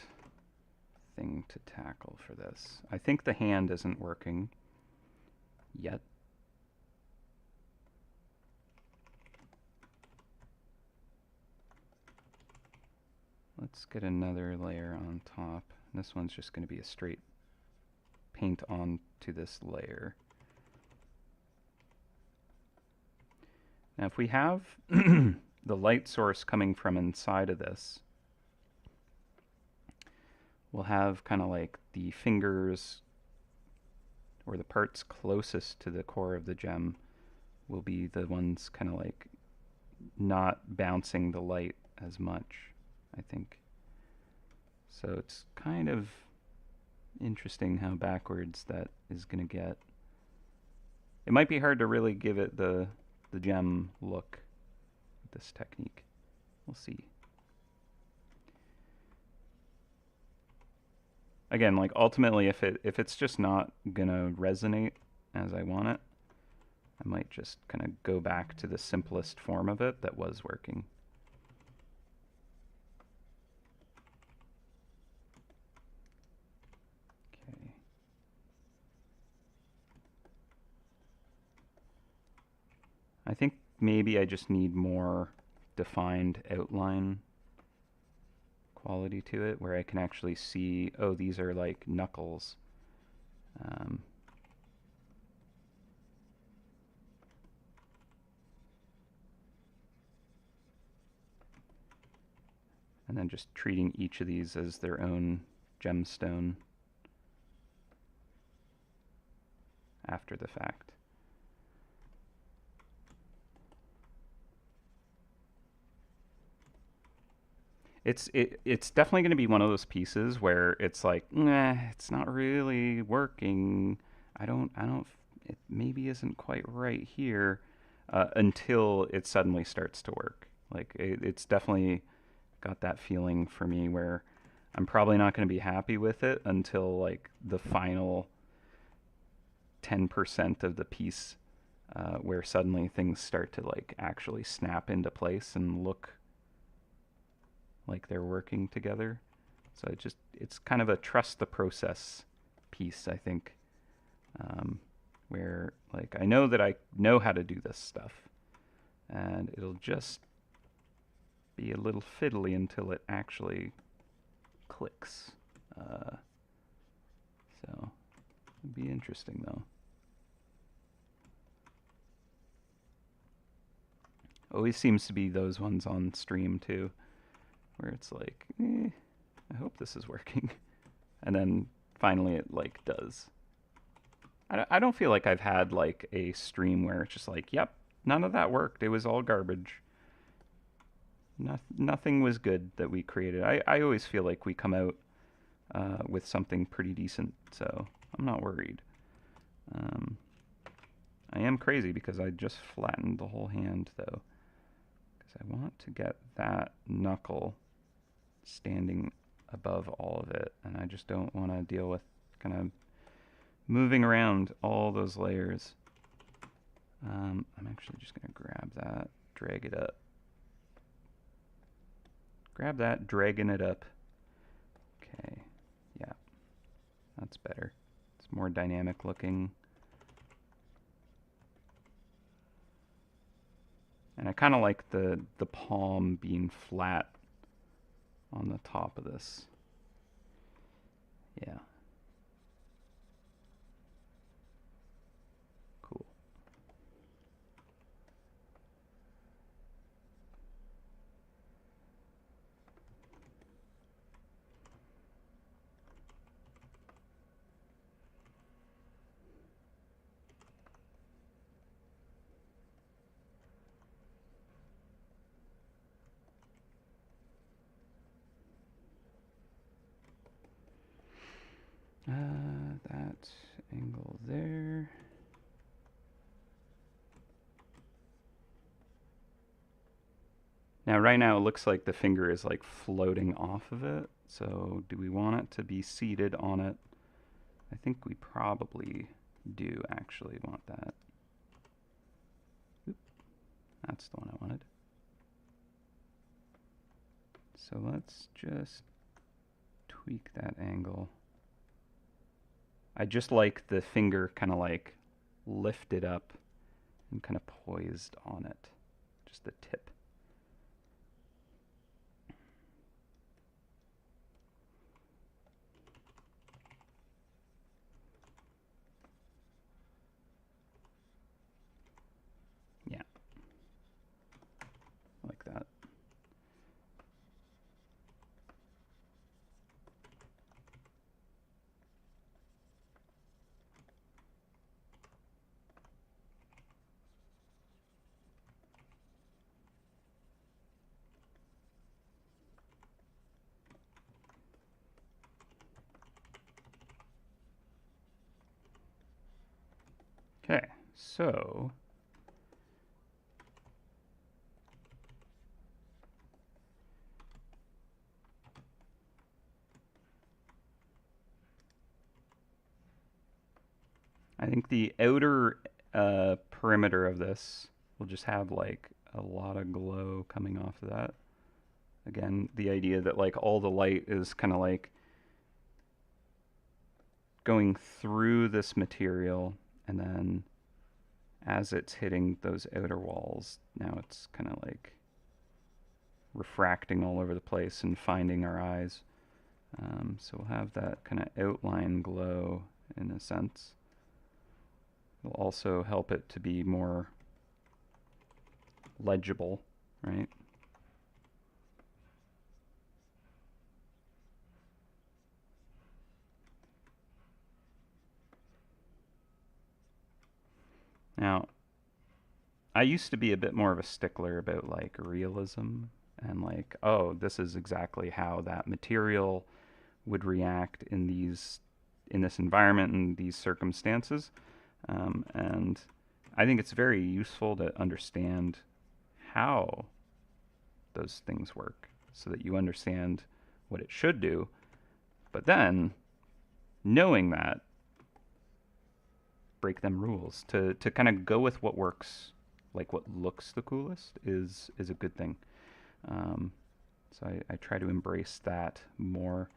thing to tackle for this? I think the hand isn't working yet. Let's get another layer on top. This one's just going to be a straight paint onto this layer. Now if we have the light source coming from inside of this, we'll have kind of like the fingers or the parts closest to the core of the gem will be the ones kind of like not bouncing the light as much, I think. So it's kind of interesting how backwards that is going to get. It might be hard to really give it the gem look with this technique. We'll see. Again, like ultimately if it's just not gonna resonate as I want it, I might just kind of go back to the simplest form of it that was working. Okay. I think maybe I just need more defined outline quality to it, where I can actually see, oh, these are like knuckles. And then just treating each of these as their own gemstone after the fact. It's definitely going to be one of those pieces where it's like, nah, it's not really working. It maybe isn't quite right here, until it suddenly starts to work. Like it's definitely got that feeling for me where I'm probably not going to be happy with it until like the final 10% of the piece, where suddenly things start to like actually snap into place and look like they're working together. So it's kind of a trust the process piece, I think, where like I know that I know how to do this stuff, and it'll just be a little fiddly until it actually clicks. So it'd be interesting though. Always seems to be those ones on stream too, where it's like, I hope this is working. And then finally it like does. I don't feel like I've had like a stream where it's just like, yep, none of that worked. It was all garbage. Nothing was good that we created. I always feel like we come out with something pretty decent, so I'm not worried. I am crazy because I just flattened the whole hand though, because I want to get that knuckle standing above all of it, and I just don't want to deal with kind of moving around all those layers. I'm actually just going to grab that, drag it up. Grab that, dragging it up. Okay, yeah, that's better. It's more dynamic looking. And I kind of like the palm being flat on the top of this. Yeah. Cool. That angle there. Now, right now, it looks like the finger is like floating off of it. So do we want it to be seated on it? I think we probably do actually want that. Oop, that's the one I wanted. So let's just tweak that angle. I just like the finger kind of like lifted up and kind of poised on it. Just the tip. Yeah. Like that. Okay, so I think the outer perimeter of this will just have like a lot of glow coming off of that. Again, the idea that like all the light is kind of like going through this material, and then as it's hitting those outer walls, now it's kind of like refracting all over the place and finding our eyes. So we'll have that kind of outline glow in a sense. It'll also help it to be more legible, right? Now, I used to be a bit more of a stickler about like realism and like, oh, this is exactly how that material would react in this environment and these circumstances. And I think it's very useful to understand how those things work so that you understand what it should do. But then, knowing that, break them rules. To kind of go with what works, like what looks the coolest, is a good thing. So I try to embrace that more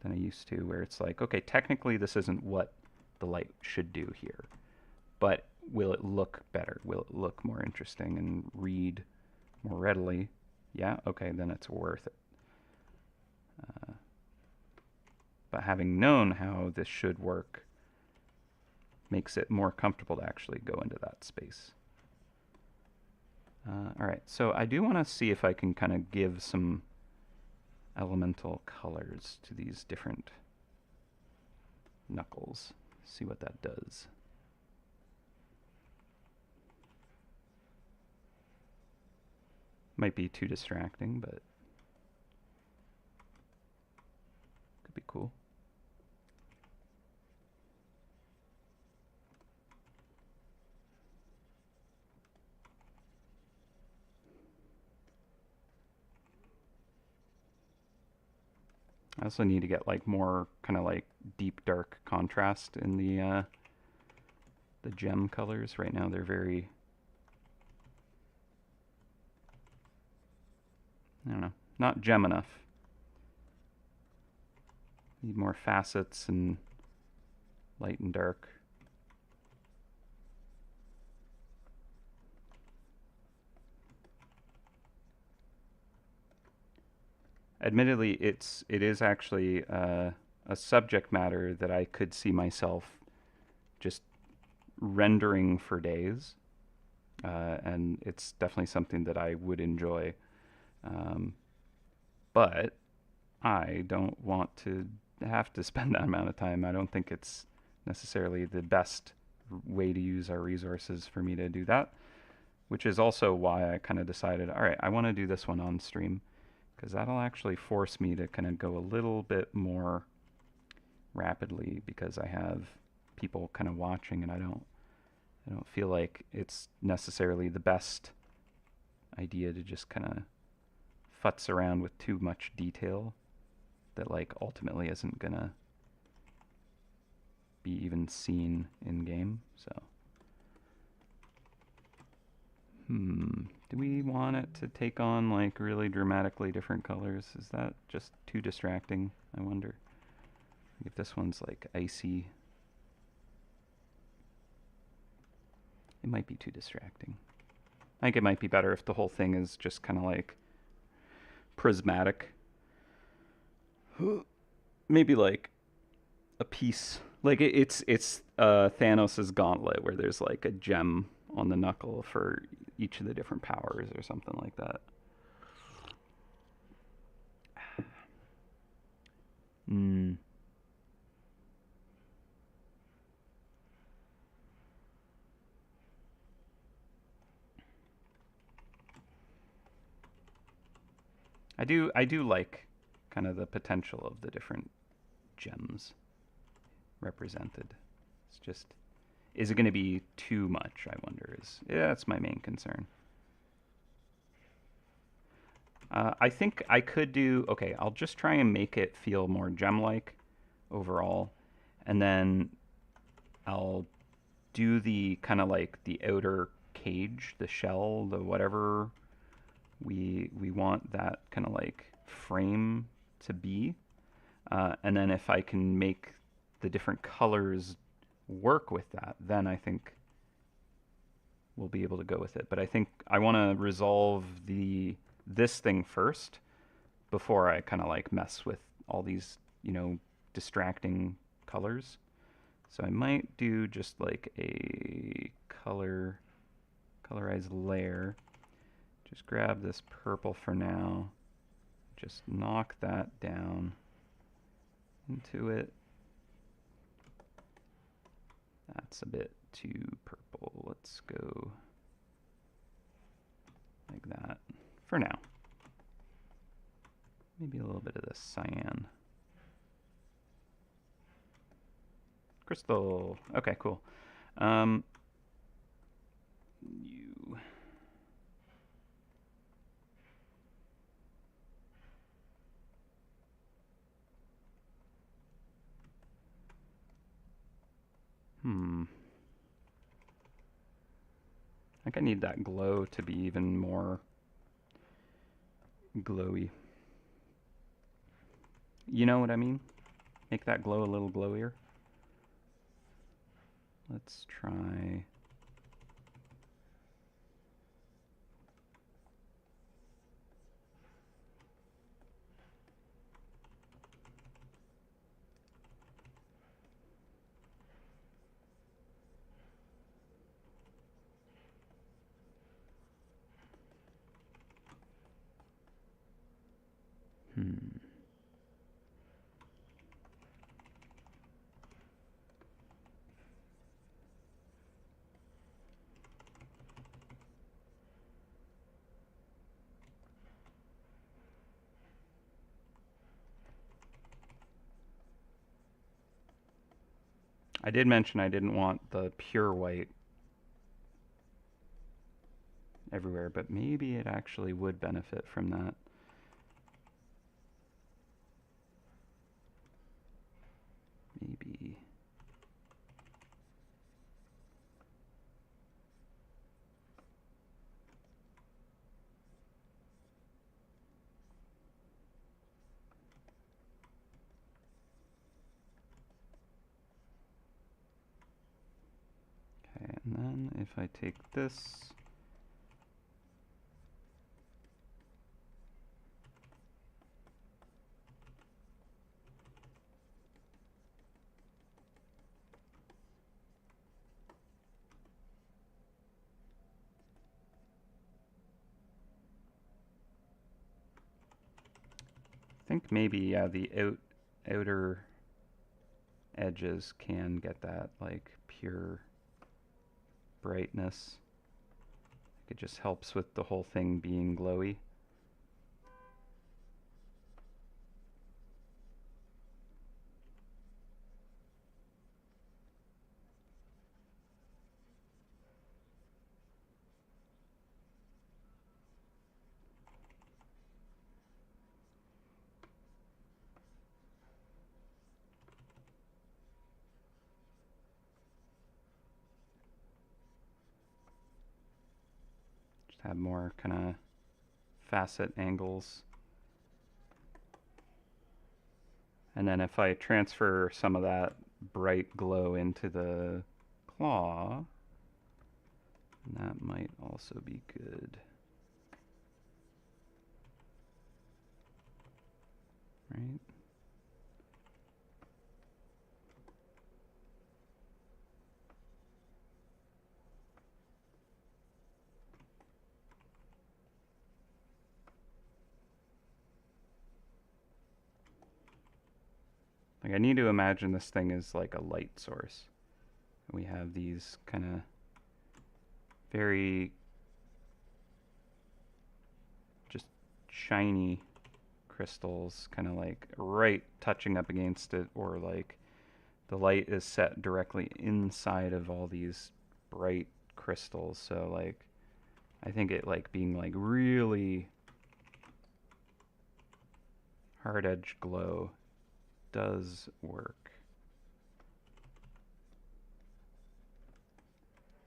than I used to, where it's like, okay, technically this isn't what the light should do here, but will it look better? Will it look more interesting and read more readily? Yeah, okay, then it's worth it. But having known how this should work makes it more comfortable to actually go into that space. All right, so I do want to see if I can kind of give some elemental colors to these different knuckles. See what that does. Might be too distracting, but could be cool. I also need to get like more kind of like deep dark contrast in the gem colors. Right now they're very, I don't know, not gem enough. Need more facets and light and dark. Admittedly, it is actually a subject matter that I could see myself just rendering for days, and it's definitely something that I would enjoy. But I don't want to have to spend that amount of time. I don't think it's necessarily the best way to use our resources for me to do that, which is also why I kind of decided, all right, I want to do this one on stream, because that'll actually force me to kind of go a little bit more rapidly, because I have people kind of watching, and I don't feel like it's necessarily the best idea to just kind of futz around with too much detail. that like ultimately isn't gonna be even seen in game. So, do we want it to take on like really dramatically different colors? Is that just too distracting? I wonder. If this one's like icy, it might be too distracting. I think it might be better if the whole thing is just kind of like prismatic. Maybe like a piece, like it's Thanos' gauntlet where there's like a gem on the knuckle for each of the different powers or something like that. I do like kind of the potential of the different gems represented. It's just, is it going to be too much? I wonder. That's my main concern. I think I could do, okay, I'll just try and make it feel more gem-like overall, and then I'll do the kind of like the outer cage, the shell, the whatever we want that kind of like frame to be. And then if I can make the different colors work with that, then I think we'll be able to go with it. But I think I want to resolve this thing first before I kind of like mess with all these, distracting colors. So I might do just like a colorized layer. Just grab this purple for now. Just knock that down into it. That's a bit too purple. Let's go like that for now. Maybe a little bit of this cyan. Crystal. Okay, cool. You. I think I need that glow to be even more glowy. You know what I mean? Make that glow a little glowier. Let's try. I did mention I didn't want the pure white everywhere, but maybe it actually would benefit from that. Maybe. Okay, and then if I take this, I think maybe, yeah, the outer edges can get that like pure brightness. It just helps with the whole thing being glowy. have more kind of facet angles. And then if I transfer some of that bright glow into the claw, that might also be good. Right? Like I need to imagine this thing as like a light source. We have these kind of very just shiny crystals kind of like right touching up against it, or like the light is set directly inside of all these bright crystals. So like I think it like being like really hard edge glow does work.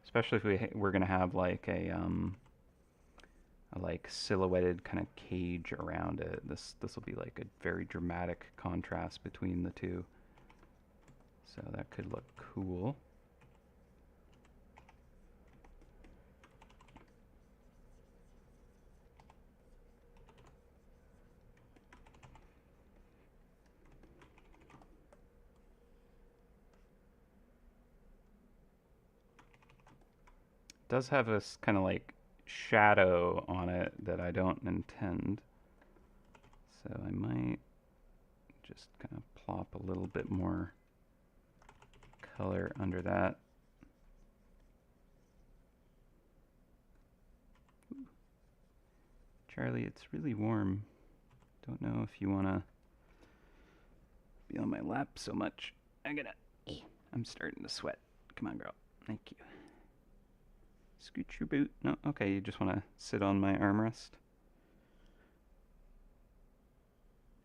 Especially if we're gonna have like a like silhouetted kind of cage around it. This will be like a very dramatic contrast between the two. So that could look cool. It does have this kind of like shadow on it that I don't intend. So I might just kind of plop a little bit more color under that. Ooh. Charlie, it's really warm. Don't know if you want to be on my lap so much. I'm starting to sweat. Come on, girl. Thank you. Scoot your boot. No, okay, you just want to sit on my armrest.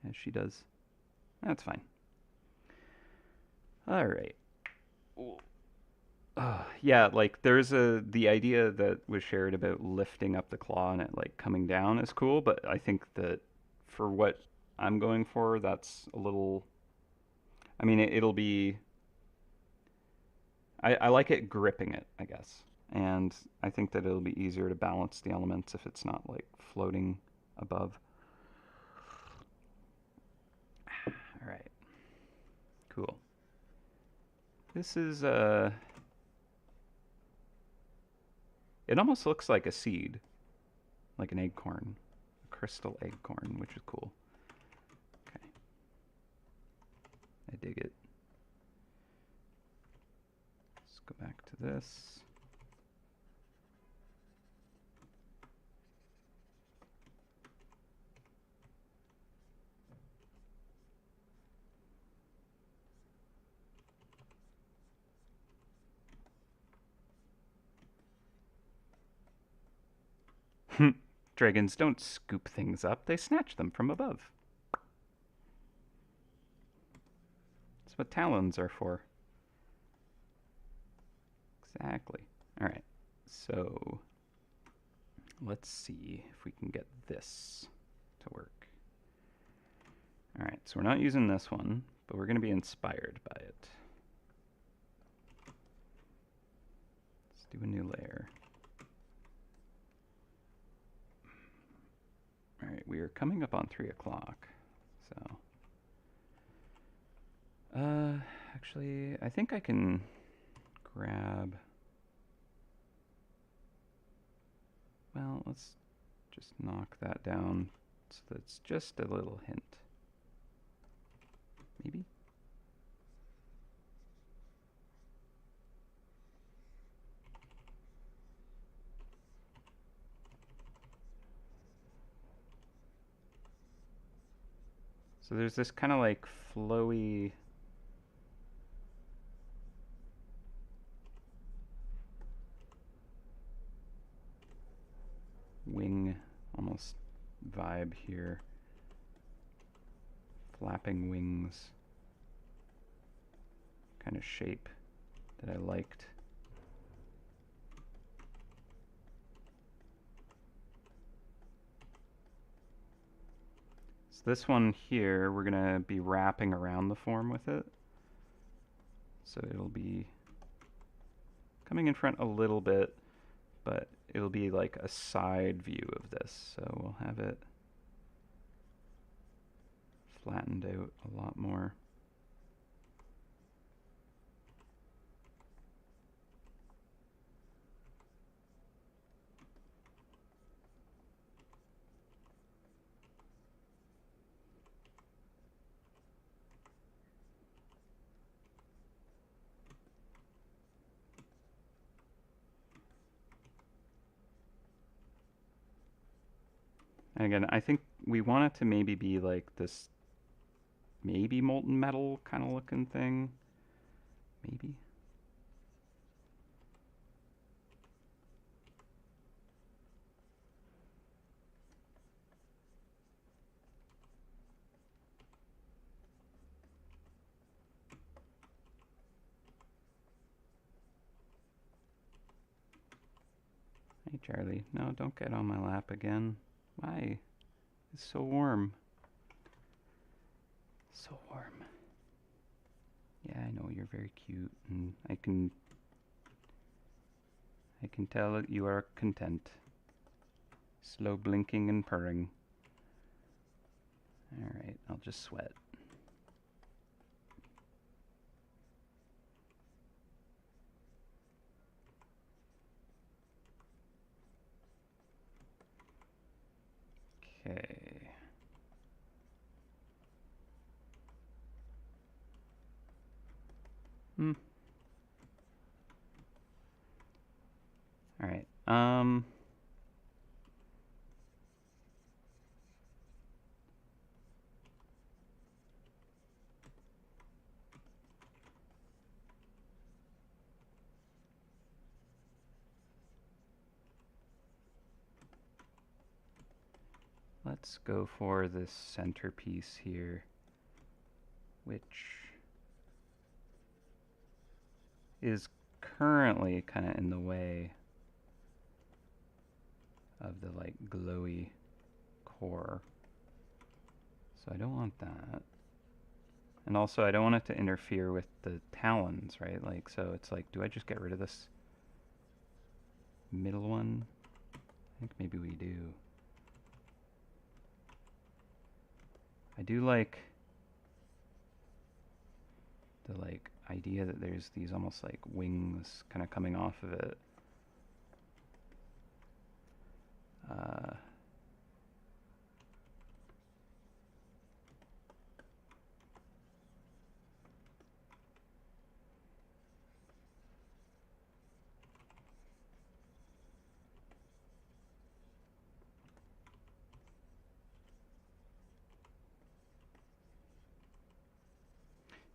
As she does. That's fine. All right. Yeah, like there's the idea that was shared about lifting up the claw and it like coming down is cool, but I think that for what I'm going for, that's a little. I mean, it'll be. I like it gripping it, I guess, and I think that it'll be easier to balance the elements if it's not like floating above. All right. Cool. This is it almost looks like a seed, like an acorn, a crystal acorn, which is cool. Okay. I dig it. Let's go back to this. Dragons don't scoop things up, they snatch them from above. That's what talons are for. Exactly. Alright, so let's see if we can get this to work. Alright, so we're not using this one, but we're going to be inspired by it. Let's do a new layer. Alright, we are coming up on 3 o'clock, so... actually, I think I can grab... Well, let's just knock that down so that's just a little hint. Maybe? So there's this kind of like flowy wing almost vibe here. Flapping wings kind of shape that I liked. So this one here, we're going to be wrapping around the form with it. So it'll be coming in front a little bit, but it'll be like a side view of this. So we'll have it flattened out a lot more. And again, I think we want it to maybe be like this, maybe molten metal kind of looking thing. Maybe. Hey, Charlie. No, don't get on my lap again. Why? It's so warm. So warm. Yeah, I know you're very cute, and I can tell that you are content. Slow blinking and purring. Alright, I'll just sweat. Okay. Alright, let's go for this centerpiece here, which is currently kind of in the way of the like glowy core. So I don't want that. And also I don't want it to interfere with the talons, right? Like, so it's like, do I just get rid of this middle one? I think maybe we do. I do like the like idea that there's these almost like wings kind of coming off of it.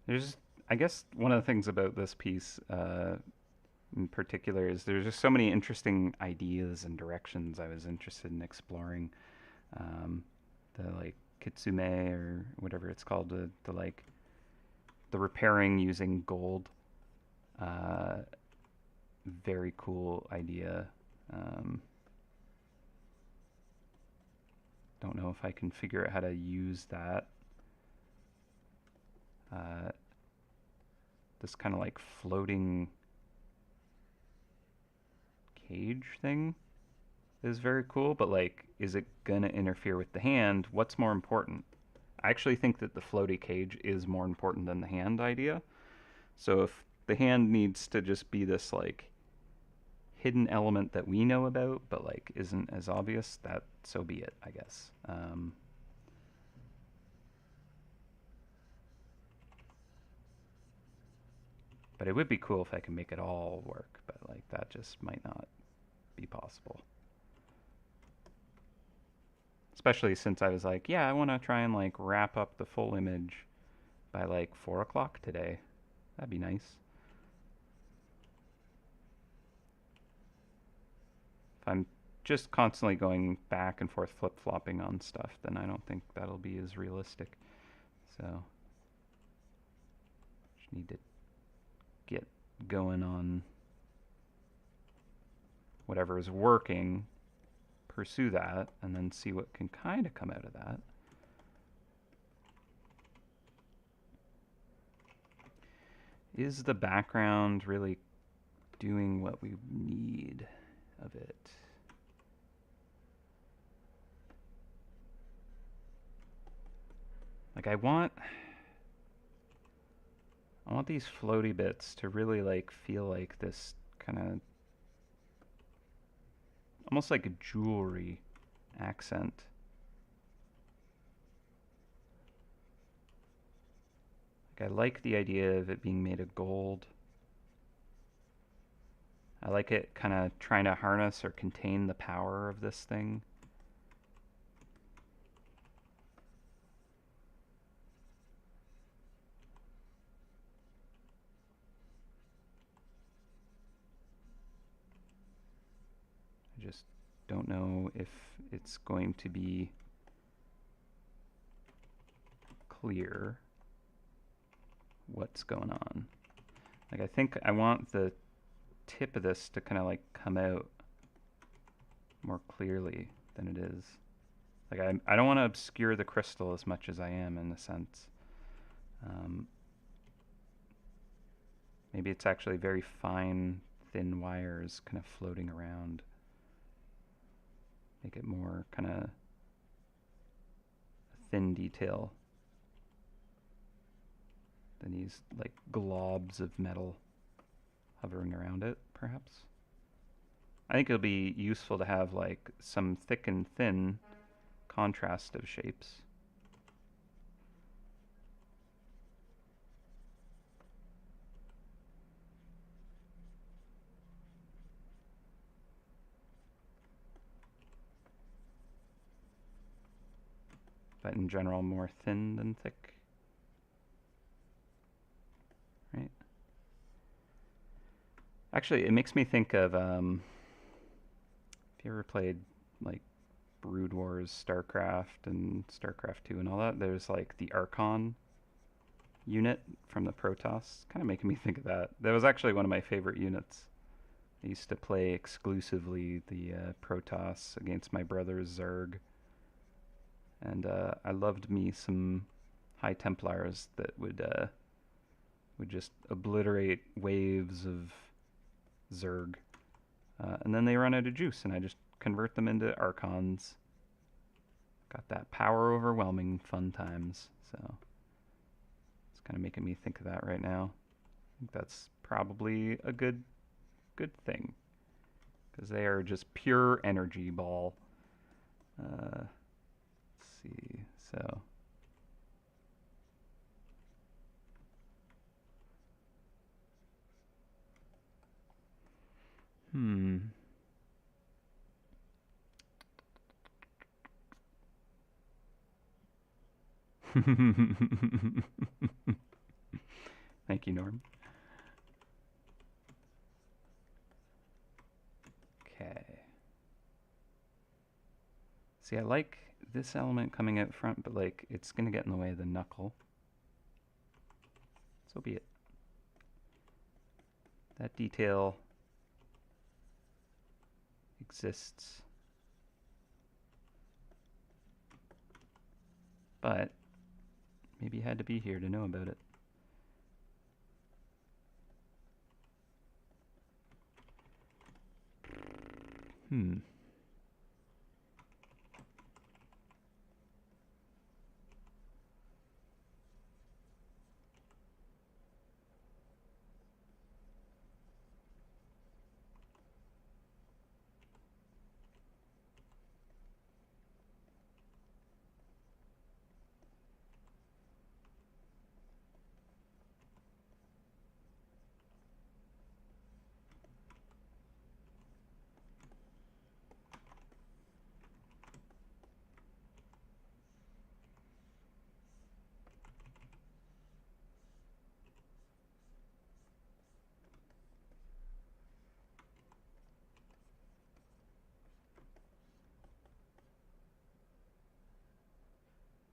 There's, I guess, one of the things about this piece in particular is there's just so many interesting ideas and directions I was interested in exploring. The like kitsume or whatever it's called, the like the repairing using gold. Very cool idea. Don't know if I can figure out how to use that. This kind of like floating cage thing is very cool, but like, is it gonna interfere with the hand? What's more important? I actually think that the floaty cage is more important than the hand idea. So if the hand needs to just be this like hidden element that we know about, but like isn't as obvious, that so be it, I guess. But it would be cool if I could make it all work, but like that just might not be possible. Especially since I was like, yeah, I want to try and like wrap up the full image by like 4 o'clock today. That'd be nice. If I'm just constantly going back and forth flip-flopping on stuff, then I don't think that'll be as realistic. So just need to get going on whatever is working, pursue that, and then see what can kind of come out of that. Is the background really doing what we need of it? Like I want these floaty bits to really like feel like this kind of almost like a jewelry accent. Like I like the idea of it being made of gold. I like it kind of trying to harness or contain the power of this thing. I just don't know if it's going to be clear what's going on. Like I think I want the tip of this to kind of like come out more clearly than it is. Like I don't want to obscure the crystal as much as I am in a sense. Maybe it's actually very fine, thin wires kind of floating around. Make it more kind of thin detail than these like globs of metal hovering around it, perhaps. I think it'll be useful to have like some thick and thin contrast of shapes. But in general, more thin than thick. Right? Actually, it makes me think of if you ever played like Brood Wars, StarCraft, and StarCraft 2 and all that, there's like the Archon unit from the Protoss. Kind of making me think of that. That was actually one of my favorite units. I used to play exclusively the Protoss against my brother's Zerg. And I loved me some High Templars that would just obliterate waves of Zerg. And then they run out of juice, and I just convert them into Archons. Got that power overwhelming fun times. So it's kind of making me think of that right now. I think that's probably a good thing, because they are just pure energy ball. Let's see. So Thank you, Norm. Okay. See, I like this element coming out front, but like it's gonna get in the way of the knuckle. So be it. That detail exists. But maybe you had to be here to know about it.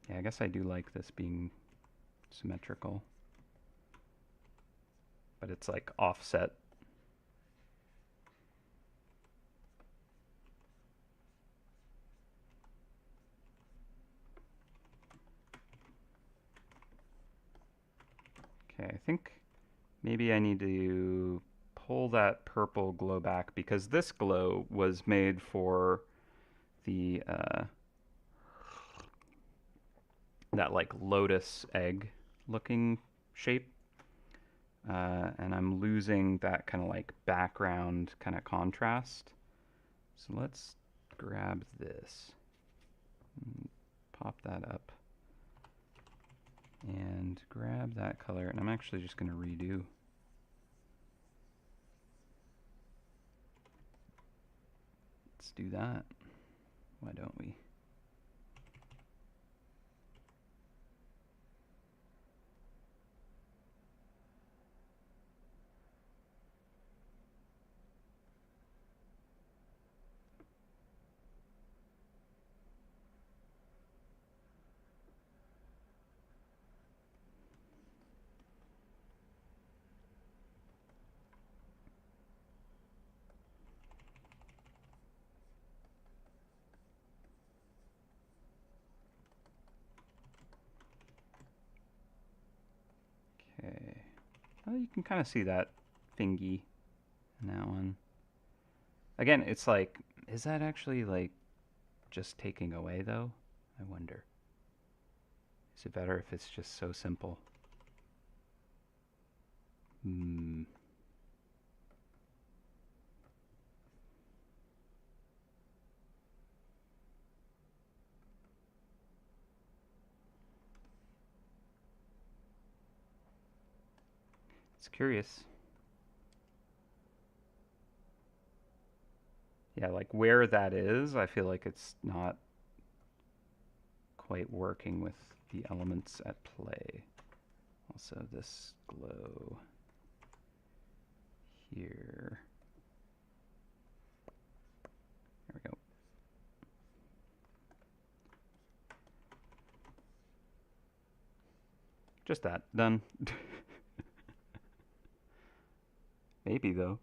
Yeah, I guess I do like this being symmetrical. But it's like offset. Okay, I think Maybe I need to pull that purple glow back because this glow was made for the that like lotus egg looking shape. And I'm losing that kind of like background kind of contrast. So let's grab this, pop that up, and grab that color. And I'm actually just going to redo. Let's do that. Why don't we? Okay. Well, you can kind of see that thingy in that one. Again, it's like, is that actually like just taking away though? I wonder. Is it better if it's just so simple? Hmm. It's curious. Yeah, like where that is, I feel like it's not quite working with the elements at play. Also, this glow here. There we go. Just that. Done. Maybe though.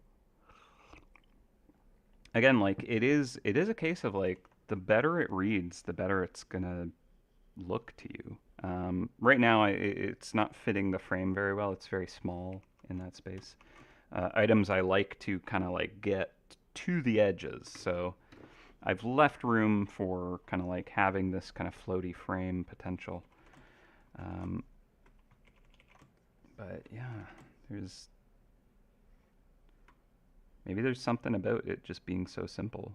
Again, like it is a case of like the better it reads, the better it's gonna look to you. Right now, it's not fitting the frame very well. It's very small in that space. Items I like to kind of like get to the edges, so I've left room for kind of like having this kind of floaty frame potential. But yeah, there's maybe there's something about it just being so simple.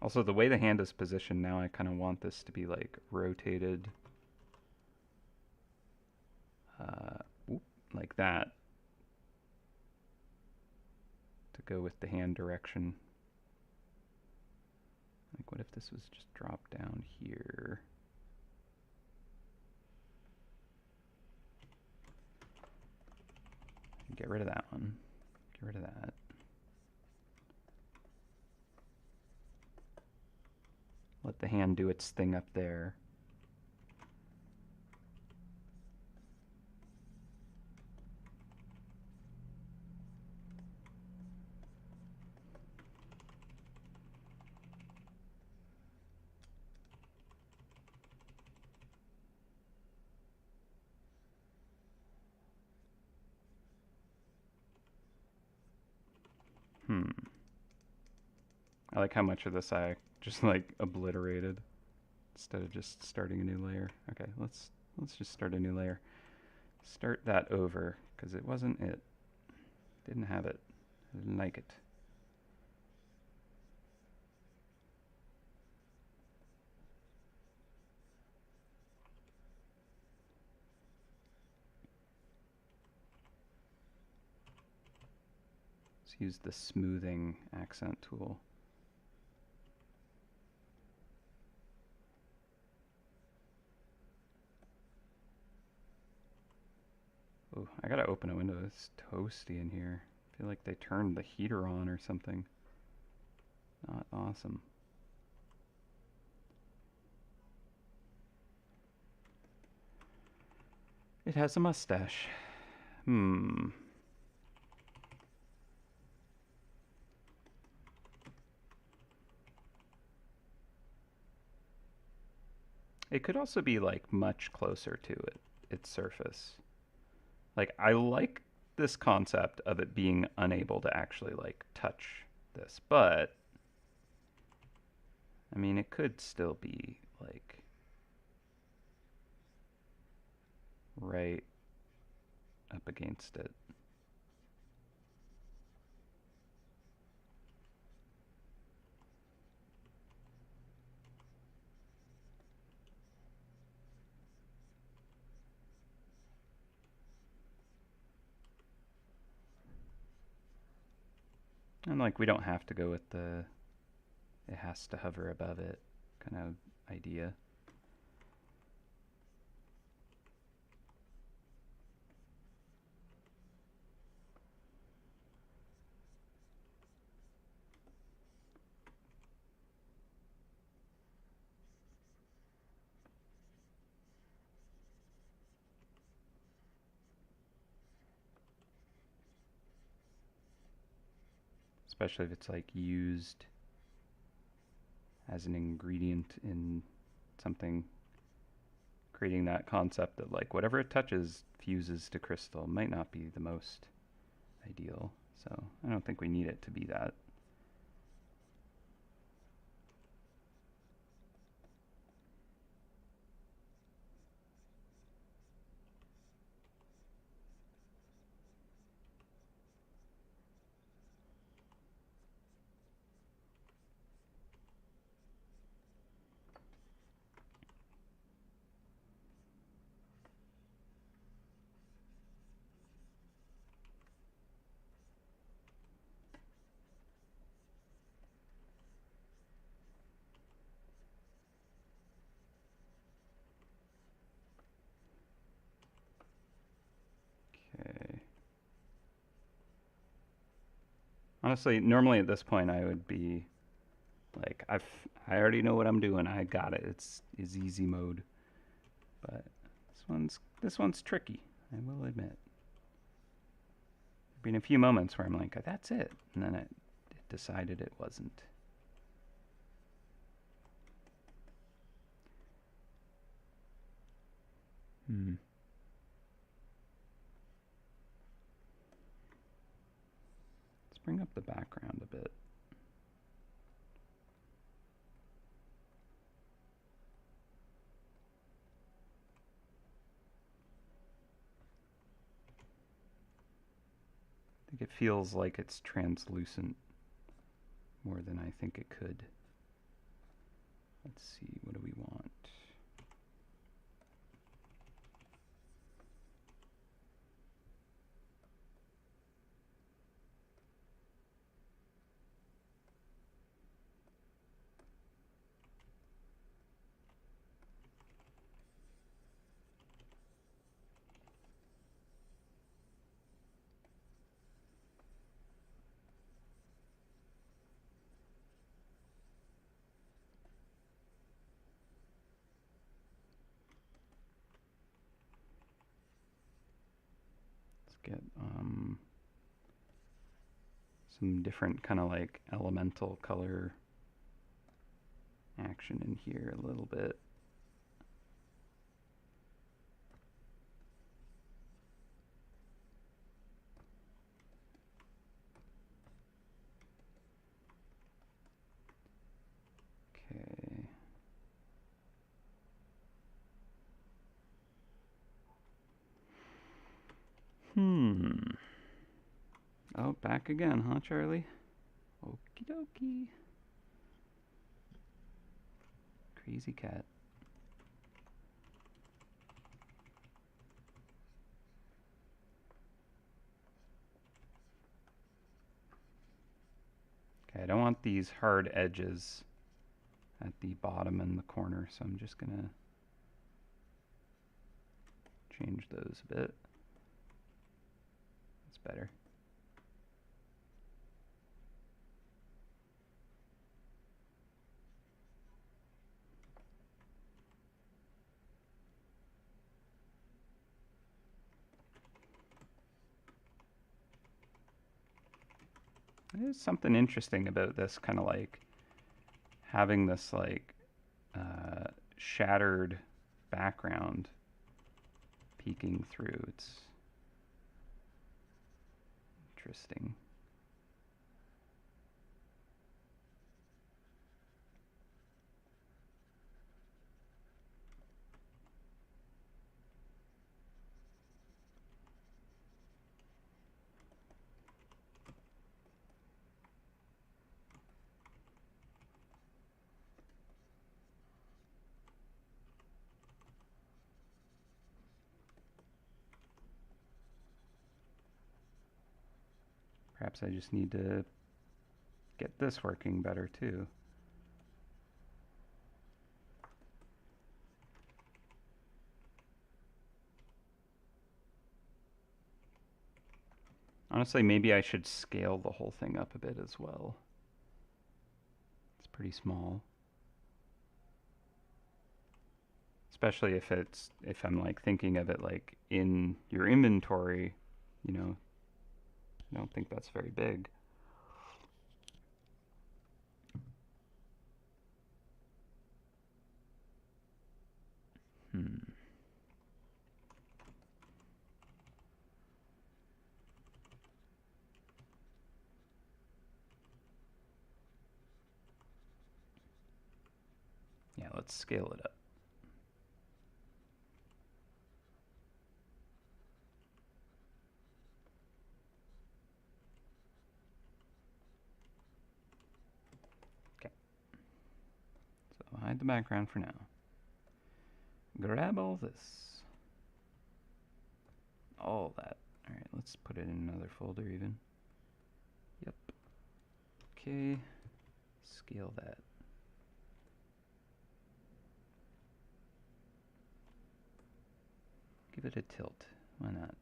Also, the way the hand is positioned now, I kind of want this to be like rotated like that to go with the hand direction. Like, what if this was just dropped down here? Get rid of that one. Get rid of that. Let the hand do its thing up there. I like how much of this I just like obliterated instead of just starting a new layer. Okay, let's just start a new layer. Start that over because it wasn't it. Didn't have it. I didn't like it. Let's use the smoothing accent tool. Oh, I gotta open a window. It's toasty in here. I feel like they turned the heater on or something. Not awesome. It has a mustache. It could also be like much closer to its surface. Like I like this concept of it being unable to actually like touch this, but I mean it could still be like right up against it. And like we don't have to go with the it has to hover above it kind of idea. Especially if it's like used as an ingredient in something, creating that concept that like whatever it touches fuses to crystal might not be the most ideal. So I don't think we need it to be that. Okay. Honestly, normally at this point I would be like I already know what I'm doing. I got it. It's easy mode. But this one's tricky, I will admit. There've been a few moments where I'm like, that's it. And then it decided it wasn't. Hmm. Let's bring up the background a bit. I think it feels like it's translucent more than I think it could. Let's see, what do we want? Get some different kind of like elemental color action in here a little bit. Okay. Oh, back again, huh, Charlie? Okie dokie. Crazy cat. Okay, I don't want these hard edges at the bottom and the corner, so I'm just gonna change those a bit. That's better. There's something interesting about this kind of like having this like shattered background peeking through. It's interesting. Perhaps I just need to get this working better too. Honestly, maybe I should scale the whole thing up a bit as well. It's pretty small. Especially if I'm like thinking of it like in your inventory, you know, I don't think that's very big. Yeah, let's scale it up. Okay. So hide the background for now. Grab all this. All that. Alright, let's put it in another folder even. Yep. Okay. Scale that. Give it a tilt. Why not?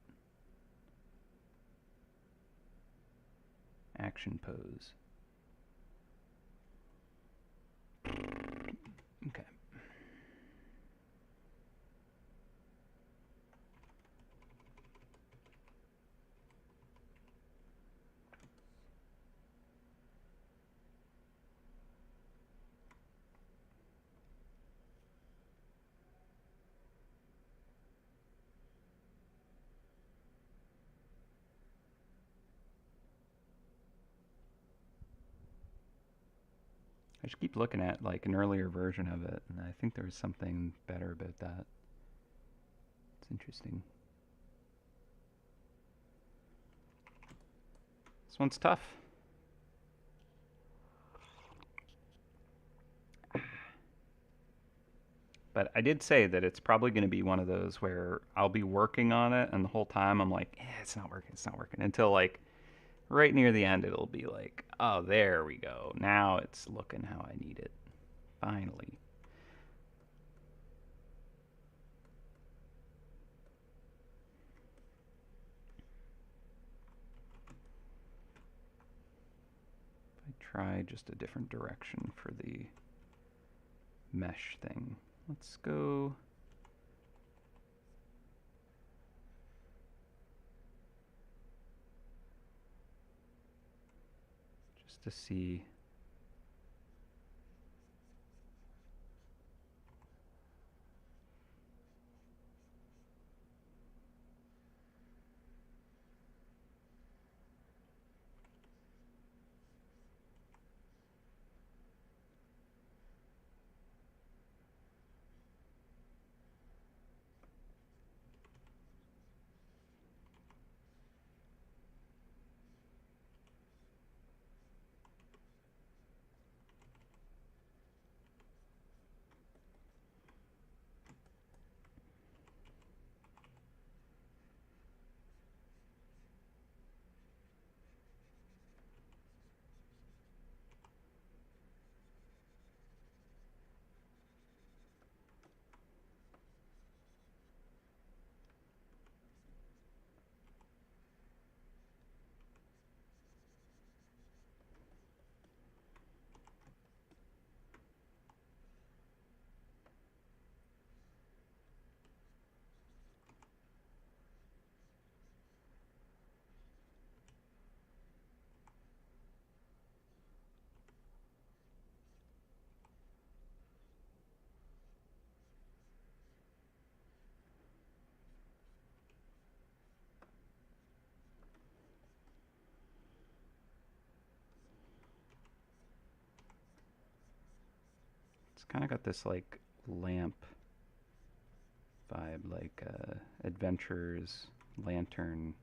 Action pose. Okay. I should keep looking at like an earlier version of it, and I think there was something better about that. It's interesting. This one's tough. But I did say that it's probably going to be one of those where I'll be working on it, and the whole time I'm like, it's not working, it's not working. Until like right near the end, it'll be like, oh, there we go. Now it's looking how I need it. Finally. If I try just a different direction for the mesh thing. Let's go. Just to see. kind of got this like lamp vibe, like adventurers, lantern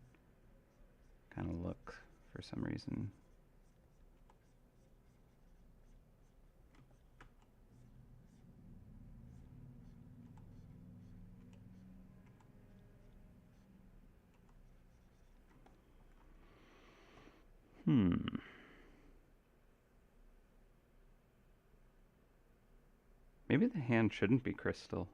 kind of look for some reason. Maybe the hand shouldn't be crystal.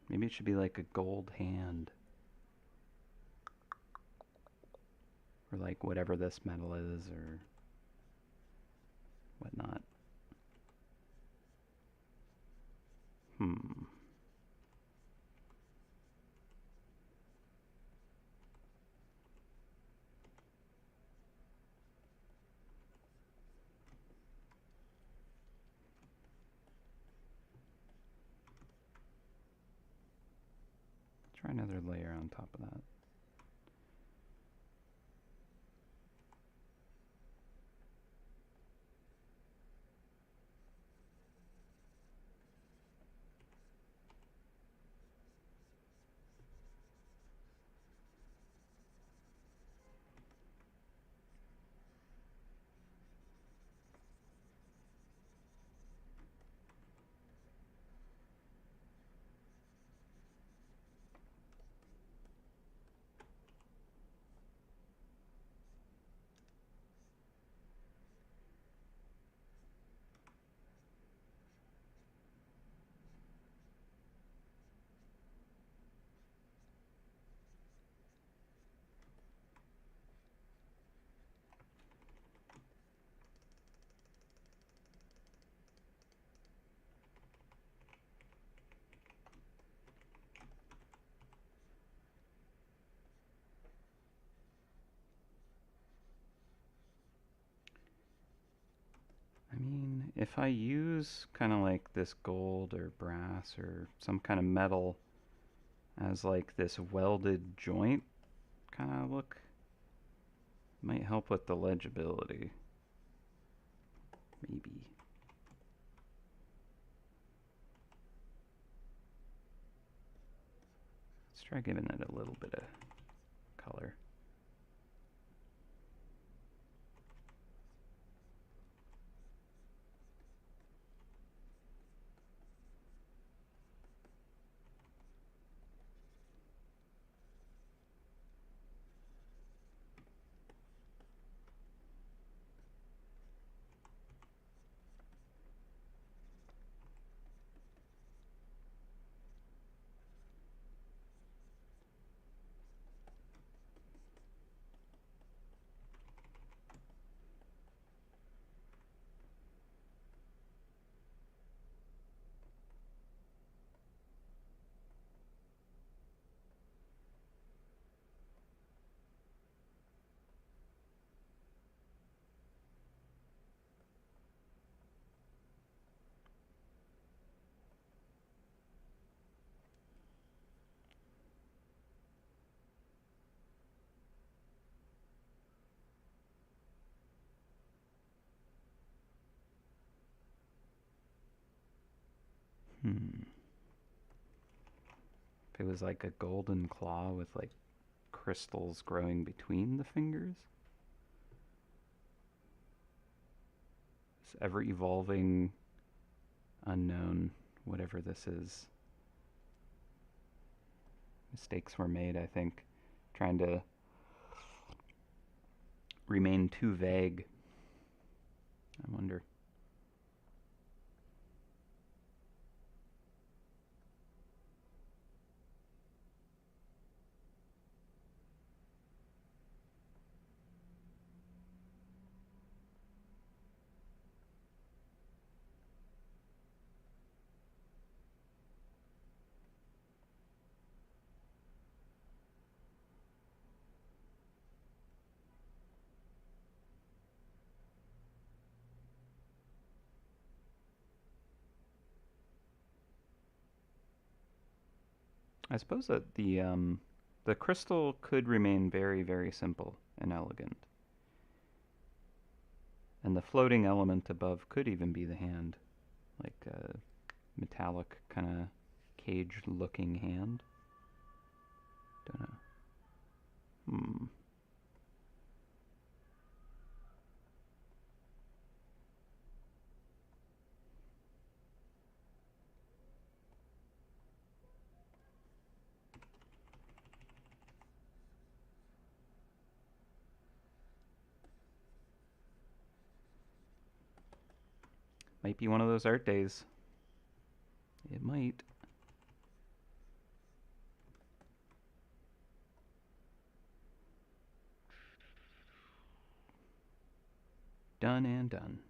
Maybe it should be like a gold hand. Or like whatever this metal is or whatnot. Hmm. Try another layer on top of that. I mean, if I use kind of like this gold or brass or some kind of metal as like this welded joint kind of look, might help with the legibility. Maybe. Let's try giving it a little bit of color. If it was like a golden claw with like crystals growing between the fingers. This ever evolving, unknown, whatever this is. Mistakes were made, I think, trying to remain too vague. I wonder. I suppose that the crystal could remain very, very simple and elegant. And the floating element above could even be the hand, like a metallic kind of cage-looking hand. Don't know. Might be one of those art days. It might. Done and done.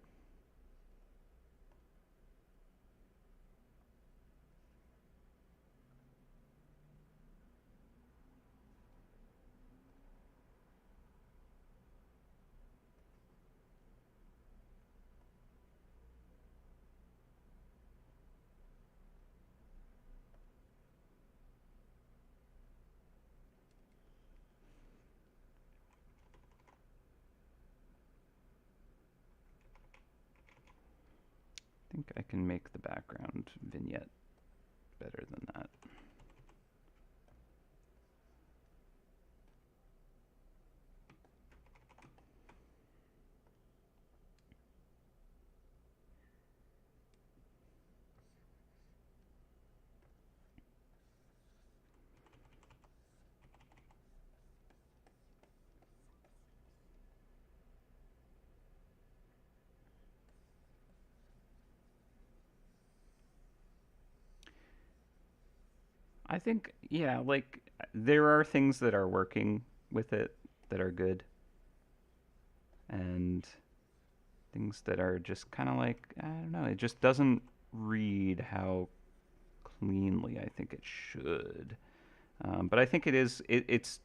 I think I can make the background vignette better than that. I think, yeah, like there are things that are working with it that are good, and things that are just kind of like, I don't know, it just doesn't read how cleanly I think it should. But I think it is, it's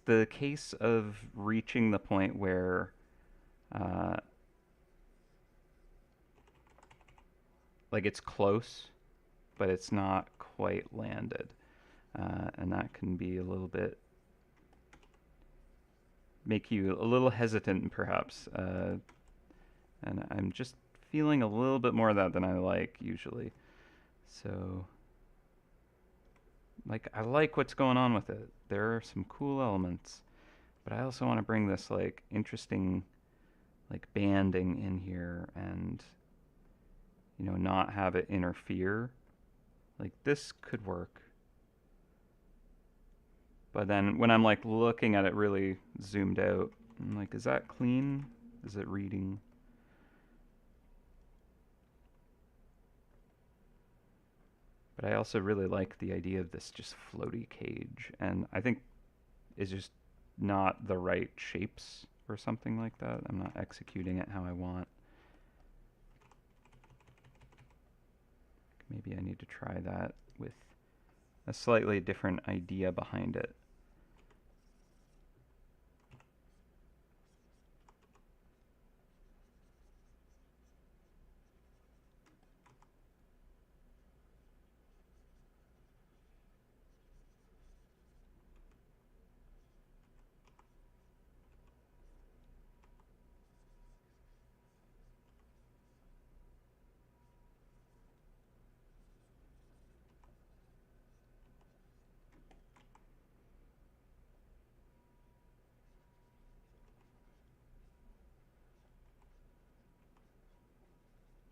the case of reaching the point where, uh, like it's close, but it's not quite landed. And that can be a little bit make you a little hesitant, perhaps. And I'm just feeling a little bit more of that than I like usually. So, like, I like what's going on with it. There are some cool elements, but I also want to bring this like interesting, like banding in here, and not have it interfere. Like this could work. But then when I'm like looking at it really zoomed out, I'm like, is that clean? Is it reading? But I also really like the idea of this just floaty cage, and I think it's just not the right shapes or something like that. I'm not executing it how I want. Maybe I need to try that with a slightly different idea behind it.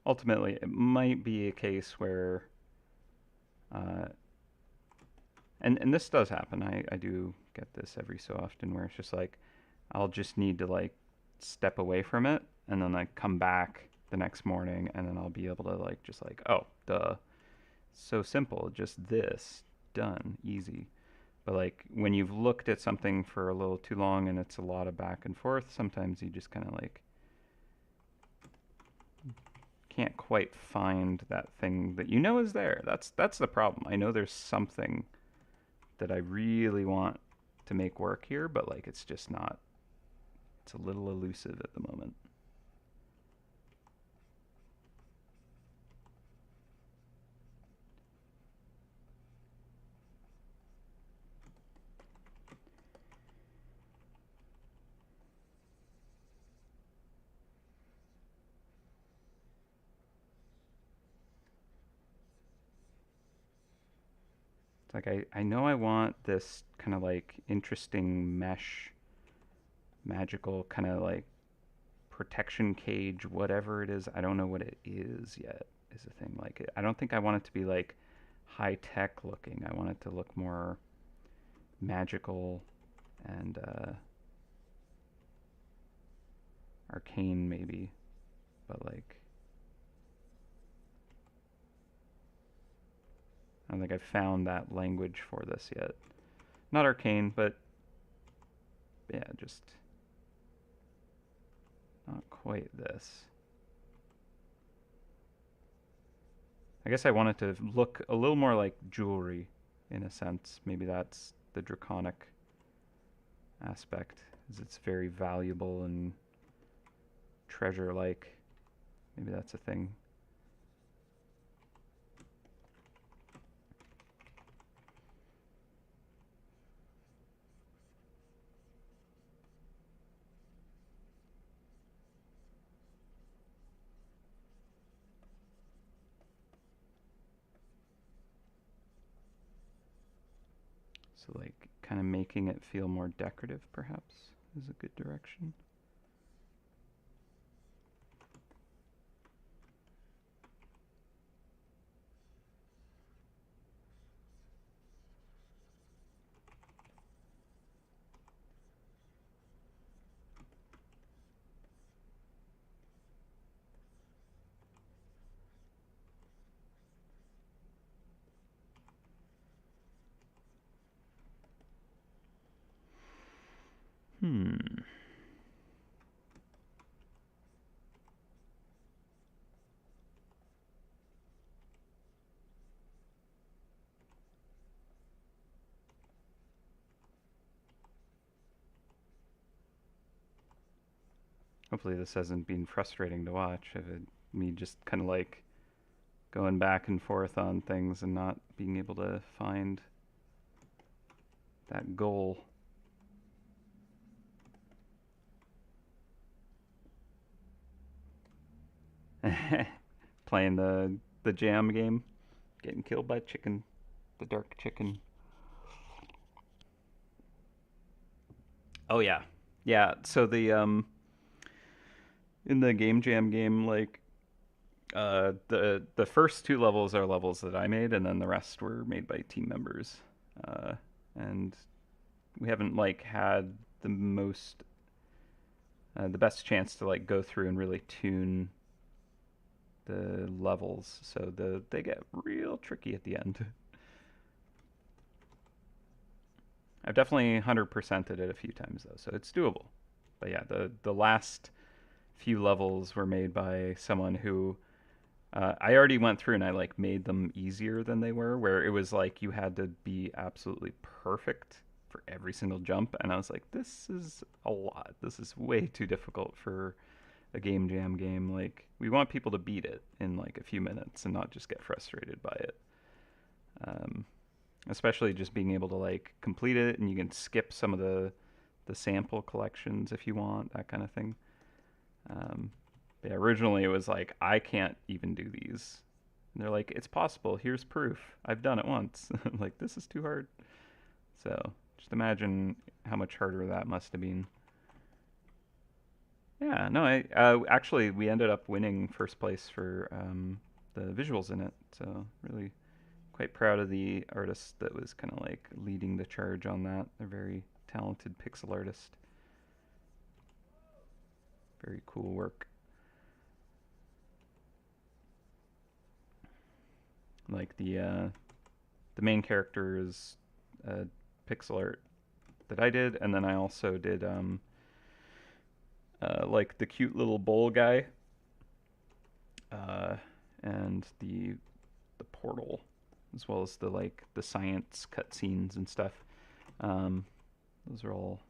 Ultimately, it might be a case where, uh, and this does happen. I do get this every so often where it's just like, I'll just need to like step away from it and then like come back the next morning and then I'll be able to like just like, oh, duh. So simple, just this, done, easy. But like when you've looked at something for a little too long and it's a lot of back and forth, sometimes you just kind of like can't quite find that thing that you know is there. That's the problem. I know there's something that I really want to make work here, but like it's just not. It's a little elusive at the moment. like I know I want this kind of like interesting mesh, magical kind of like protection cage, whatever it is. I don't know what it is yet. Is the thing like it? I don't think I want it to be like high tech looking. I want it to look more magical and arcane maybe, but like I don't think I've found that language for this yet. Not arcane, but yeah, just not quite this. I guess I want it to look a little more like jewelry in a sense. Maybe that's the draconic aspect, is it's very valuable and treasure-like. Maybe that's a thing. So like kind of making it feel more decorative perhaps is a good direction. Hmm. Hopefully this hasn't been frustrating to watch. If it, me just kind of like going back and forth on things and not being able to find that goal. Playing the jam game, getting killed by chicken, the dark chicken. Oh yeah, yeah. So the in the game jam game, like the first two levels are levels that I made, and then the rest were made by team members. And we haven't like had the most the best chance to like go through and really tune the levels, so they get real tricky at the end. I've definitely 100%ed it a few times though, so it's doable. But yeah, the last few levels were made by someone who I already went through and I like made them easier than they were, where it was like you had to be absolutely perfect for every single jump, and I was like, this is a lot. This is way too difficult for a game jam game. Like we want people to beat it in like a few minutes and not just get frustrated by it. Um, Especially just being able to like complete it, and you can skip some of the sample collections if you want, that kind of thing. Um, yeah, originally it was like I can't even do these, and they're like, it's possible. Here's proof. I've done it once. Like this is too hard. So just imagine how much harder that must have been. Yeah, no, I actually we ended up winning first place for the visuals in it. So really quite proud of the artist that was kind of like leading the charge on that. They're very talented pixel artist. Very cool work. Like the main character is pixel art that I did, and then I also did like the cute little bowl guy, uh, and the portal, as well as the like the science cutscenes and stuff. Um, those are all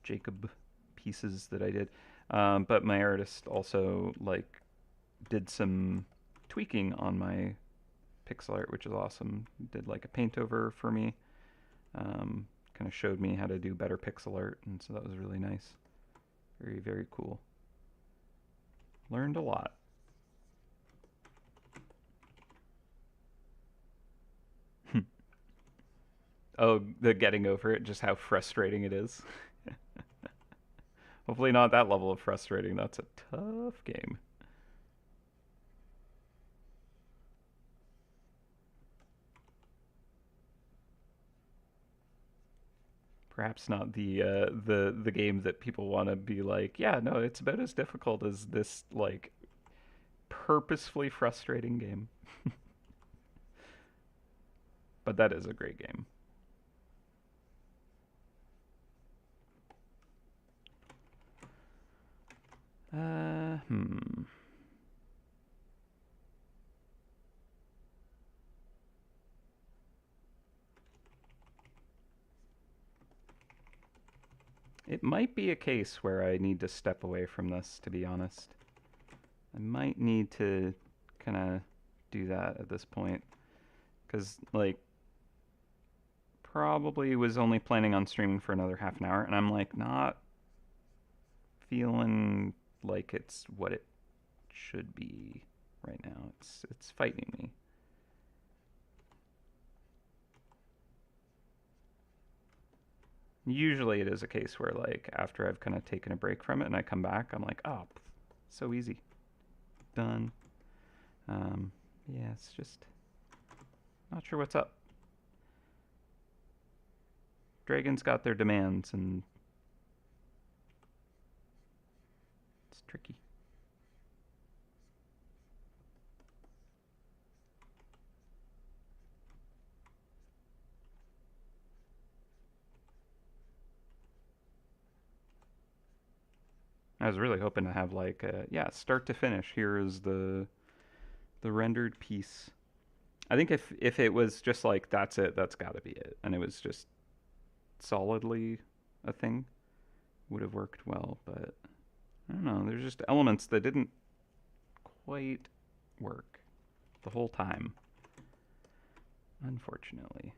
Jacob pieces that I did. But my artist also like did some tweaking on my pixel art, which is awesome. Did like a paint over for me. Kind of showed me how to do better pixel art, and so that was really nice. Very, very cool. Learned a lot. Oh, the getting over it, just how frustrating it is. Hopefully not that level of frustrating. That's a tough game. Perhaps not the game that people want to be like, yeah, no, it's about as difficult as this like purposefully frustrating game. But that is a great game. Hmm. It might be a case where I need to step away from this, to be honest. I might need to kind of do that at this point. Because, like, probably was only planning on streaming for another half an hour, and I'm, like, not feeling like it's what it should be right now. It's fighting me. Usually it is a case where, like, after I've kind of taken a break from it and I come back, I'm like, oh, so easy. Done. Yeah, it's just not sure what's up. Dragons got their demands, and it's tricky. I was really hoping to have like yeah, start to finish. Here is the rendered piece. I think if it was just like that's it, that's got to be it, and it was just solidly a thing, would have worked well. But I don't know. There's just elements that didn't quite work the whole time, unfortunately.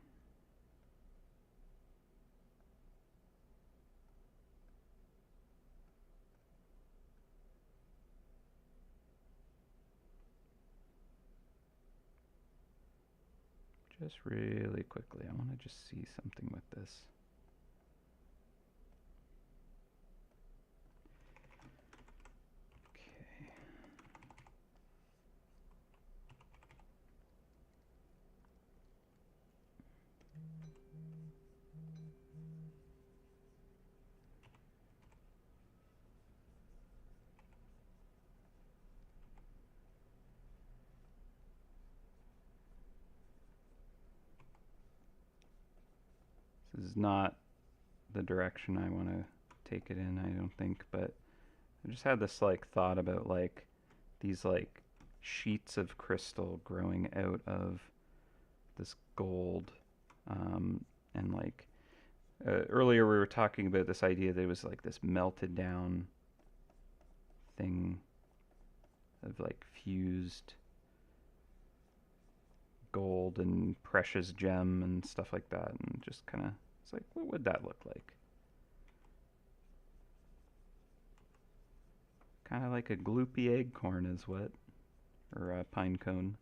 Just really quickly, I want to just see something with this. Okay. This is not the direction I want to take it in, I don't think, but I just had this like thought about like these like sheets of crystal growing out of this gold, and like earlier we were talking about this idea that it was like this melted down thing of like fused gold and precious gem and stuff like that, and just kind of it's like, what would that look like? Kind of like a gloopy acorn is what, or a pine cone.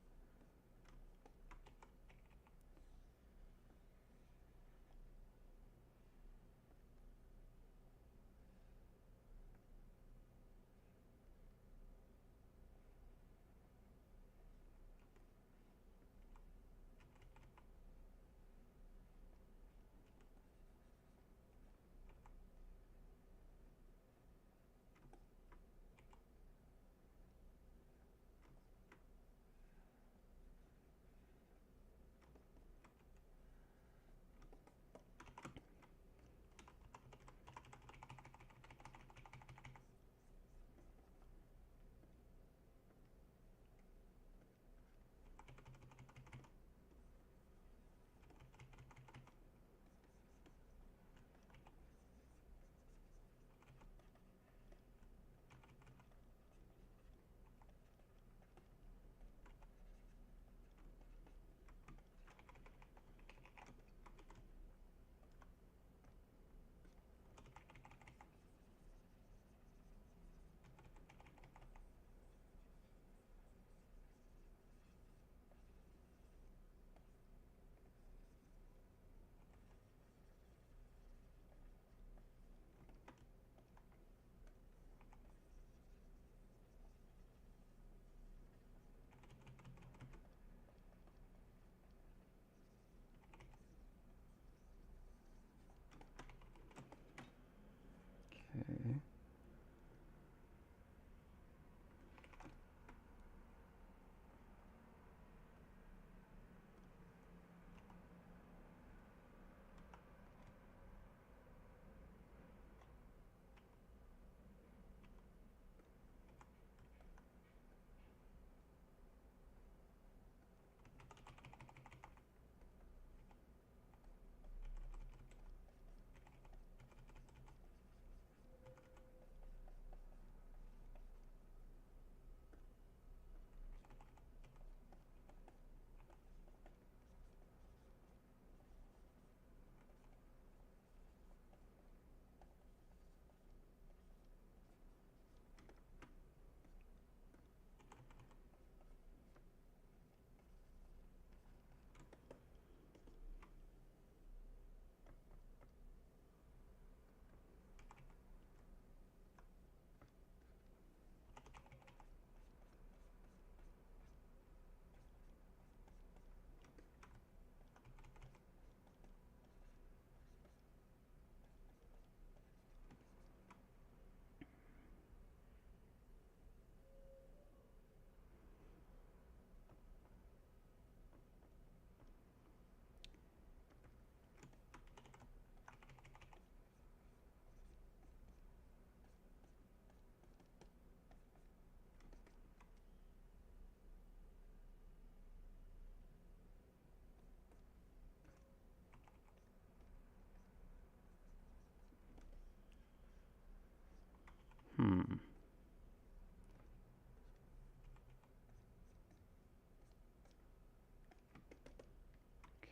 Hmm.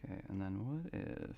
Okay, and then what if...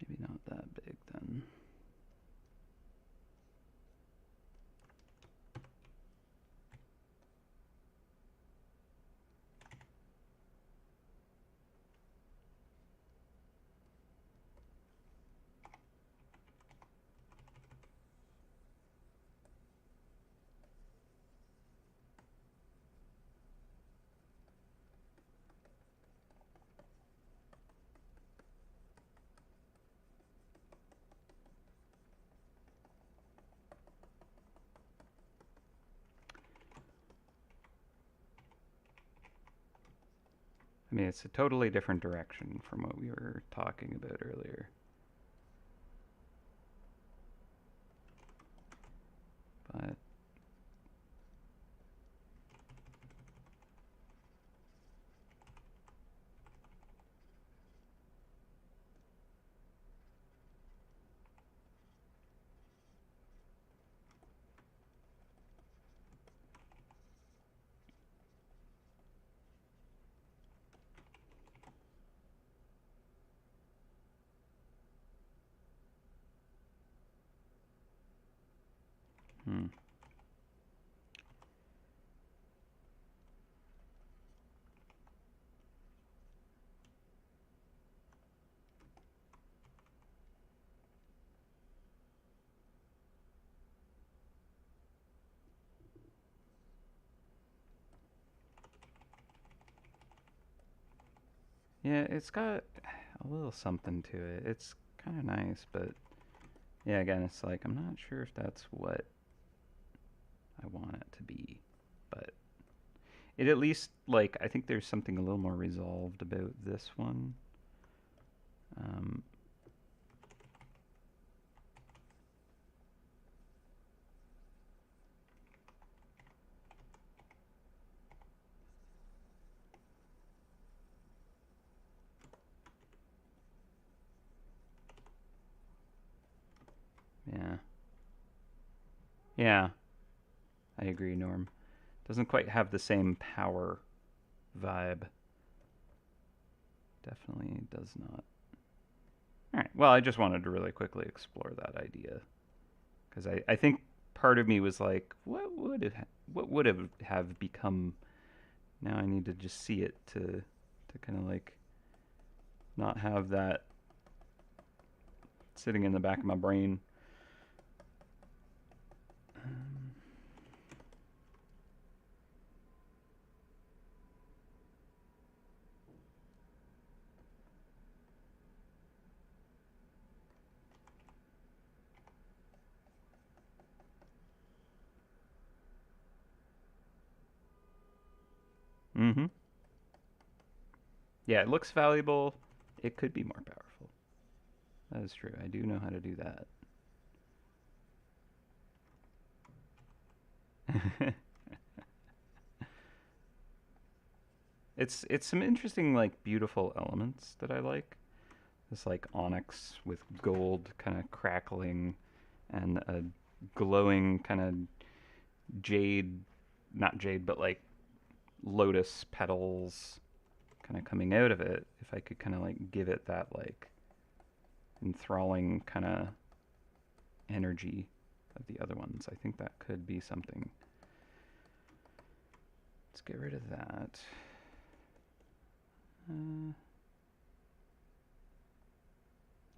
Maybe not that big then. I mean, it's a totally different direction from what we were talking about earlier. But hmm. Yeah, it's got a little something to it. It's kind of nice, but yeah, again, it's like I'm not sure if that's what I want it to be. But it at least, like, I think there's something a little more resolved about this one. Um, yeah. Yeah, I agree, Norm. Doesn't quite have the same power vibe. Definitely does not. All right. Well, I just wanted to really quickly explore that idea because I think part of me was like, what would have become? Now I need to just see it to kind of like not have that sitting in the back of my brain. Mm-hmm. Yeah, it looks valuable. It could be more powerful. That is true. I do know how to do that. It's some interesting like beautiful elements that I like. This like onyx with gold kind of crackling and a glowing kind of jade, not jade, but like lotus petals kind of coming out of it. If I could kind of like give it that like enthralling kind of energy of the other ones, I think that could be something. Let's get rid of that.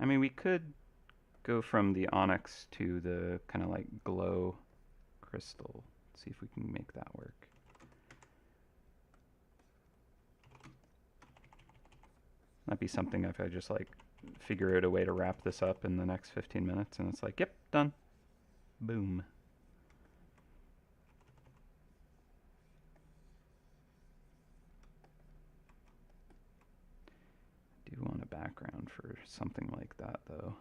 I mean, we could go from the onyx to the kind of like glow crystal. See if we can make that work. That'd be something if I just like figure out a way to wrap this up in the next 15 minutes and it's like, yep, done. Boom. I do want a background for something like that though.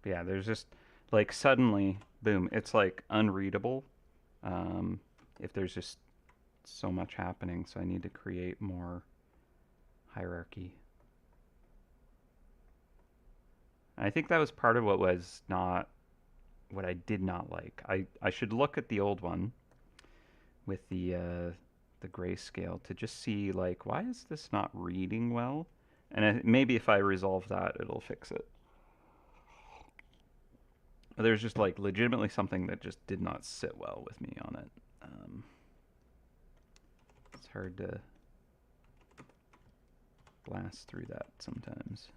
But yeah, there's just like suddenly, boom, it's like unreadable um, if there's just so much happening. So I need to create more hierarchy. And I think that was part of what was not what I did not like. I should look at the old one with the grayscale to just see like why is this not reading well, and maybe if I resolve that, it'll fix it. There's just like legitimately something that just did not sit well with me on it. It's hard to blast through that sometimes.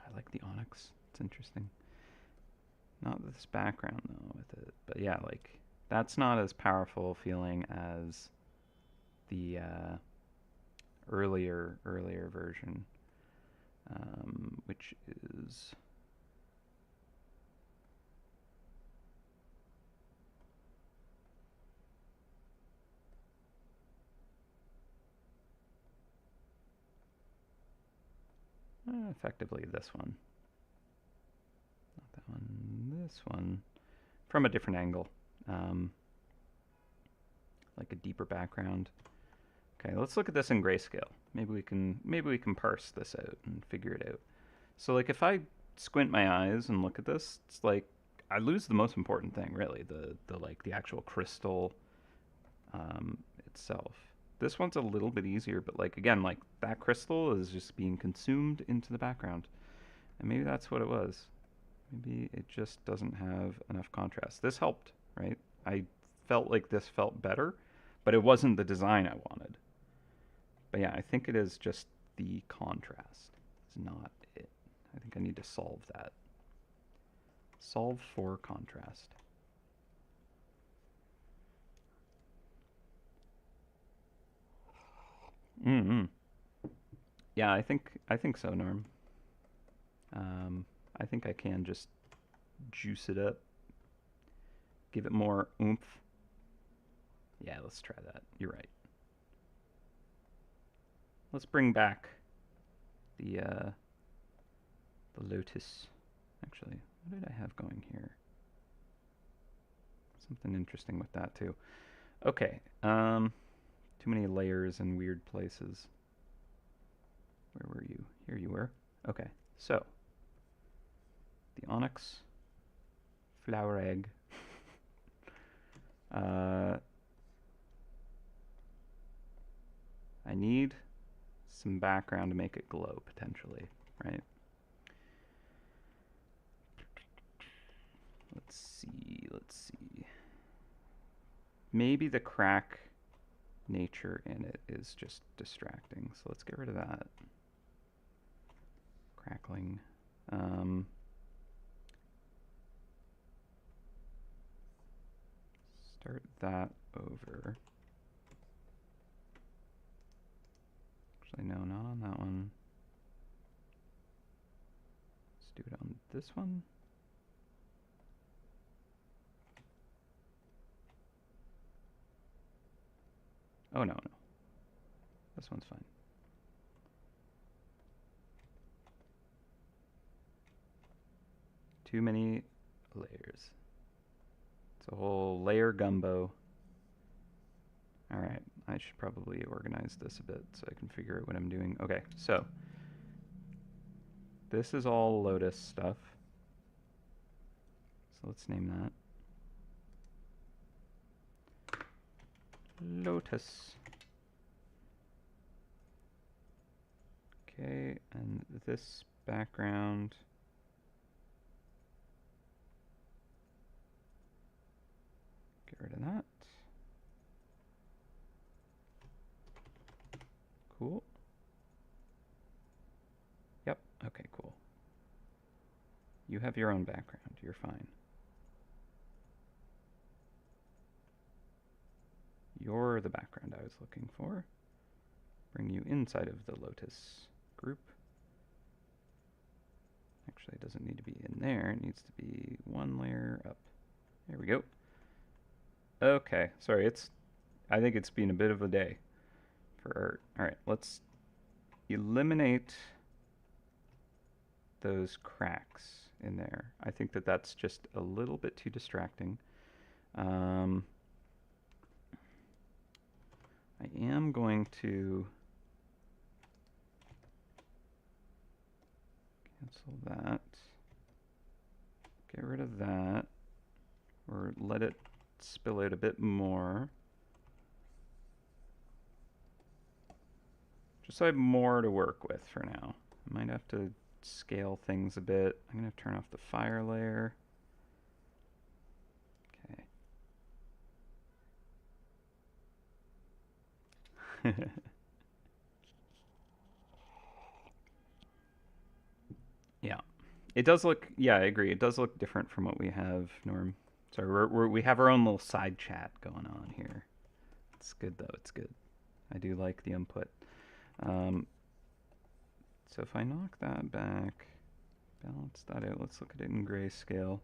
I like the onyx. It's interesting. Not this background though with it, but yeah, like that's not as powerful feeling as the earlier version, which is effectively this one. Not that one. This one from a different angle, um, like a deeper background. Okay, let's look at this in grayscale. Maybe we can parse this out and figure it out. So like if I squint my eyes and look at this, it's like I lose the most important thing, really, the like the actual crystal itself. This one's a little bit easier, but like again, like that crystal is just being consumed into the background, and maybe that's what it was. Maybe it just doesn't have enough contrast. This helped, right? I felt like this felt better, but it wasn't the design I wanted. But yeah, I think it is just the contrast. It's not it. I think I need to solve that. Solve for contrast. Mm-hmm. Yeah, I think so, Norm. I think I can just juice it up. Give it more oomph. Yeah, let's try that. You're right. Let's bring back the lotus. Actually, what did I have going here? Something interesting with that too. Okay, too many layers in weird places. Where were you? Here you were. Okay, so the onyx flower egg. I need some background to make it glow, potentially, right? Let's see, let's see. Maybe the crack nature in it is just distracting, so let's get rid of that. Crackling. Start that over. Actually, no, not on that one. Let's do it on this one. Oh, no, no. This one's fine. Too many layers. It's a whole layer gumbo. Alright, I should probably organize this a bit so I can figure out what I'm doing. Okay, so this is all Lotus stuff. So let's name that Lotus. Okay, and this background. Get rid of that. Cool. Yep, okay, cool. You have your own background, you're fine. You're the background I was looking for. Bring you inside of the Lotus group. Actually, it doesn't need to be in there. It needs to be one layer up. There we go. Okay, sorry, I think it's been a bit of a day for art. Alright, let's eliminate those cracks in there. I think that that's just a little bit too distracting. I am going to cancel that, get rid of that, or let it spill out a bit more. Just so I have more to work with for now. I might have to scale things a bit. I'm going to turn off the fire layer. Okay. Yeah. It does look, yeah, I agree. It does look different from what we have, Norm. Sorry, we have our own little side chat going on here. It's good, though. It's good. I do like the input. So if I knock that back, balance that out, let's look at it in grayscale.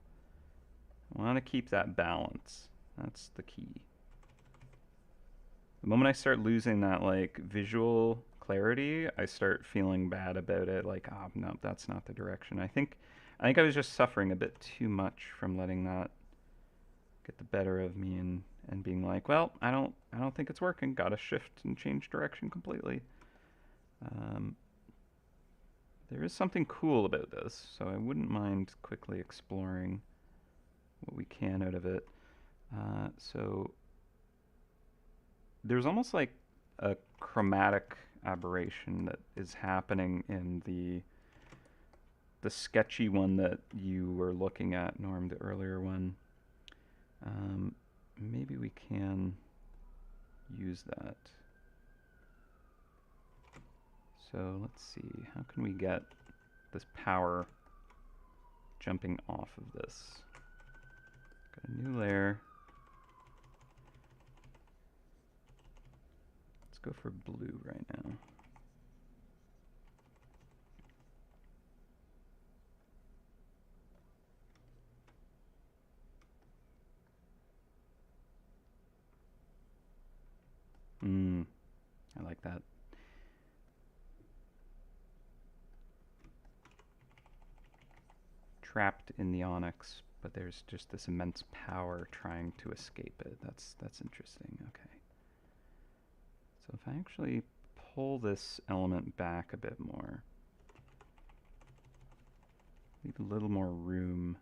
I want to keep that balance. That's the key. The moment I start losing that, like, visual clarity, I start feeling bad about it. Like, oh, no, that's not the direction. I think I was just suffering a bit too much from letting that get the better of me and being like, well, I don't think it's working. Gotta shift and change direction completely. There is something cool about this, so I wouldn't mind quickly exploring what we can out of it. So there's almost like a chromatic aberration that is happening in the sketchy one that you were looking at, Norm, the earlier one. Maybe we can use that. So let's see, how can we get this power jumping off of this? Got a new layer. Let's go for blue right now. I like that. Trapped in the onyx, but there's just this immense power trying to escape it. That's interesting. Okay. So if I actually pull this element back a bit more, leave a little more room.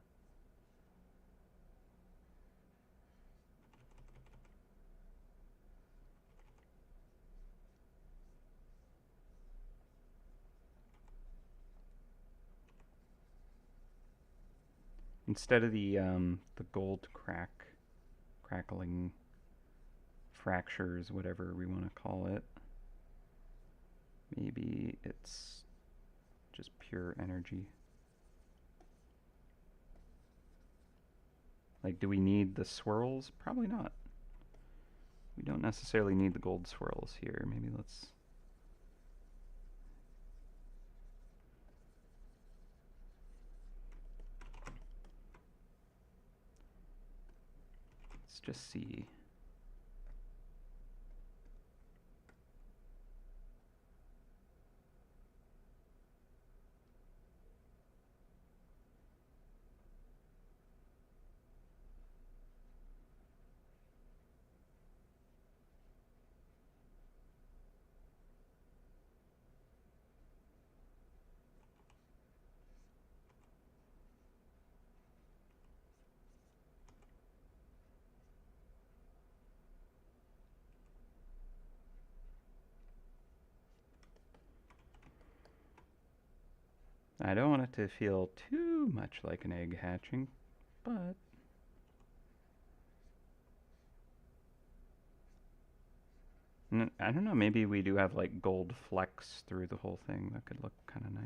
Instead of the gold crackling fractures, whatever we want to call it, maybe it's just pure energy. Like, do we need the swirls? Probably not. We don't necessarily need the gold swirls here. Maybe let's just see. I don't want it to feel too much like an egg hatching, but I don't know, maybe we do have like gold flecks through the whole thing. That could look kind of nice.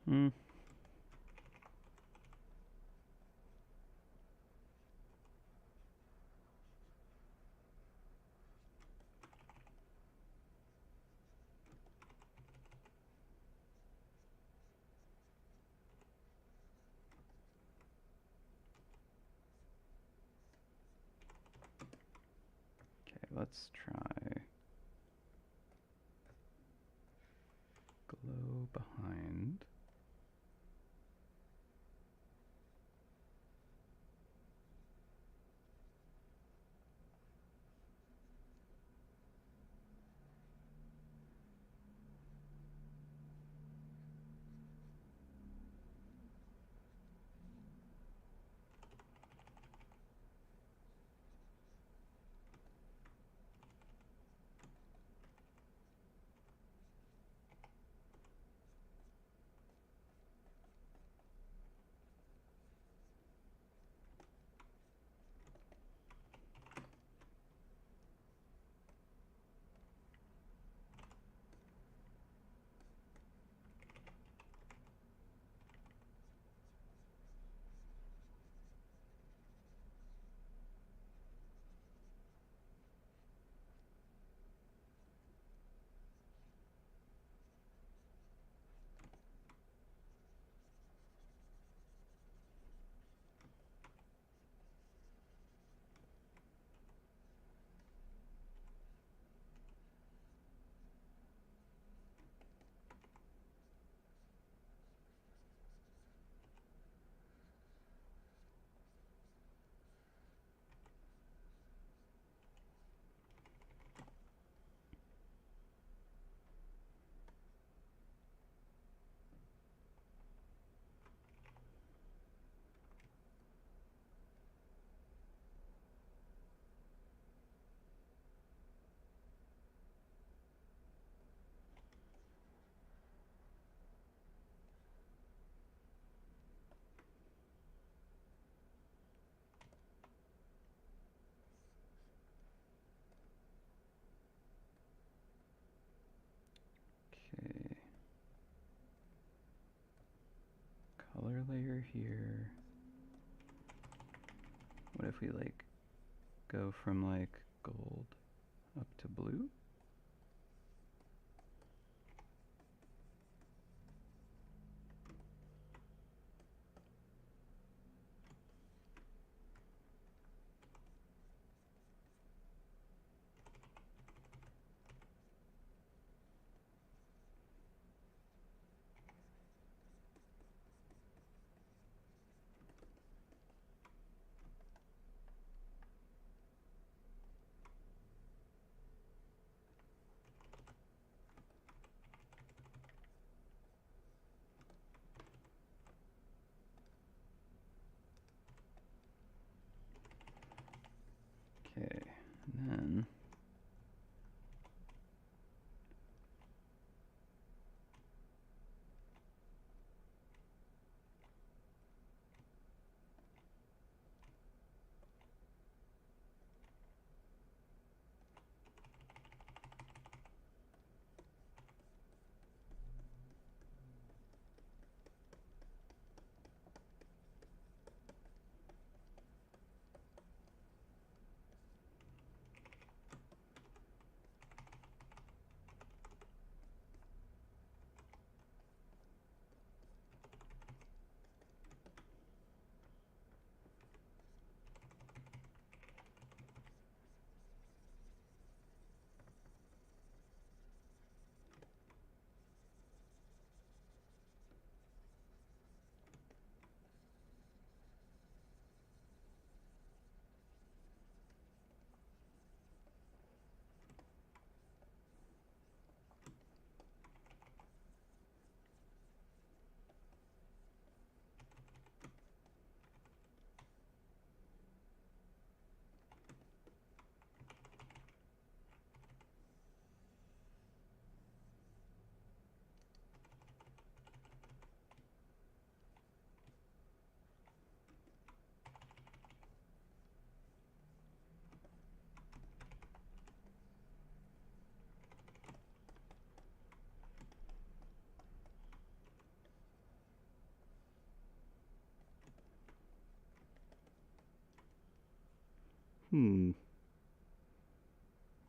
Hmm. Okay, let's try glow behind. color here. What if we like go from like gold up to blue? Okay, and then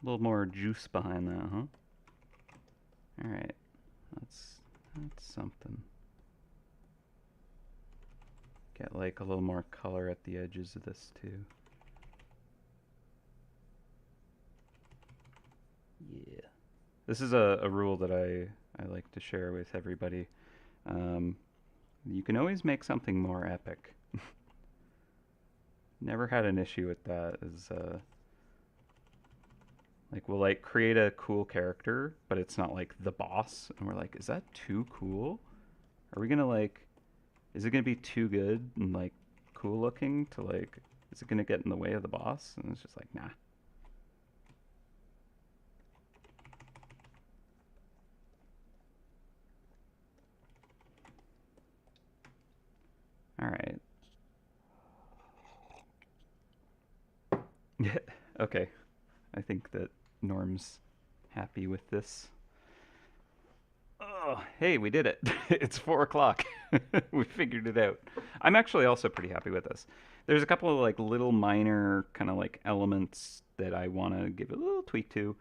a little more juice behind that, huh? All right, that's something. Get like a little more color at the edges of this too. Yeah. This is a rule that I like to share with everybody. You can always make something more epic. Never had an issue with that. Like we'll like create a cool character, but it's not like the boss, and we're like, is that too cool? Are we gonna like, is it gonna be too good and like cool looking to like, is it gonna get in the way of the boss? And it's just like, nah. All right. Yeah. Okay. I think that Norm's happy with this. Oh, hey, we did it. It's 4 o'clock. We figured it out. I'm actually also pretty happy with this. There's a couple of like little minor kind of like elements that I want to give a little tweak to.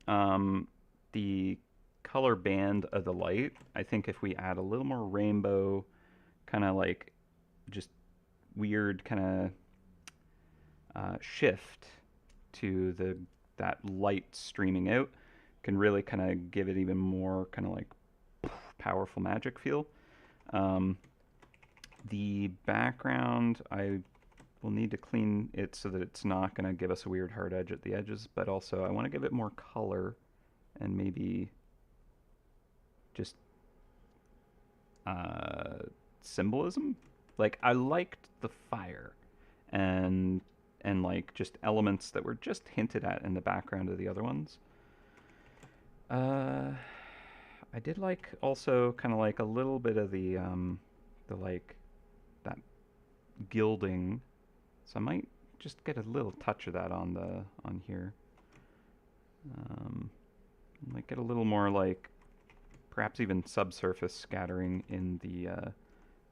Um, the color band of the light, I think if we add a little more rainbow, kind of like just weird kind of shift to that light streaming out, can really kind of give it even more kind of like powerful magic feel. Um, the background, I will need to clean it so that it's not going to give us a weird hard edge at the edges, but also I want to give it more color and maybe just symbolism. Like I liked the fire and like just elements that were just hinted at in the background of the other ones. I did like also kind of like a little bit of the like that gilding, so I might just get a little touch of that on here. Might get a little more like perhaps even subsurface scattering in the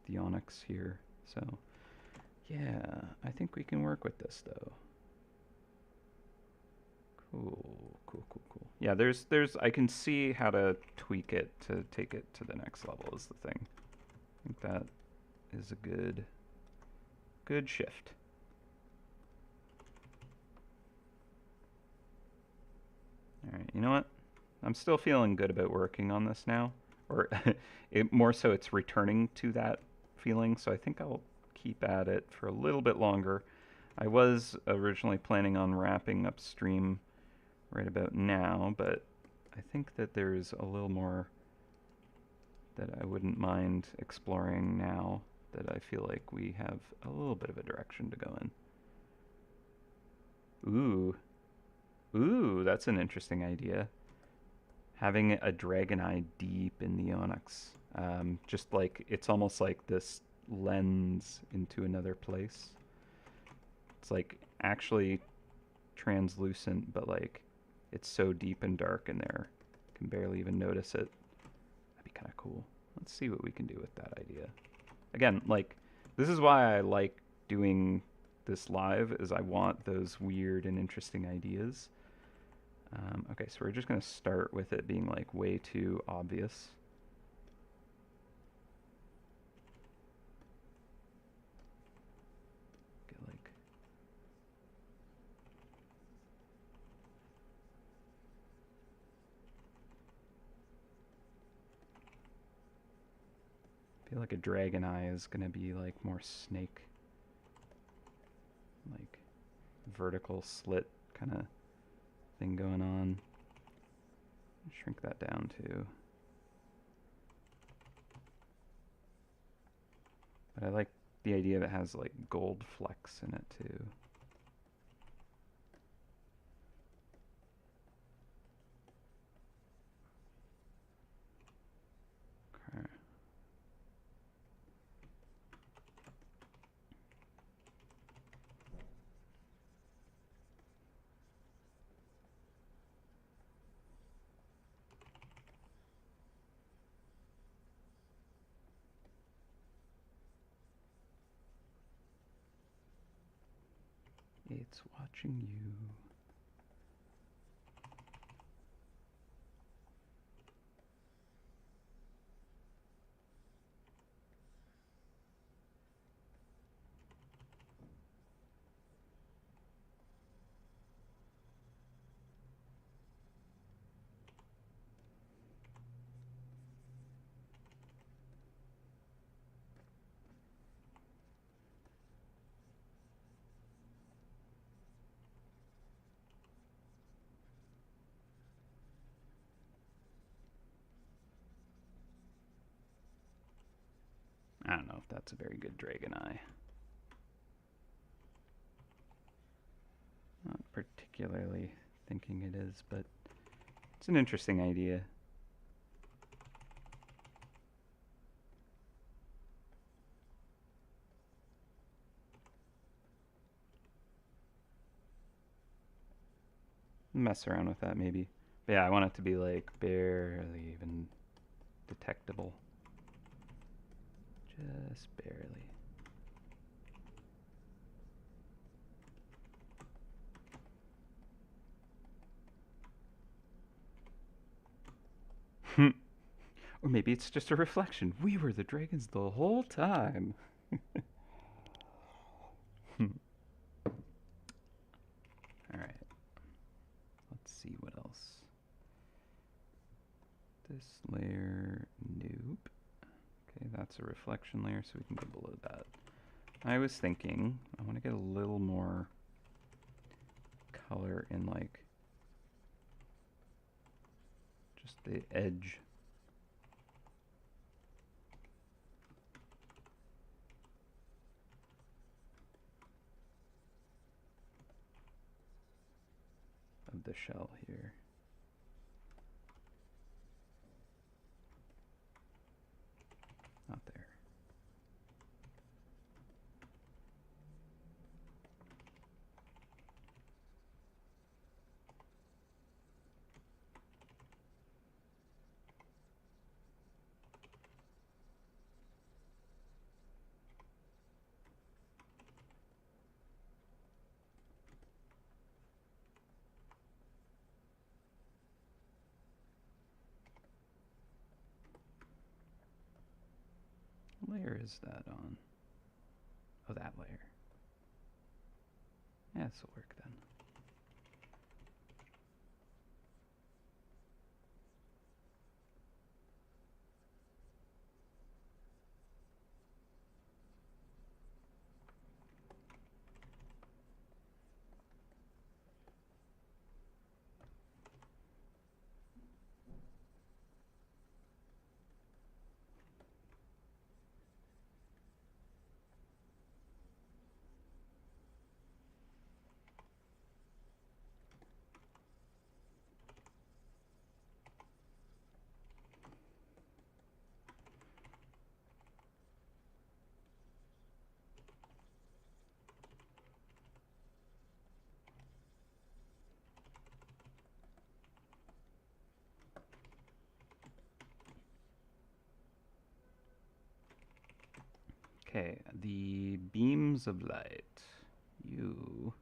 the onyx here. So yeah, I think we can work with this though. Cool, cool, cool, cool. Yeah, I can see how to tweak it to take it to the next level is the thing. I think that is a good shift. All right, you know what? I'm still feeling good about working on this now, or more so it's returning to that feeling, so I think I'll keep at it for a little bit longer. I was originally planning on wrapping up stream right about now, but I think that there's a little more that I wouldn't mind exploring now that I feel like we have a little bit of a direction to go in. Ooh, that's an interesting idea. Having a dragon eye deep in the onyx. Just like, it's almost like this lens into another place. It's like actually translucent, but like it's so deep and dark in there, you can barely even notice it. That'd be kind of cool. Let's see what we can do with that idea. Again, like, this is why I like doing this live, is I want those weird and interesting ideas. Okay, so we're just going to start with it being like way too obvious. Get like I feel like a dragon eye is going to be like more snake, like vertical slit kind of thing going on. Shrink that down too. But I like the idea that it has like gold flecks in it too. Okay. It's watching you. I don't know if that's a very good dragon eye. Not particularly thinking it is, but it's an interesting idea. Mess around with that maybe. But yeah, I want it to be like barely even detectable. Just barely. Or maybe it's just a reflection. We were the dragons the whole time. Alright. Let's see what else. This layer, nope. Okay, that's a reflection layer, so we can go below that. I was thinking, I want to get a little more color in like just the edge. Of the shell here. Not there. What layer is that on? Oh, that layer. Yeah, this will work then. Okay, the beams of light. You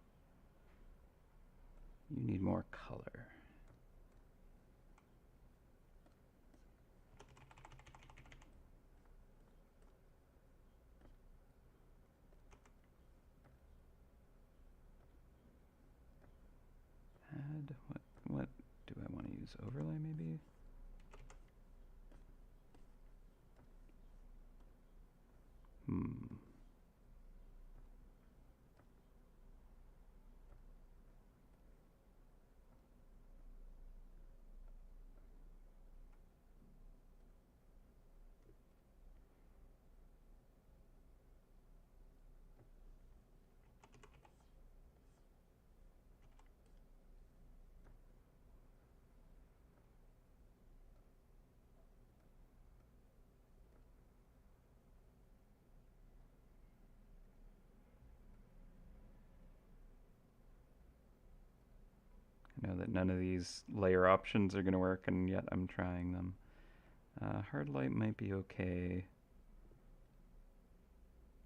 need more color. Add, what do I want to use? Overlay maybe? I know that none of these layer options are going to work, and yet I'm trying them. Hard light might be okay.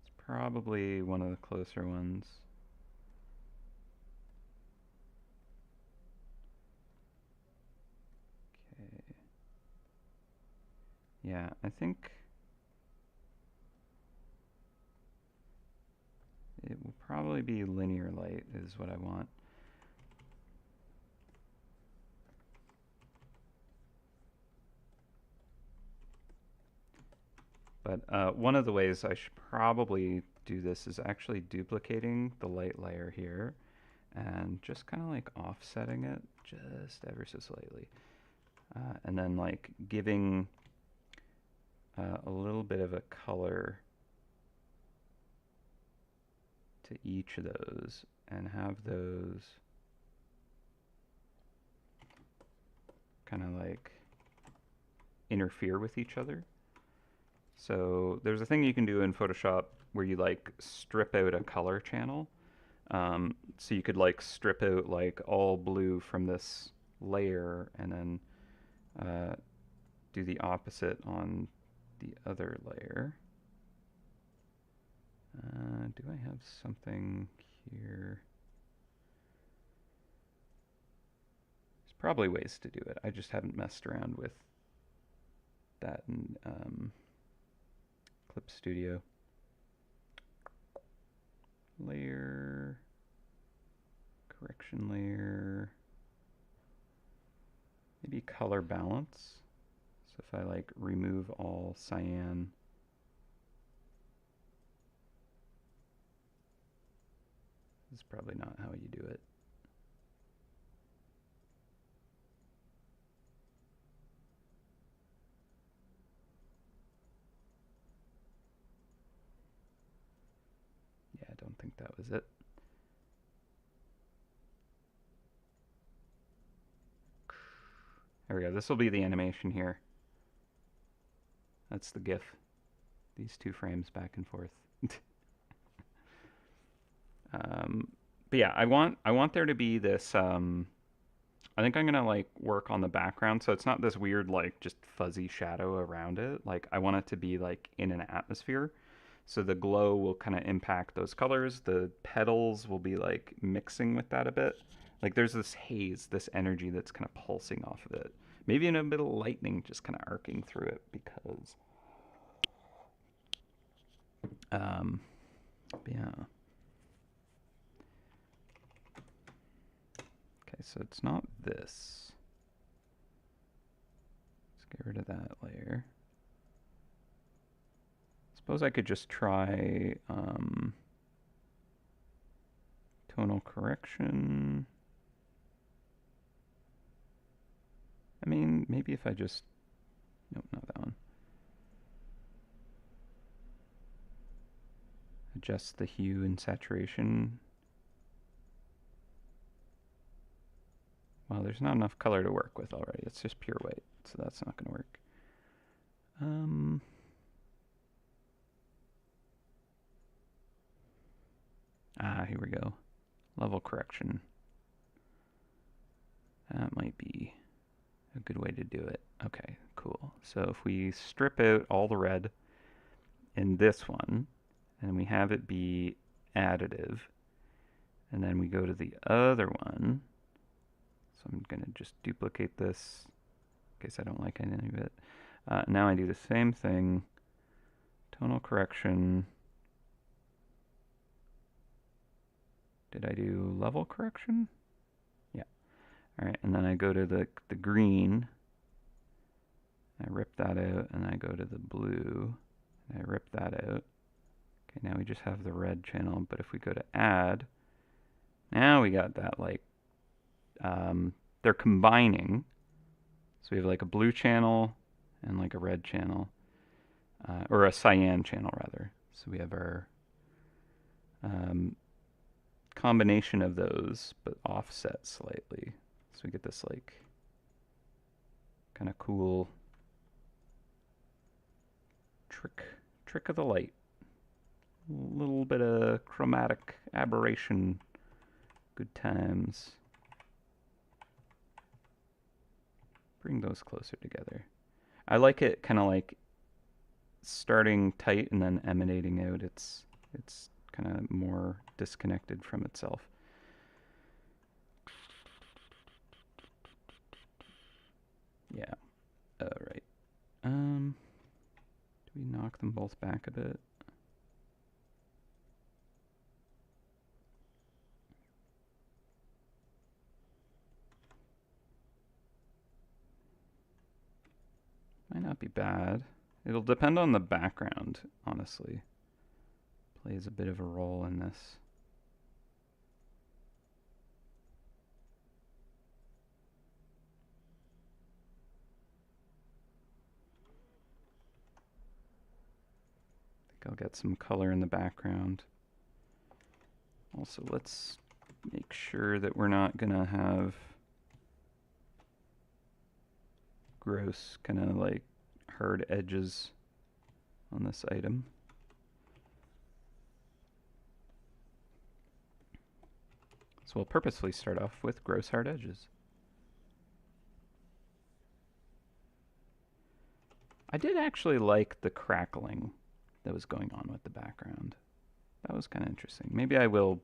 It's probably one of the closer ones. Okay. Yeah, I think it will probably be linear light is what I want. But one of the ways I should probably do this is actually duplicating the light layer here and just kind of like offsetting it just ever so slightly. And then like giving a little bit of a color to each of those and have those kind of like interfere with each other. So there's a thing you can do in Photoshop where you like strip out a color channel. So you could like strip out like all blue from this layer and then do the opposite on the other layer. Do I have something here? There's probably ways to do it. I just haven't messed around with that in Clip Studio. Layer, correction layer, maybe color balance. So if I like remove all cyan, this is probably not how you do it. Yeah, I don't think that was it. There we go. This will be the animation here. That's the GIF. These two frames back and forth. But yeah, I want there to be this. I think I'm gonna like work on the background, so it's not this weird like just fuzzy shadow around it. Like I want it to be like in an atmosphere. So the glow will kind of impact those colors. The petals will be like mixing with that a bit. Like there's this haze, this energy that's kind of pulsing off of it. Maybe in a bit of lightning just kind of arcing through it because But yeah. Okay, so it's not this. Let's get rid of that layer. Suppose I could just try tonal correction. I mean, maybe if I just... Nope, not that one. Adjust the hue and saturation. Well, there's not enough color to work with already. It's just pure white, so that's not going to work. Here we go. Level correction. That might be a good way to do it. Okay, cool. So if we strip out all the red in this one, and we have it be additive, and then we go to the other one, so I'm going to just duplicate this in case I don't like any of it. Now I do the same thing, tonal correction. Did I do level correction? Yeah. All right, and then I go to the green, I rip that out, and I go to the blue, and I rip that out. Okay, now we just have the red channel, but if we go to add, now we got that, like, they're combining. So we have like a blue channel and like a red channel, or a cyan channel rather. So we have our combination of those, but offset slightly. So we get this like kind of cool trick of the light. A little bit of chromatic aberration. Good times. Bring those closer together. I like it kind of like starting tight and then emanating out. It's kind of more disconnected from itself. Yeah. All right. Do we knock them both back a bit? Might not be bad. It'll depend on the background, honestly. Plays a bit of a role in this. I think I'll get some color in the background. Also, let's make sure that we're not gonna have gross kind of like hard edges on this item. So we'll purposefully start off with gross hard edges. I did actually like the crackling that was going on with the background. That was kind of interesting. Maybe I will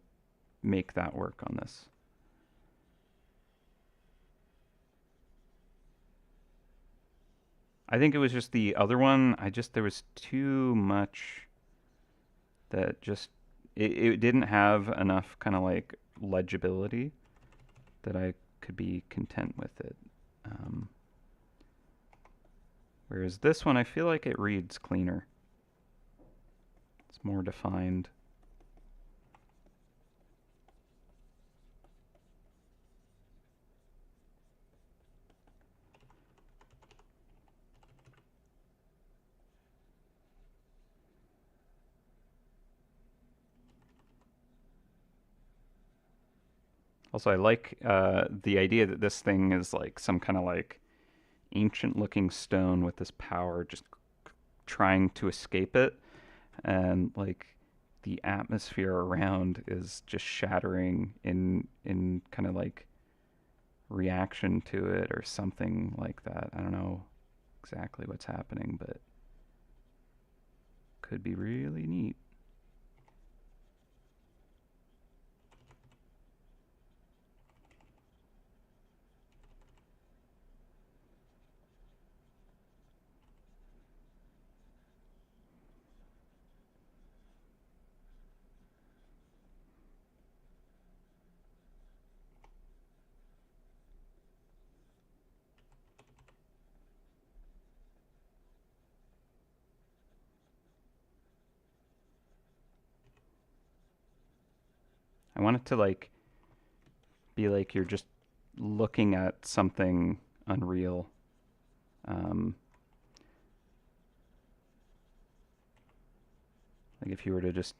make that work on this. I think it was just the other one. There was too much that just, it didn't have enough kind of like legibility that I could be content with it. Whereas this one, I feel like it reads cleaner. It's more defined. Also, I like the idea that this thing is like some kind of like ancient looking stone with this power just trying to escape it. And like the atmosphere around is just shattering in kind of like reaction to it or something like that. I don't know exactly what's happening, but could be really neat. want it to like be like you're just looking at something unreal. Like if you were to just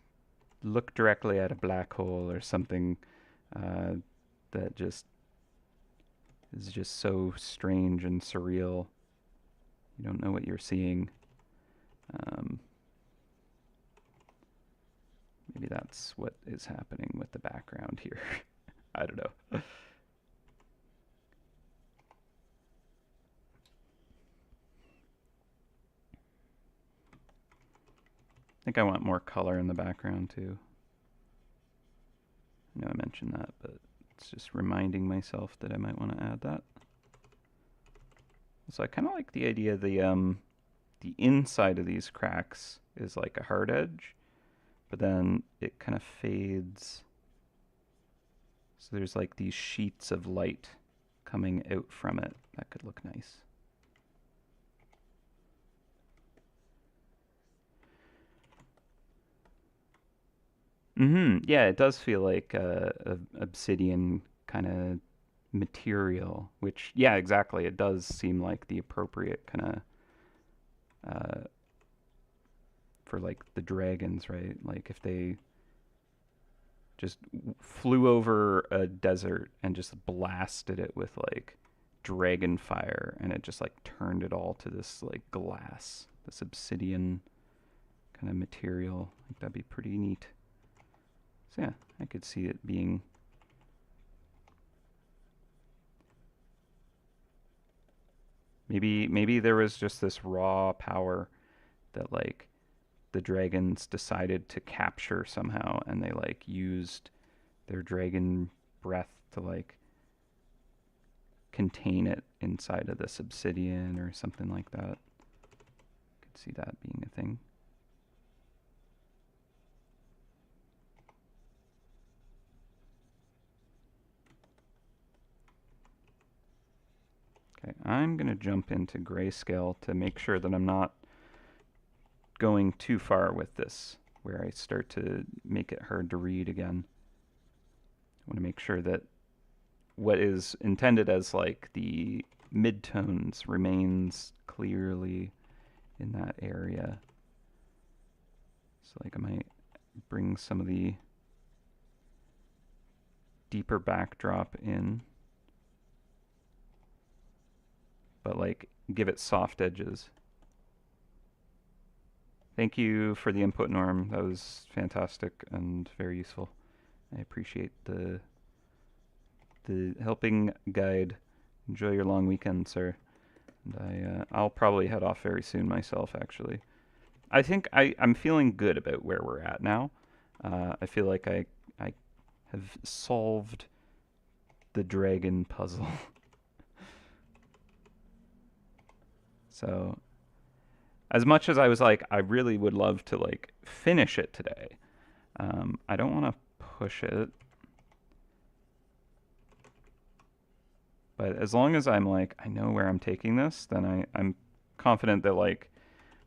look directly at a black hole or something that just is just so strange and surreal. You don't know what you're seeing. Maybe that's what is happening with the background here. I don't know. I think I want more color in the background too. I know I mentioned that, but it's just reminding myself that I might want to add that. So I kind of like the idea the inside of these cracks is like a hard edge, but then it kind of fades. So there's like these sheets of light coming out from it. That could look nice. Yeah, it does feel like a obsidian kind of material, which, yeah, exactly. It does seem like the appropriate kind of for like the dragons, right? Like if they just flew over a desert and just blasted it with like dragon fire and it just like turned it all to this like glass, this obsidian kind of material. I think that'd be pretty neat. So yeah, I could see it being maybe there was just this raw power that like the dragons decided to capture somehow and they like used their dragon breath to like contain it inside of this obsidian or something like that. Could see that being a thing. Okay, I'm going to jump into grayscale to make sure that I'm not going too far with this, where I start to make it hard to read again. I want to make sure that what is intended as like the midtones remains clearly in that area. So like I might bring some of the deeper backdrop in, but like give it soft edges. Thank you for the input, Norm. That was fantastic and very useful. I appreciate the helping guide. Enjoy your long weekend, sir. And I'll probably head off very soon myself, actually. I think I'm feeling good about where we're at now. I feel like I have solved the dragon puzzle. So, as much as I was like, I really would love to like finish it today. I don't want to push it. But as long as I'm like, I know where I'm taking this, then I'm confident that like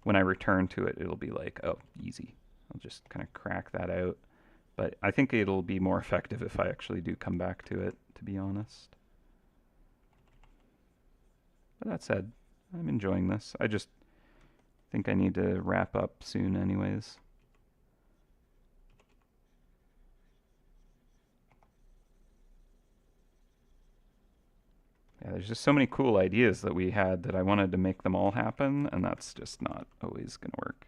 when I return to it, it'll be like, oh, easy. I'll just kind of crack that out. But I think it'll be more effective if I actually do come back to it, to be honest. But that said, I'm enjoying this. I just think I need to wrap up soon anyways. Yeah, there's just so many cool ideas that we had that I wanted to make them all happen, and that's just not always going to work.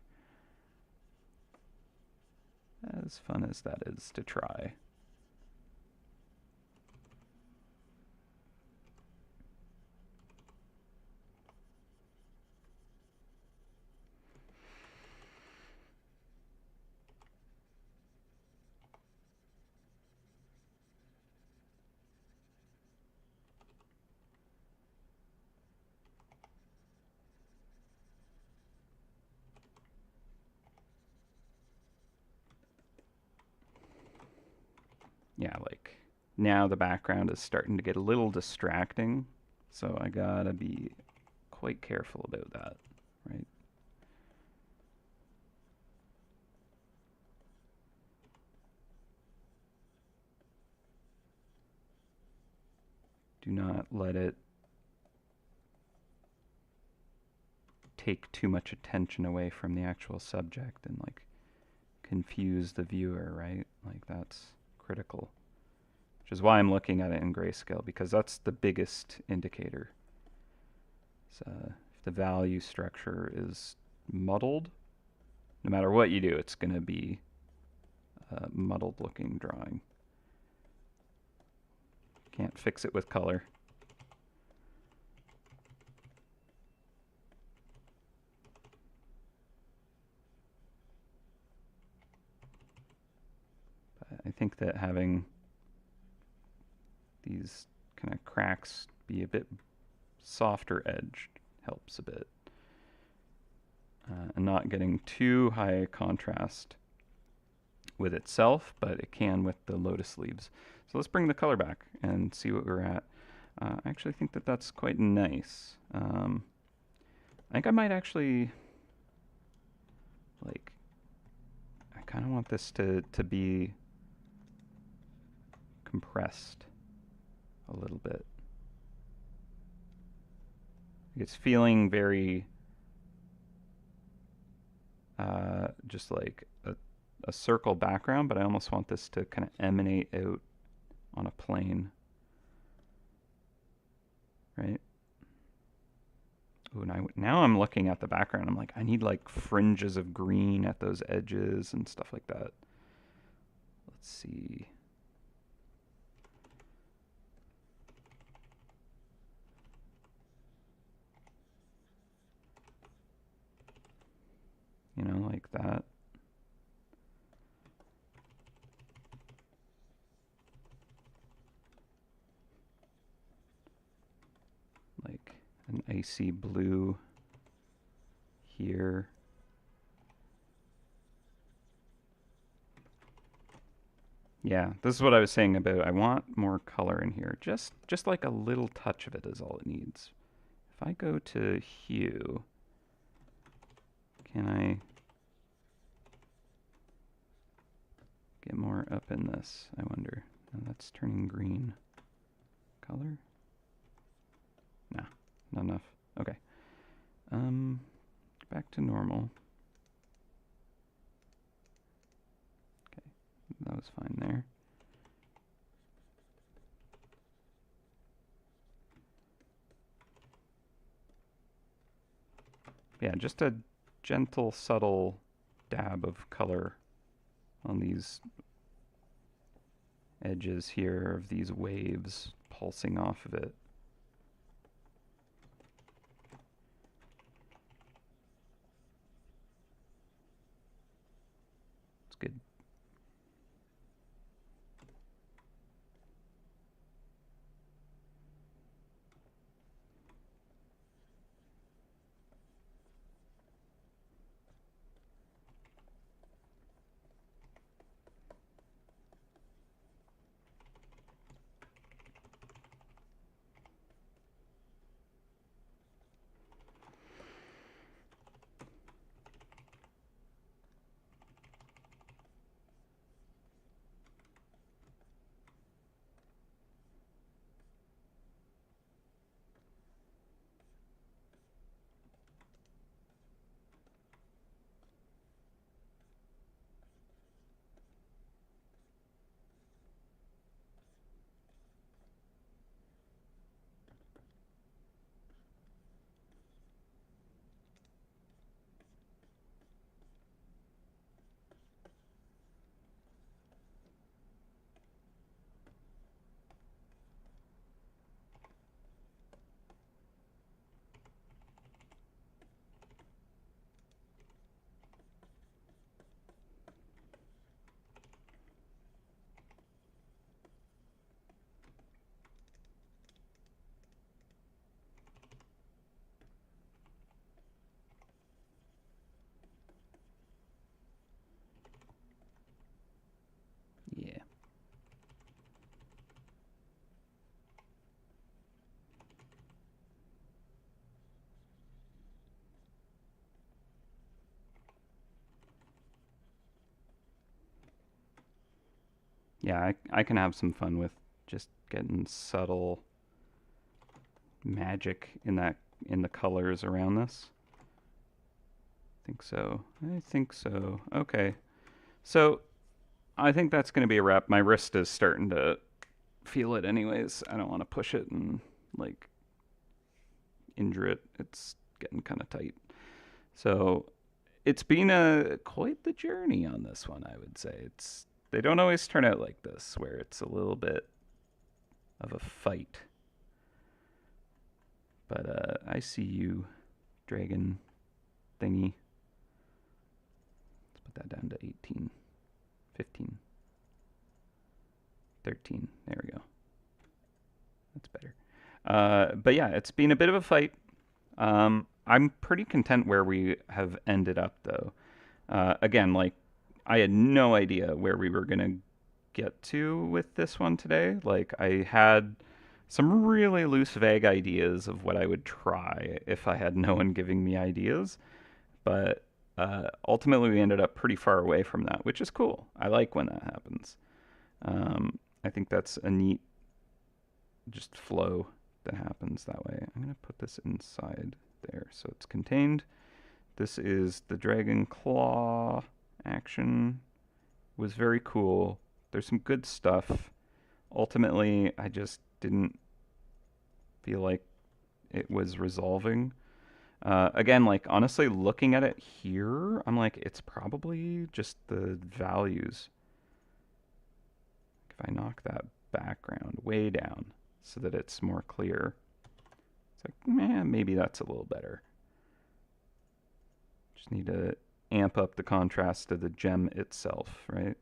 As fun as that is to try. Yeah, like now the background is starting to get a little distracting, so I gotta be quite careful about that, right? Do not let it take too much attention away from the actual subject and like confuse the viewer, right? Like that's critical. Which is why I'm looking at it in grayscale, because that's the biggest indicator. So if the value structure is muddled, no matter what you do, it's going to be a muddled looking drawing. Can't fix it with color. But I think that having these kind of cracks be a bit softer edged helps a bit. And not getting too high contrast with itself, but it can with the lotus leaves. So let's bring the color back and see what we're at. I actually think that that's quite nice. I think I might actually, like, I kind of want this to be compressed a little bit. It's feeling very just like a circle background, but I almost want this to kind of emanate out on a plane, right? Ooh, now I'm looking at the background. I'm like, I need like fringes of green at those edges and stuff like that. Let's see. You know, like that. Like an icy blue here. Yeah, this is what I was saying about I want more color in here. Just like a little touch of it is all it needs. If I go to hue, can I get more up in this, I wonder? No, that's turning green. Color? Nah, not enough. Okay. Back to normal. Okay, that was fine there. Yeah, just a gentle, subtle dab of color on these edges here of these waves pulsing off of it. It's good. Yeah. Yeah, I can have some fun with just getting subtle magic in the colors around this. I think so. I think so. Okay. So I think that's going to be a wrap. My wrist is starting to feel it anyways. I don't want to push it and like injure it. It's getting kind of tight. So it's been a quite the journey on this one, I would say. They don't always turn out like this, where it's a little bit of a fight. But I see you, dragon thingy. Let's put that down to 18, 15, 13. There we go. That's better. But yeah, it's been a bit of a fight. I'm pretty content where we have ended up, though. Again, like, I had no idea where we were going to get to with this one today. Like, I had some really loose, vague ideas of what I would try if I had no one giving me ideas. But ultimately, we ended up pretty far away from that, which is cool. I like when that happens. I think that's a neat just flow that happens that way. I'm going to put this inside there so it's contained. This is the dragon claw action. Was very cool. There's some good stuff. Ultimately, I just didn't feel like it was resolving. Again, like, honestly, looking at it here, I'm like, it's probably just the values. If I knock that background way down so that it's more clear, it's like, maybe that's a little better. Just need to amp up the contrast of the gem itself, right?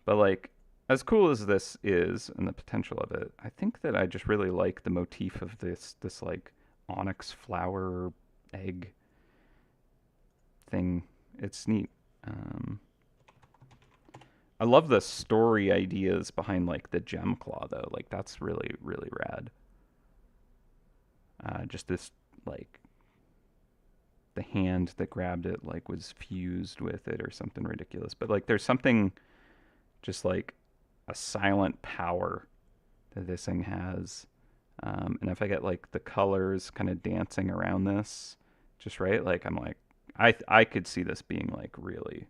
But like, as cool as this is and the potential of it, I think that I just really like the motif of this like onyx flower egg thing. It's neat. I love the story ideas behind like the gem claw though. Like that's really really rad. Just this like the hand that grabbed it like was fused with it or something ridiculous. But like there's something just like a silent power that this thing has. And if I get like the colors kind of dancing around this, just right, like I'm like, I could see this being like really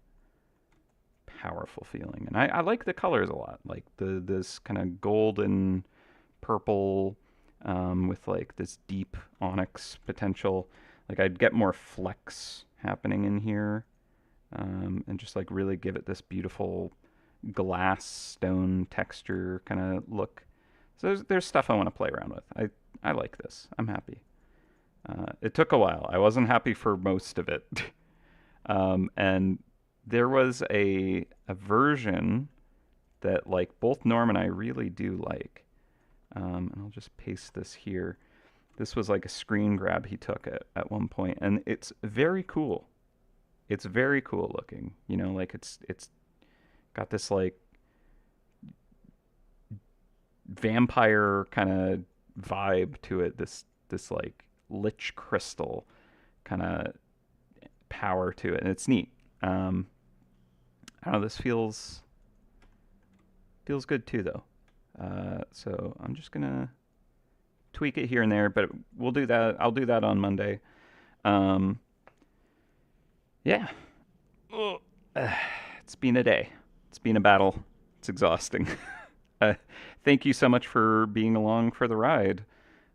powerful feeling. And I like the colors a lot, like this kind of golden purple with like this deep onyx potential. Like I'd get more flecks happening in here, and just like really give it this beautiful glass stone texture kind of look. So there's stuff I want to play around with. I like this. I'm happy. It took a while. I wasn't happy for most of it. And there was a version that like both Norm and I really do like. And I'll just paste this here. This was like a screen grab he took at one point, and it's very cool. It's very cool looking. You know, like it's got this like vampire kind of vibe to it. This like lich crystal kind of power to it, and it's neat. I don't know. This feels good too, though. So I'm just gonna tweak it here and there, but we'll do that. I'll do that on Monday. Yeah. It's been a day. It's been a battle. It's exhausting. Thank you so much for being along for the ride.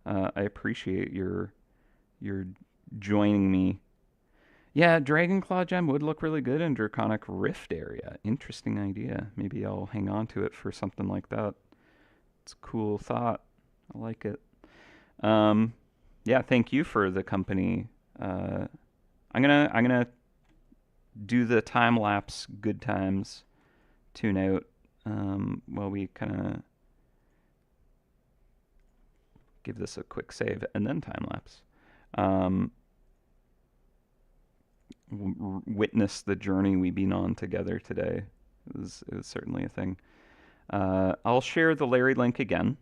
I appreciate your joining me. Yeah, Dragon Claw Gem would look really good in Draconic Rift area. Interesting idea. Maybe I'll hang on to it for something like that. It's a cool thought. I like it. Yeah, thank you for the company. I'm gonna do the time lapse good times tune out while we kind of give this a quick save and then time lapse. Witness the journey we've been on together today. It was certainly a thing. I'll share the Larry link again.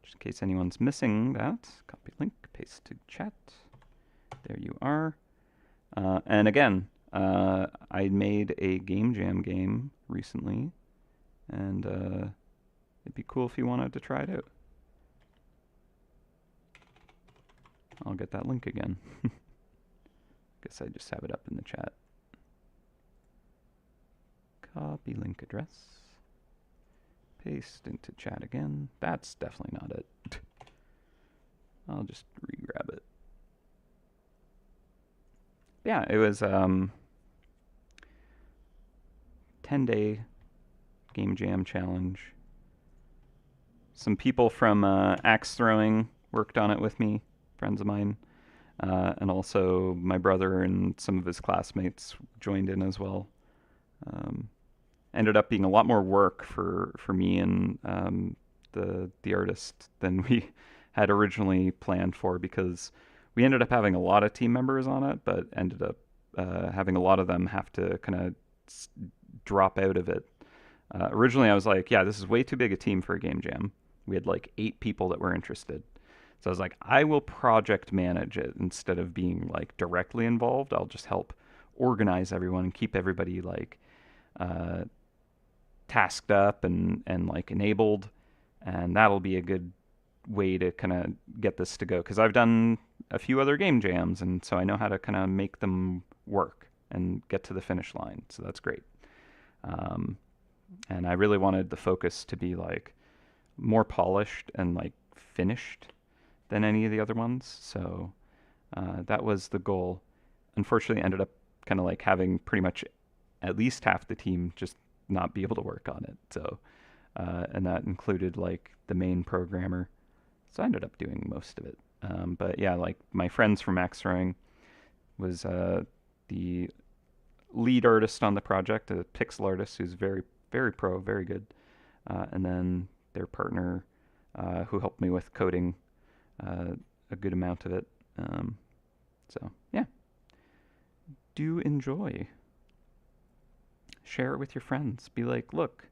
Just in case anyone's missing that. Copy link, paste to chat. There you are. And again, I made a Game Jam game recently, and It'd be cool if you wanted to try it out. I'll get that link again. Guess I just have it up in the chat. Copy link address. Paste into chat again. That's definitely not it. I'll just re-grab it. Yeah, it was 10-day game jam challenge. Some people from axe throwing worked on it with me, friends of mine, and also my brother and some of his classmates joined in as well. Ended up being a lot more work for me and the artist than we had originally planned for, because we ended up having a lot of team members on it, but ended up having a lot of them have to kind of drop out of it. Originally, I was like, yeah, this is way too big a team for a game jam. We had like 8 people that were interested. So I was like, I will project manage it instead of being like directly involved. I'll just help organize everyone and keep everybody like tasked up and like enabled, and that'll be a good way to kind of get this to go, because I've done a few other game jams, and so I know how to kind of make them work and get to the finish line. So that's great. And I really wanted the focus to be like more polished and like finished than any of the other ones. So that was the goal. Unfortunately, ended up kind of like having pretty much at least half the team just not be able to work on it. So and that included like the main programmer. So I ended up doing most of it. But yeah, like my friends from Max Throwing was the lead artist on the project, a pixel artist who's very, very pro, very good. And then their partner who helped me with coding a good amount of it. So yeah, do enjoy. Share it with your friends. Be like, look,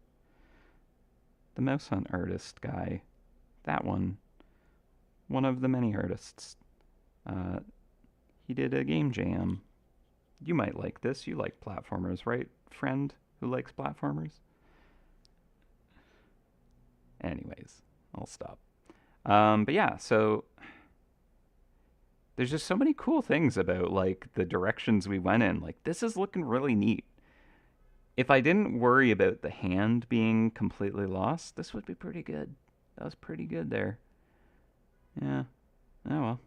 the MouseHunt artist guy, that one of the many artists. He did a game jam. You might like this. You like platformers, right, friend who likes platformers? Anyways, I'll stop. But yeah, so there's just so many cool things about like the directions we went in. Like, this is looking really neat. If I didn't worry about the hand being completely lost, this would be pretty good. That was pretty good there. Yeah. Oh well.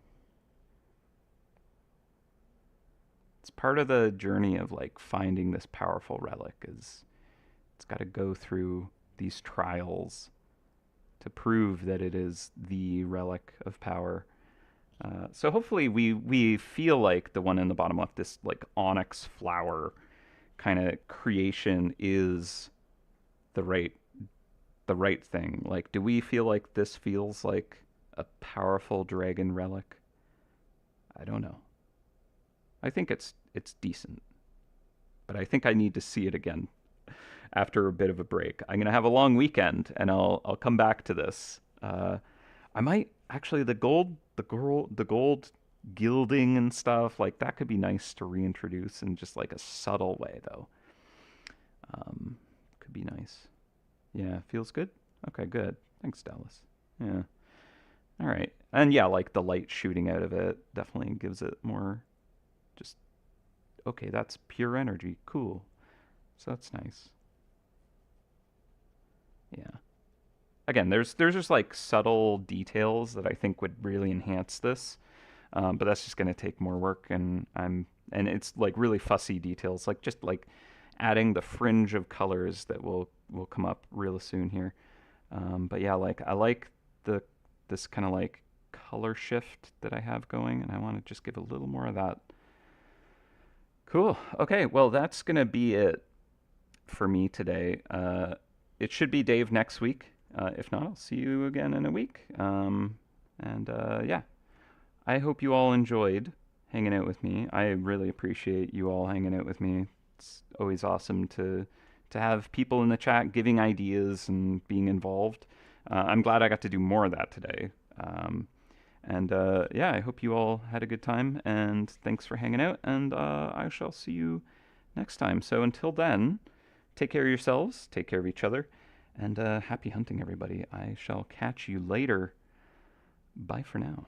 It's part of the journey of like finding this powerful relic, is it's got to go through these trials to prove that it is the relic of power. So hopefully we feel like the one in the bottom left, this like onyx flower kind of creation, is the right thing. Like, do we feel like this feels like a powerful dragon relic? I don't know. I think it's decent, but I think I need to see it again after a bit of a break. I'm gonna have a long weekend, and I'll come back to this. I might actually the gold gilding and stuff like that could be nice to reintroduce in just like a subtle way, though. Could be nice. Yeah, feels good. Okay, good. Thanks, Dallas. Yeah. All right. And yeah, like the light shooting out of it definitely gives it more just, okay, that's pure energy. Cool. So that's nice. Yeah. Again, there's just like subtle details that I think would really enhance this. But that's just going to take more work, and it's like really fussy details, like just like adding the fringe of colors that will come up real soon here. But yeah, like I like this kind of like color shift that I have going, and I want to just give a little more of that. Cool. Okay, well that's gonna be it for me today. It should be Dave next week. If not, I'll see you again in a week. And yeah, I hope you all enjoyed hanging out with me. I really appreciate you all hanging out with me. It's always awesome to have people in the chat giving ideas and being involved. I'm glad I got to do more of that today. And yeah, I hope you all had a good time, and thanks for hanging out, and I shall see you next time. So until then, take care of yourselves, take care of each other, And happy hunting, everybody. I shall catch you later. Bye for now.